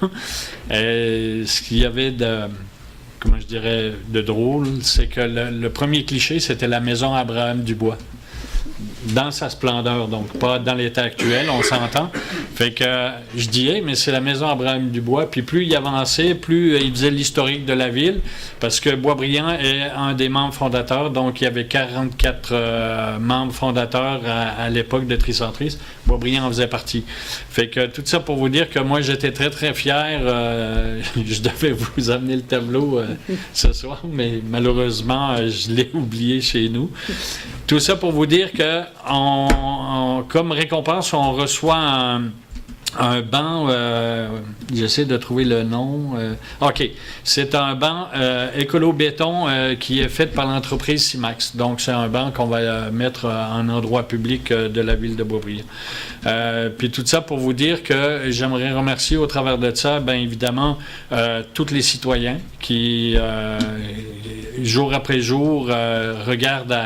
ce qu'il y avait de drôle, c'est que le premier cliché, c'était la maison Abraham Dubois. Dans sa splendeur, donc pas dans l'état actuel, on s'entend. Fait que je dis, mais c'est la maison Abraham Dubois. Puis plus il avançait, plus il faisait l'historique de la ville, parce que Boisbriand est un des membres fondateurs, donc il y avait 44 membres fondateurs à l'époque de Tricentris. Boisbriand en faisait partie. Fait que tout ça pour vous dire que moi, j'étais très, très fier. Je devais vous amener le tableau ce soir, mais malheureusement, je l'ai oublié chez nous. Tout ça pour vous dire que comme récompense, on reçoit un banc, j'essaie de trouver le nom. OK, c'est un banc écolo-béton qui est fait par l'entreprise Simax. Donc, c'est un banc qu'on va mettre en endroit public de la ville de Boisbriand. Puis tout ça pour vous dire que j'aimerais remercier au travers de ça, bien évidemment, tous les citoyens qui, jour après jour, regardent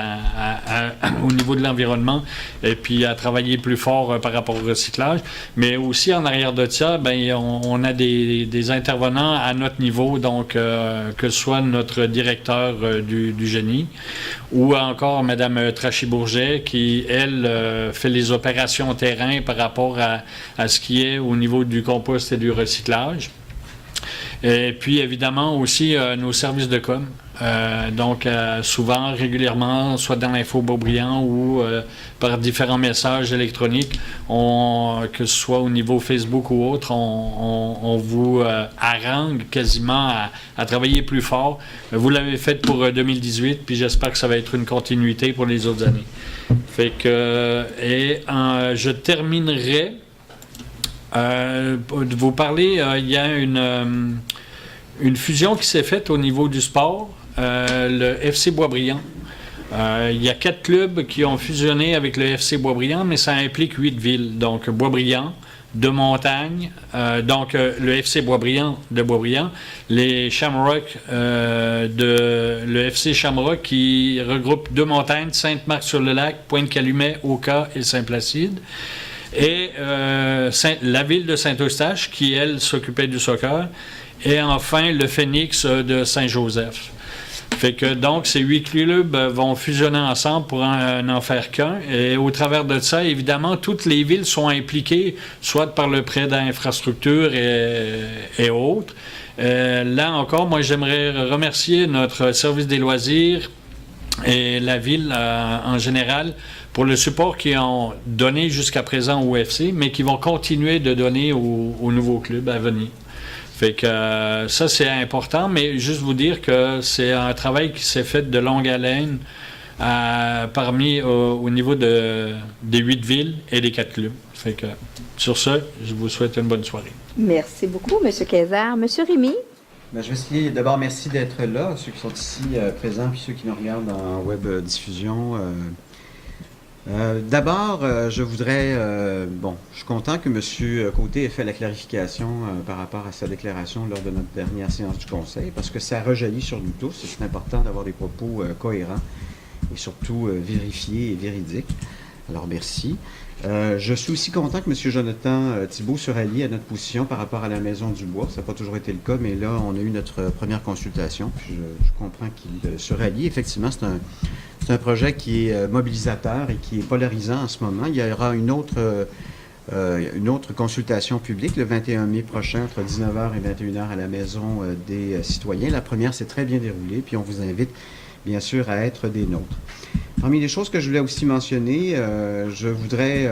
au niveau de l'environnement et puis à travailler plus fort par rapport au recyclage. Mais aussi en arrière de ça, bien, on a des intervenants à notre niveau, donc que ce soit notre directeur du génie ou encore Mme Trachy-Bourget qui, elle, fait les opérations terrain par rapport à ce qui est au niveau du compost et du recyclage. Et puis, évidemment, aussi nos services de com. Donc, souvent, régulièrement, soit dans l'Info Beaubriand ou par différents messages électroniques, que ce soit au niveau Facebook ou autre, on vous harangue quasiment à travailler plus fort. Vous l'avez fait pour 2018, puis j'espère que ça va être une continuité pour les autres années. Fait que, je terminerai de vous parler, il y a une fusion qui s'est faite au niveau du sport, le FC Boisbriand. Il y a 4 clubs qui ont fusionné avec le FC Boisbriand, mais ça implique 8 villes. Donc, Boisbriand, de Montagne, le FC Boisbriand de Boisbriand, les Shamrock, le FC Shamrock qui regroupe de Montagne, Sainte-Marthe-sur-le-Lac, Pointe-Calumet, Oka et Saint-Placide. Et la ville de Saint-Eustache qui, elle, s'occupait du soccer. Et enfin, le Phoenix de Saint-Joseph. Fait que donc, ces 8 clubs vont fusionner ensemble pour n'en faire qu'un. Et au travers de ça, évidemment, toutes les villes sont impliquées, soit par le prêt d'infrastructures et autres. Là encore, moi, j'aimerais remercier notre service des loisirs et la ville en général pour le support qu'ils ont donné jusqu'à présent au UFC, mais qui vont continuer de donner aux nouveaux clubs à venir. Fait que ça, c'est important, mais juste vous dire que c'est un travail qui s'est fait de longue haleine au niveau des 8 villes et des 4 clubs. Fait que sur ce, je vous souhaite une bonne soirée. Merci beaucoup, M. Kayser. M. Rémy? Ben, je vais essayer. D'abord, merci d'être là, ceux qui sont ici présents, puis ceux qui nous regardent en web diffusion. D'abord, je voudrais... je suis content que M. Côté ait fait la clarification par rapport à sa déclaration lors de notre dernière séance du Conseil, parce que ça rejaillit sur nous tous, et c'est important d'avoir des propos cohérents et surtout vérifiés et véridiques. Alors, merci. Je suis aussi content que M. Jonathan Thibault se rallie à notre position par rapport à la Maison du Bois. Ça n'a pas toujours été le cas, mais là, on a eu notre première consultation, puis je comprends qu'il se rallie. Effectivement, c'est un projet qui est mobilisateur et qui est polarisant en ce moment. Il y aura une autre consultation publique le 21 mai prochain, entre 19h et 21h à la Maison des citoyens. La première s'est très bien déroulée, puis on vous invite, bien sûr, à être des nôtres. Parmi les choses que je voulais aussi mentionner, je voudrais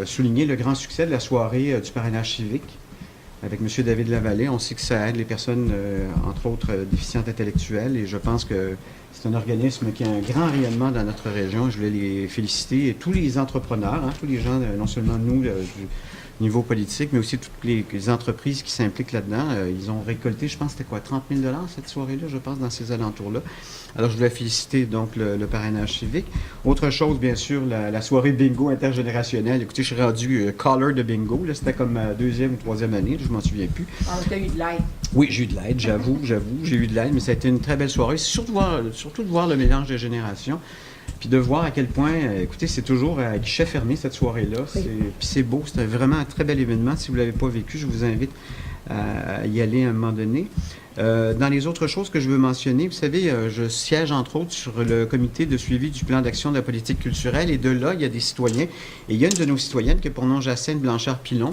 souligner le grand succès de la soirée du parrainage civique avec M. David Lavallée. On sait que ça aide les personnes, entre autres, déficientes intellectuelles, et je pense que c'est un organisme qui a un grand rayonnement dans notre région. Je voulais les féliciter, et tous les entrepreneurs, tous les gens, non seulement nous, du niveau politique, mais aussi toutes les entreprises qui s'impliquent là-dedans. Ils ont récolté, je pense, c'était quoi, 30 000 $ cette soirée-là, je pense, dans ces alentours-là. Alors, je voulais féliciter, donc, le parrainage civique. Autre chose, bien sûr, la soirée bingo intergénérationnelle. Écoutez, je suis rendu caller de bingo. Là, c'était comme ma 2e ou 3e année, je m'en souviens plus. Ah, tu as eu de l'aide. Oui, j'ai eu de l'aide, j'avoue, j'ai eu de l'aide, mais ça a été une très belle soirée. Surtout de voir le mélange de générations. Puis de voir à quel point, écoutez, c'est toujours à guichet fermé cette soirée-là. Puis c'est beau, c'est vraiment un très bel événement. Si vous ne l'avez pas vécu, je vous invite à y aller à un moment donné. Dans les autres choses que je veux mentionner, vous savez, je siège entre autres sur le comité de suivi du plan d'action de la politique culturelle, et de là, il y a des citoyens. Et il y a une de nos citoyennes qui a pour nom Jacinthe Blanchard-Pilon,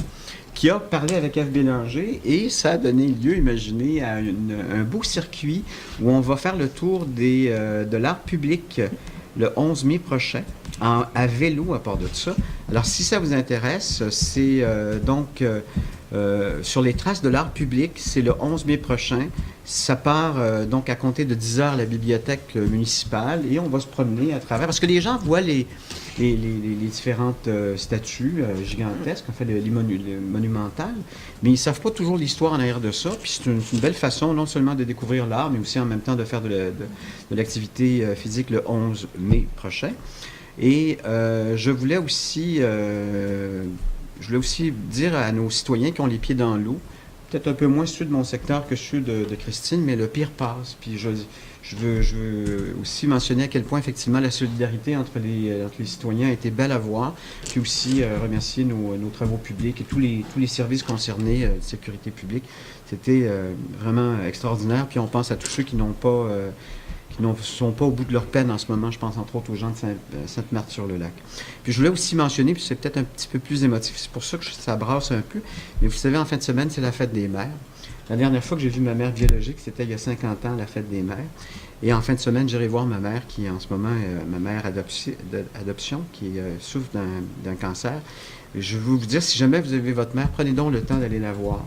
qui a parlé avec F. Bélanger, et ça a donné lieu, imaginez, à un beau circuit où on va faire le tour de l'art public le 11 mai prochain, à vélo à part de ça. Alors, si ça vous intéresse, c'est sur les traces de l'art public, c'est le 11 mai prochain. Ça part donc à compter de 10h à la bibliothèque municipale, et on va se promener à travers, parce que les gens voient les différentes statues gigantesques, en fait, les monumentales, mais ils ne savent pas toujours l'histoire en arrière de ça. Puis c'est une belle façon non seulement de découvrir l'art, mais aussi en même temps de faire de l'activité physique le 11 mai prochain. Et je voulais aussi dire à nos citoyens qui ont les pieds dans l'eau, peut-être un peu moins ceux de mon secteur que ceux de Christine, mais le pire passe. Puis je veux aussi mentionner à quel point, effectivement, la solidarité entre les citoyens a été belle à voir. Puis aussi remercier nos travaux publics et tous les services concernés de sécurité publique. C'était vraiment extraordinaire. Puis on pense à tous ceux qui ne sont pas au bout de leur peine en ce moment. Je pense entre autres aux gens de Sainte-Marthe-sur-le-Lac. Puis je voulais aussi mentionner, puis c'est peut-être un petit peu plus émotif, c'est pour ça que ça brasse un peu, mais vous savez, en fin de semaine, c'est la fête des mères. La dernière fois que j'ai vu ma mère biologique, c'était il y a 50 ans, à la fête des mères. Et en fin de semaine, j'irai voir ma mère, qui en ce moment est ma mère d'adoption, qui souffre d'un cancer. Et je veux vous dire, si jamais vous avez votre mère, prenez donc le temps d'aller la voir.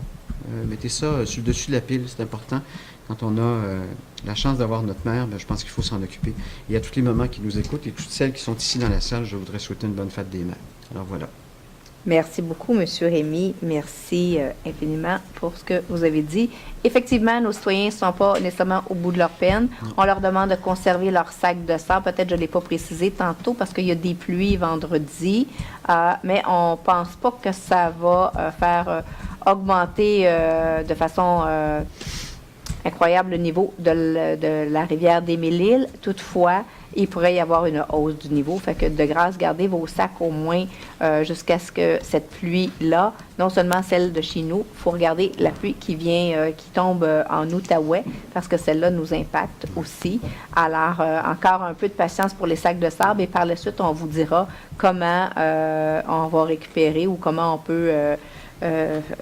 Mettez ça sur le dessus de la pile, c'est important. Quand on a la chance d'avoir notre mère, je pense qu'il faut s'en occuper. Et à tous les mamans qui nous écoutent et toutes celles qui sont ici dans la salle, je voudrais souhaiter une bonne fête des mères. Alors voilà. Merci beaucoup, M. Rémy. Merci infiniment pour ce que vous avez dit. Effectivement, nos citoyens ne sont pas nécessairement au bout de leur peine. On leur demande de conserver leur sac de sable. Peut-être je ne l'ai pas précisé tantôt parce qu'il y a des pluies vendredi, mais on ne pense pas que ça va faire augmenter de façon incroyable le niveau de la rivière des Mille-Îles. Toutefois, il pourrait y avoir une hausse du niveau. Fait que de grâce, gardez vos sacs au moins jusqu'à ce que cette pluie-là, non seulement celle de chez nous, il faut regarder la pluie qui vient, qui tombe en Outaouais, parce que celle-là nous impacte aussi. Alors, encore un peu de patience pour les sacs de sable et par la suite, on vous dira comment on va récupérer ou comment on peut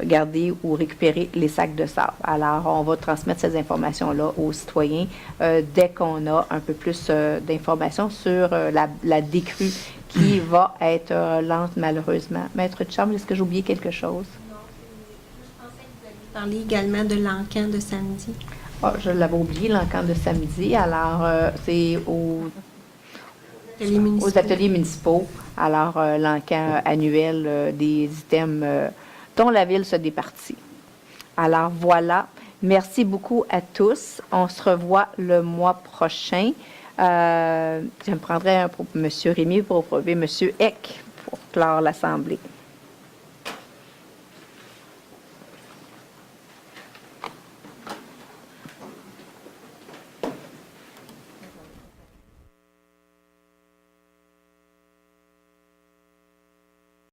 garder ou récupérer les sacs de sable. Alors, on va transmettre ces informations-là aux citoyens dès qu'on a un peu plus d'informations sur la décrue qui va être lente, malheureusement. Maître de chambre, est-ce que j'ai oublié quelque chose? Non, je pensais que vous alliez parler également de l'encan de samedi. Ah, je l'avais oublié, l'encan de samedi. Alors, c'est aux ateliers municipaux. Alors, l'encan annuel des items dont la ville se départit. Alors voilà, merci beaucoup à tous. On se revoit le mois prochain. Je me prendrai un pour M. Rémy pour prouver M. Eck pour clore l'Assemblée.